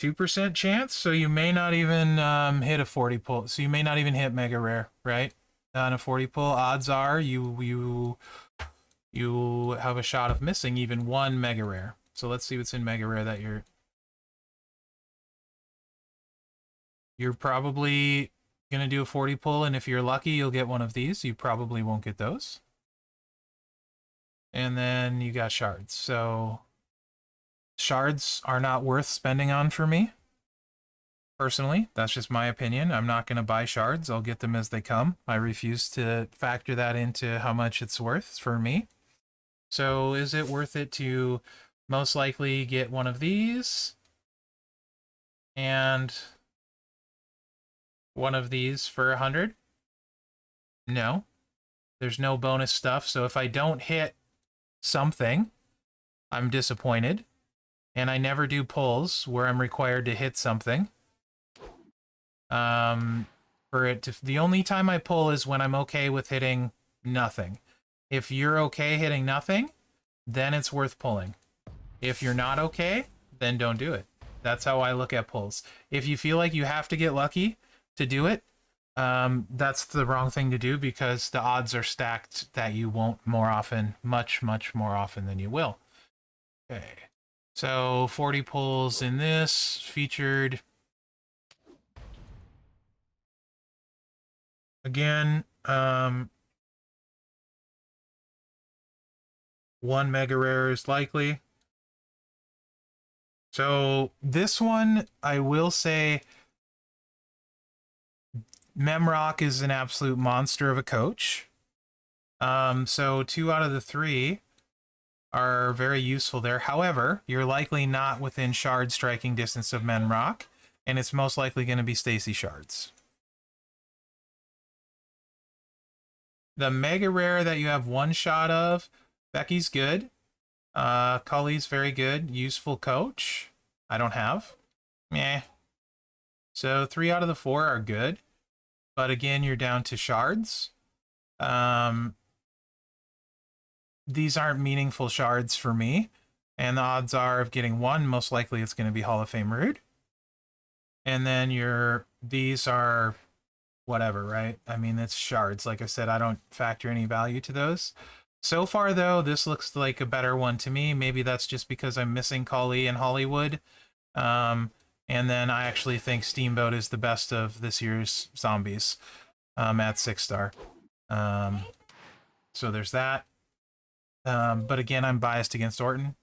2% chance, so you may not even hit a 40 pull. So you may not even hit Mega Rare, right? On a 40 pull, odds are you have a shot of missing even one Mega Rare. So let's see what's in Mega Rare that you're probably going to do a 40 pull, and if you're lucky, you'll get one of these. You probably won't get those. And then you got shards. So shards are not worth spending on for me. Personally, that's just my opinion. I'm not going to buy shards. I'll get them as they come. I refuse to factor that into how much it's worth for me. So is it worth it to most likely get one of these and one of these for 100? No. There's no bonus stuff. So if I don't hit something, I'm disappointed. And I never do pulls where I'm required to hit something. For it to, the only time I pull is when I'm okay with hitting nothing. If you're okay hitting nothing, then it's worth pulling. If you're not okay, then don't do it. That's how I look at pulls. If you feel like you have to get lucky to do it, that's the wrong thing to do, because the odds are stacked that you won't more often, much more often than you will. Okay. So 40 pulls in this, featured. Again, one mega rare is likely. So this one, I will say, Memrock is an absolute monster of a coach. So 2 out of the 3 are very useful there. However, you're likely not within shard striking distance of Memrock, and it's most likely going to be Stacy shards. The mega rare that you have one shot of, Becky's good. Cully's very good. Useful coach. I don't have. Meh. So 3 out of the 4 are good. But again, you're down to shards. These aren't meaningful shards for me. And the odds are of getting one, most likely it's going to be Hall of Fame Rude. And then these are whatever, right? I mean, it's shards. Like I said, I don't factor any value to those. So far, though, this looks like a better one to me. Maybe that's just because I'm missing Kali and Hollywood. And then I actually think Steamboat is the best of this year's zombies at 6-star. So there's that. But again, I'm biased against Orton.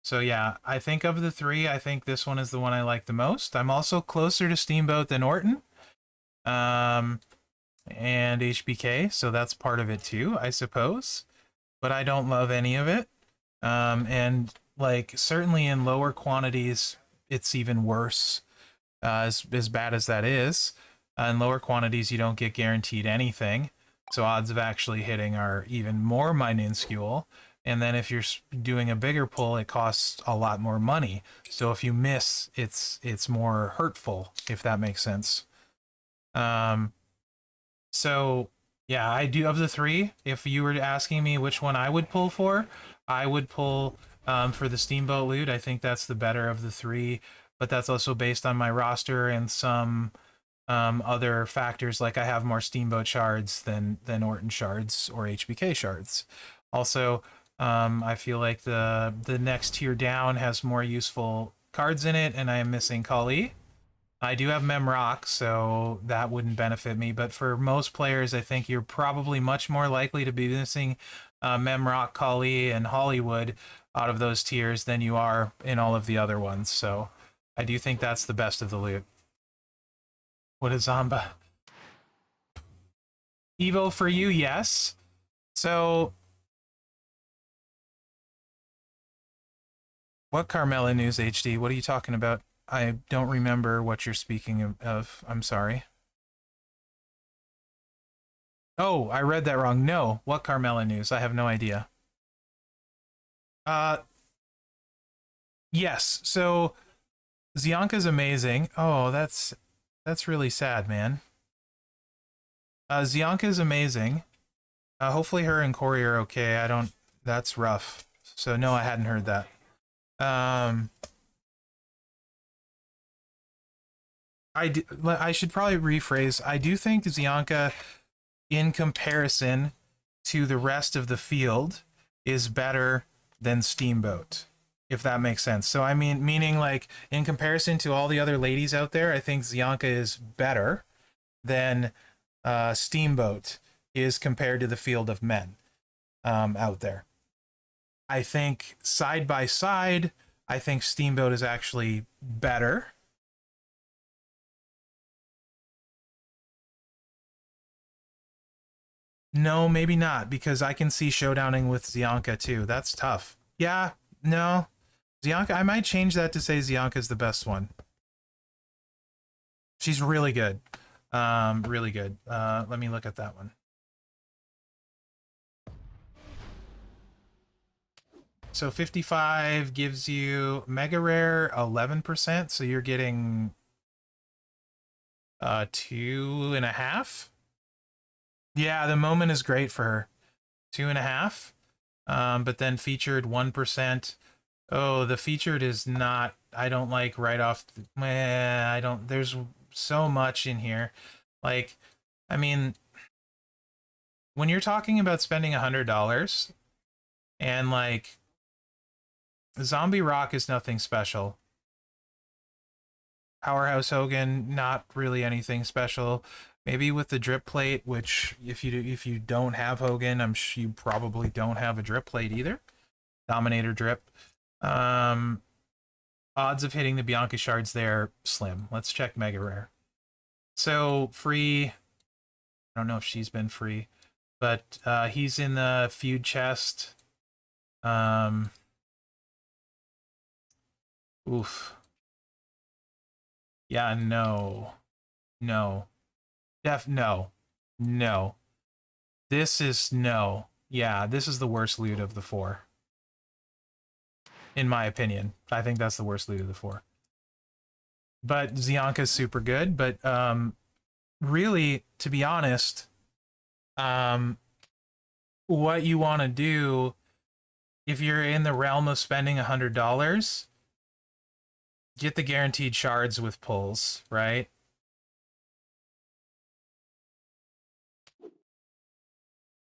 So yeah, I think of the 3, I think this one is the one I like the most. I'm also closer to Steamboat than Orton. And HBK, so that's part of it too, I suppose. But I don't love any of it. And like certainly in lower quantities, it's even worse. As bad as that is, in lower quantities you don't get guaranteed anything, so odds of actually hitting are even more minuscule. And then if you're doing a bigger pull, it costs a lot more money. So if you miss, it's more hurtful, if that makes sense. So yeah, I do, of the 3, if you were asking me which one I would pull for, I would pull for the Steamboat loot. I think that's the better of the 3, but that's also based on my roster and some other factors, like I have more Steamboat shards than Orton shards or HBK shards. Also, I feel like the next tier down has more useful cards in it, and I am missing Kali. I do have Memrock, so that wouldn't benefit me. But for most players, I think you're probably much more likely to be missing Memrock, Kali, and Hollywood out of those tiers than you are in all of the other ones. So I do think that's the best of the loot. What is Zamba? Evo for you, yes. So what Carmella News HD? What are you talking about? I don't remember what you're speaking of. I'm sorry. Oh, I read that wrong. No, what Carmella News? I have no idea. Yes. So Zianka's amazing. Oh, that's really sad, man. Zianka's amazing. Hopefully her and Corey are okay. That's rough. So no, I hadn't heard that. I should probably rephrase. I do think Zianka, in comparison to the rest of the field, is better than Steamboat, if that makes sense. So I mean, meaning like in comparison to all the other ladies out there, I think Zianka is better than Steamboat is compared to the field of men out there. I think side by side, I think Steamboat is actually better. No, maybe not, because I can see showdowning with Zianka too. That's tough. Yeah, no. Zianka, I might change that to say Zianka's the best one. She's really good. Really good. Let me look at that one. So 55 gives you Mega Rare 11%, so you're getting 2.5. Yeah, the moment is great for her. 2.5. But then featured 1%. Oh, the featured is not, I don't like right off. I don't, there's so much in here. Like, I mean, when you're talking about spending $100 and like Zombie Rock is nothing special. Powerhouse Hogan, not really anything special. Maybe with the drip plate, which if you don't have Hogan, I'm sure you probably don't have a drip plate either. Dominator drip. Odds of hitting the Bianca shards there, slim. Let's check Mega Rare. So free. I don't know if she's been free, but he's in the feud chest. Oof. Yeah, no. No. No. No. This is no. Yeah, this is the worst loot of the four. In my opinion. I think that's the worst loot of the four. But Zianka's super good, but really, to be honest, what you want to do if you're in the realm of spending $100, get the guaranteed shards with pulls, right?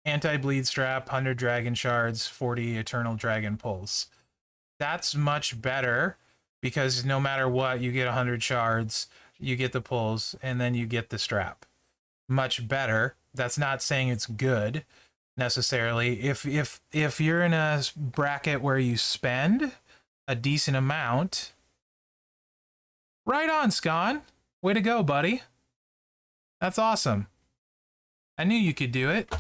Anti-bleed strap, 100 dragon shards, 40 eternal dragon pulls. That's much better because no matter what, you get 100 shards, you get the pulls, and then you get the strap. Much better. That's not saying it's good necessarily. If you're in a bracket where you spend a decent amount, right on, Scon. Way to go, buddy. That's awesome. I knew you could do it.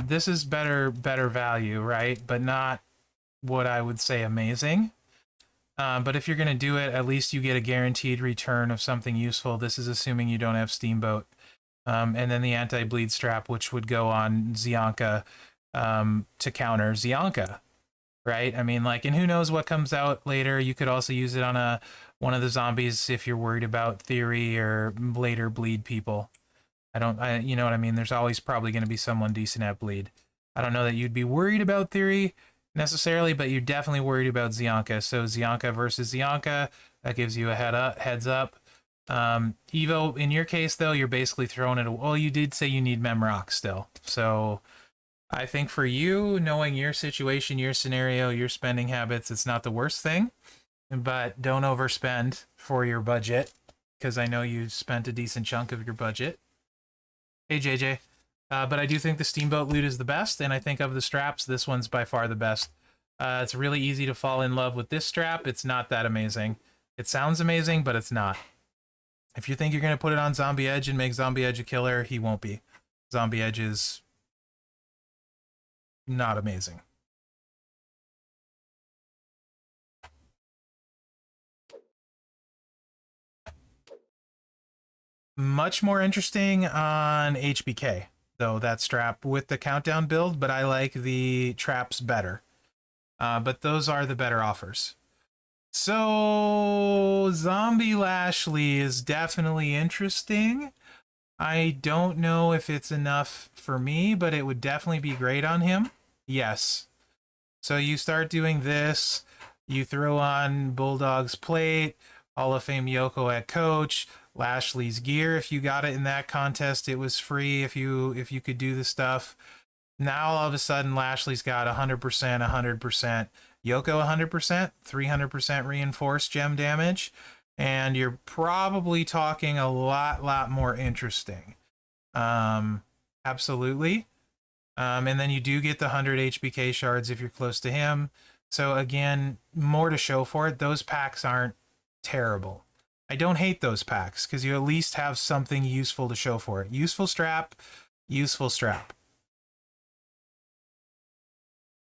This is better value, right? But not what I would say amazing. But if you're going to do it, at least you get a guaranteed return of something useful. This is assuming you don't have Steamboat. And then the anti-bleed strap, which would go on Zianka to counter Zianka, right? I mean, like, and who knows what comes out later. You could also use it on one of the zombies if you're worried about Theory or later bleed people. You know what I mean? There's always probably going to be someone decent at bleed. I don't know that you'd be worried about Theory necessarily, but you're definitely worried about Zianka. So Zianka versus Zianka, that gives you a heads up. Evo, in your case, though, you're basically throwing it. Well, you did say you need Memrock still. So I think for you, knowing your situation, your scenario, your spending habits, it's not the worst thing. But don't overspend for your budget, because I know you spent a decent chunk of your budget. Hey, JJ. But I do think the Steamboat loot is the best, and I think of the straps, this one's by far the best. It's really easy to fall in love with this strap. It's not that amazing. It sounds amazing, but it's not. If you think you're going to put it on Zombie Edge and make Zombie Edge a killer, he won't be. Zombie Edge is not amazing. Much more interesting on HBK, though, that strap with the countdown build, but I like the traps better. But those are the better offers. So, Zombie Lashley is definitely interesting. I don't know if it's enough for me, but it would definitely be great on him. Yes. So you start doing this, you throw on Bulldog's plate, Hall of Fame Yoko at coach, Lashley's gear. If you got it in that contest, it was free if you could do the stuff. Now all of a sudden Lashley's got 100%, 100%. Yoko 100%, 300% reinforced gem damage, and you're probably talking a lot more interesting. Absolutely. And then you do get the 100 HBK shards if you're close to him. So again, more to show for it. Those packs aren't terrible. I don't hate those packs because you at least have something useful to show for it. Useful strap, useful strap.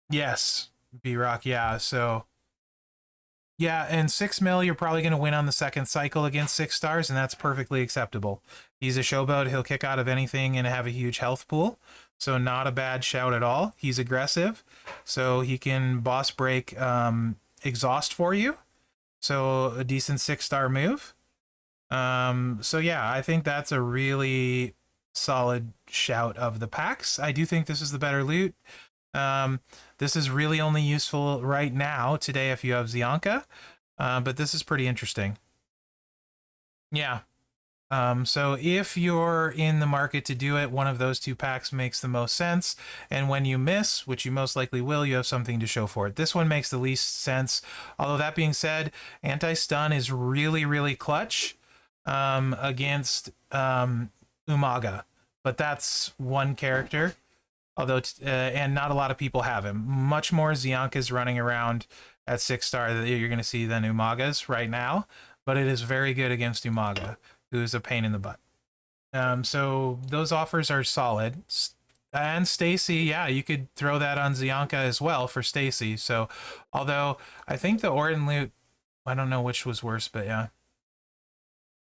Yes, B-Rock, yeah. So, yeah, and 6 mil, you're probably going to win on the second cycle against 6 stars, and that's perfectly acceptable. He's a showboat. He'll kick out of anything and have a huge health pool. So not a bad shout at all. He's aggressive, so he can boss break exhaust for you. So a decent 6-star move. So yeah, I think that's a really solid shout of the packs. I do think this is the better loot. This is really only useful right now, today, if you have Zianka. But this is pretty interesting. Yeah. So if you're in the market to do it, one of those 2 packs makes the most sense. And when you miss, which you most likely will, you have something to show for it. This one makes the least sense. Although that being said, anti-stun is really, really clutch against Umaga. But that's one character. Although, and not a lot of people have him. Much more Zianka's running around at 6-star that you're going to see than Umaga's right now. But it is very good against Umaga, who is a pain in the butt. So those offers are solid. And Stacy, yeah, you could throw that on Zianka as well for Stacy. So, although I think the Orton loot, I don't know which was worse, but yeah.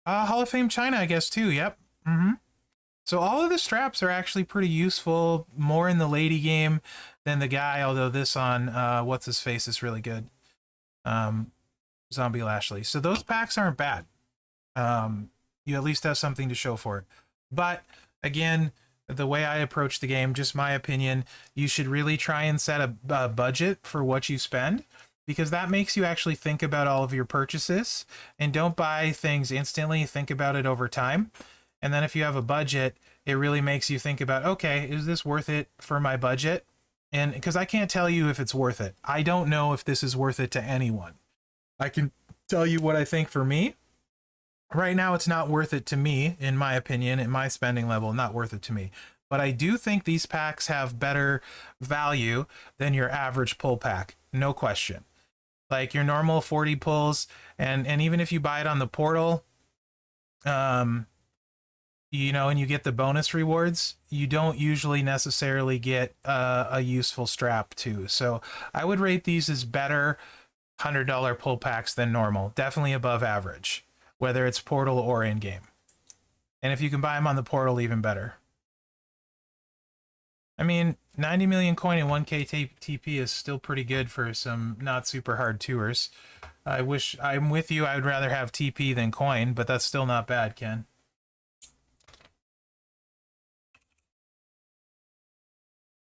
Hall of Fame China, I guess, too. Yep. So all of the straps are actually pretty useful, more in the lady game than the guy, although this on what's his face is really good. Zombie Lashley. So those packs aren't bad. You at least have something to show for it. But again, the way I approach the game, just my opinion, you should really try and set a budget for what you spend, because that makes you actually think about all of your purchases, and don't buy things instantly. Think about it over time. And then if you have a budget, it really makes you think about, okay, is this worth it for my budget? And because I can't tell you if it's worth it. I don't know if this is worth it to anyone. I can tell you what I think for me. Right now, it's not worth it to me, in my opinion, in my spending level, not worth it to me. But I do think these packs have better value than your average pull pack. No question. Like your normal 40 pulls, and even if you buy it on the portal, you know, and you get the bonus rewards, you don't usually necessarily get a useful strap too. So I would rate these as better $100 pull packs than normal. Definitely above average, whether it's portal or in-game. And if you can buy them on the portal, even better. I mean, 90 million coin and 1k TP is still pretty good for some not super hard tours. I wish, I'm with you, I would rather have TP than coin, but that's still not bad, Ken.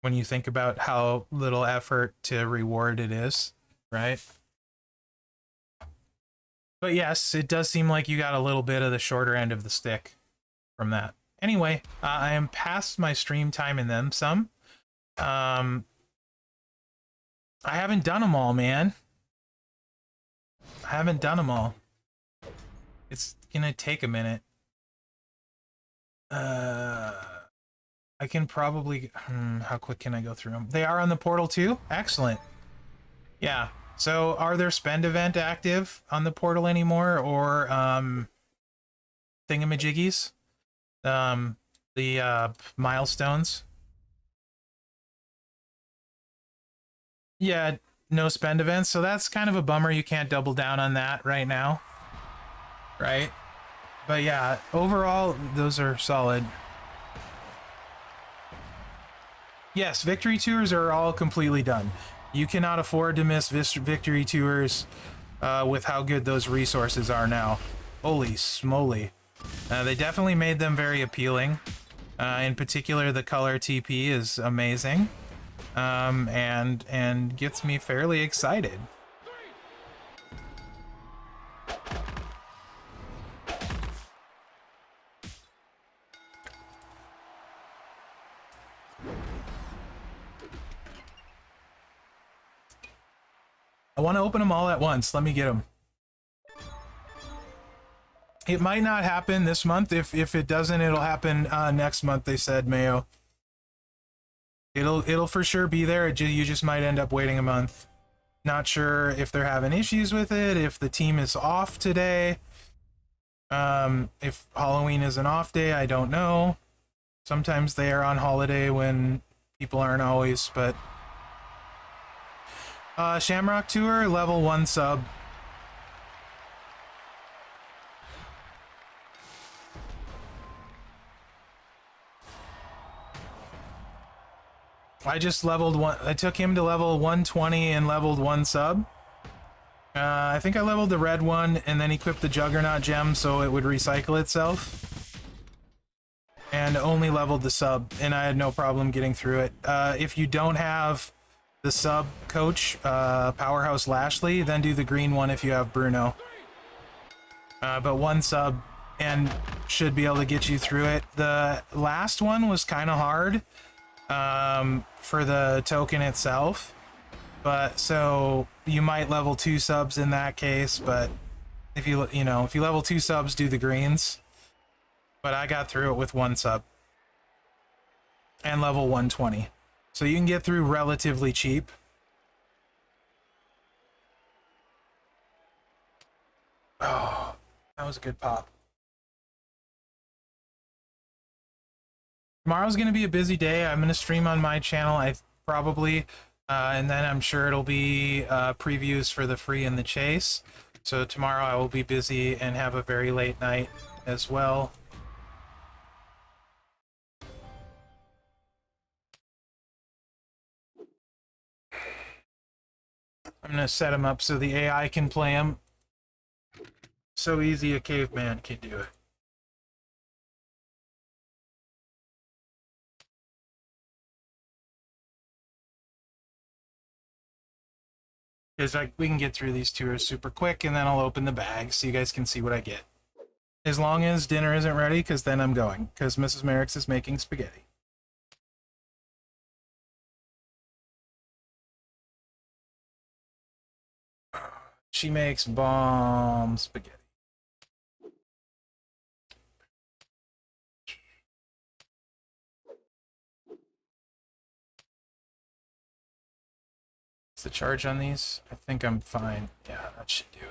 When you think about how little effort to reward it is, right? But yes, it does seem like you got a little bit of the shorter end of the stick from that. Anyway, I am past my stream time and then some. I haven't done them all, man. I haven't done them all. It's gonna take a minute. I can probably... how quick can I go through them? They are on the portal too? Excellent. Yeah. So are there spend event active on the portal anymore, or thingamajiggies? The milestones? Yeah, no spend events. So that's kind of a bummer. You can't double down on that right now. Right? But yeah, overall, those are solid. Yes, victory tours are all completely done. You cannot afford to miss victory tours with how good those resources are now. Holy smoly. They definitely made them very appealing. In particular, the color TP is amazing. And gets me fairly excited. I want to open them all at once. Let me get them. It might not happen this month. If it doesn't, it'll happen next month, they said, Mayo. It'll for sure be there. You just might end up waiting a month. Not sure if they're having issues with it, if the team is off today. If Halloween is an off day, I don't know. Sometimes they are on holiday when people aren't always, but... Shamrock Tour, level 1 sub. I just leveled one. I took him to level 120 and leveled one sub. I think I leveled the red one and then equipped the Juggernaut gem so it would recycle itself. And only leveled the sub, and I had no problem getting through it. If you don't have the sub coach, Powerhouse Lashley, then do the green one if you have Bruno. But one sub and should be able to get you through it. The last one was kind of hard for the token itself. But so you might level 2 subs in that case, but if you level 2 subs, do the greens. But I got through it with 1 sub and level 120. So you can get through relatively cheap. Oh, that was a good pop. Tomorrow's going to be a busy day. I'm going to stream on my channel. And then I'm sure it'll be previews for the free and the chase. So tomorrow I will be busy and have a very late night as well. I'm going to set him up so the AI can play him. So easy a caveman can do it. Because we can get through these tours super quick, and then I'll open the bag so you guys can see what I get. As long as dinner isn't ready, because then I'm going. Because Mrs. Merrick's is making spaghetti. She makes bomb spaghetti. What's the charge on these? I think I'm fine. Yeah, that should do it.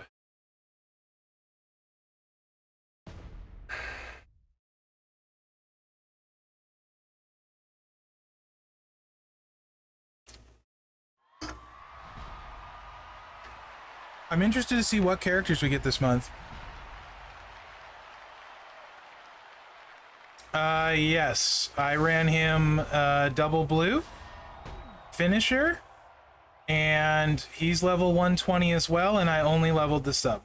I'm interested to see what characters we get this month. Yes. I ran him double blue finisher, and he's level 120 as well, and I only leveled the sub.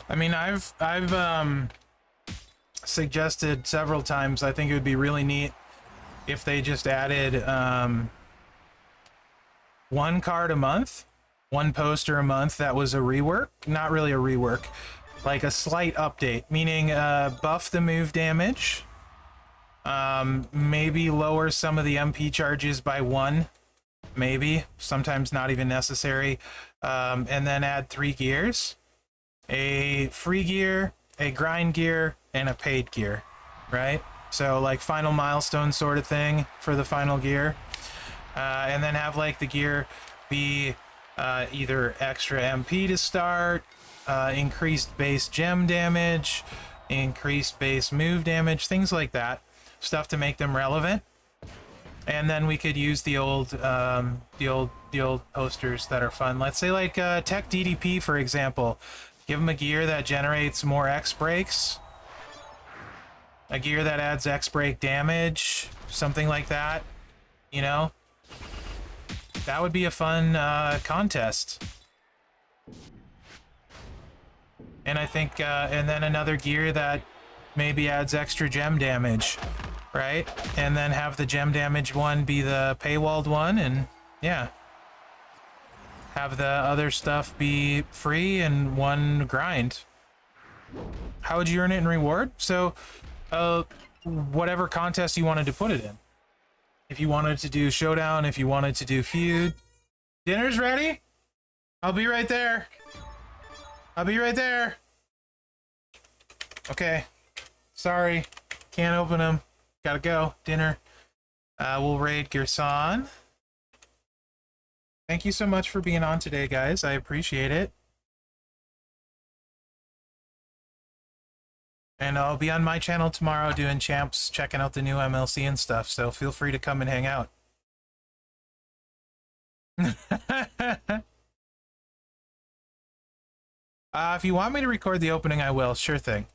I mean, I've suggested several times, I think it would be really neat if they just added one card a month, one poster a month that was a rework. Not really a rework, like a slight update, meaning buff the move damage, maybe lower some of the MP charges by 1, maybe, sometimes not even necessary, and then add 3 gears. A free gear, a grind gear, and a paid gear, right? So like final milestone sort of thing for the final gear. And then have like the gear be either extra MP to start, increased base gem damage, increased base move damage, things like that. Stuff to make them relevant. And then we could use the old posters that are fun. Let's say like Tech DDP, for example. Give them a gear that generates more X breaks. A gear that adds X break damage. Something like that. You know? That would be a fun contest. And I think, and then another gear that maybe adds extra gem damage. Right? And then have the gem damage one be the paywalled one, and yeah. Have the other stuff be free and one grind. How would you earn it in reward? So, whatever contest you wanted to put it in. If you wanted to do showdown, if you wanted to do feud. Dinner's ready? I'll be right there. I'll be right there. Okay. Sorry. Can't open them. Gotta go. Dinner. We'll raid Gerson. Thank you so much for being on today, guys. I appreciate it. And I'll be on my channel tomorrow doing champs, checking out the new MLC and stuff, so feel free to come and hang out. If you want me to record the opening, I will. Sure thing.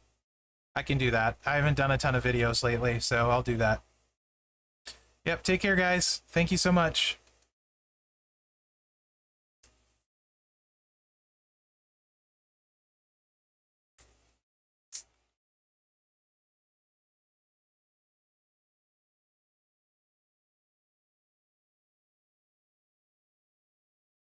I can do that. I haven't done a ton of videos lately, so I'll do that. Yep, take care, guys. Thank you so much.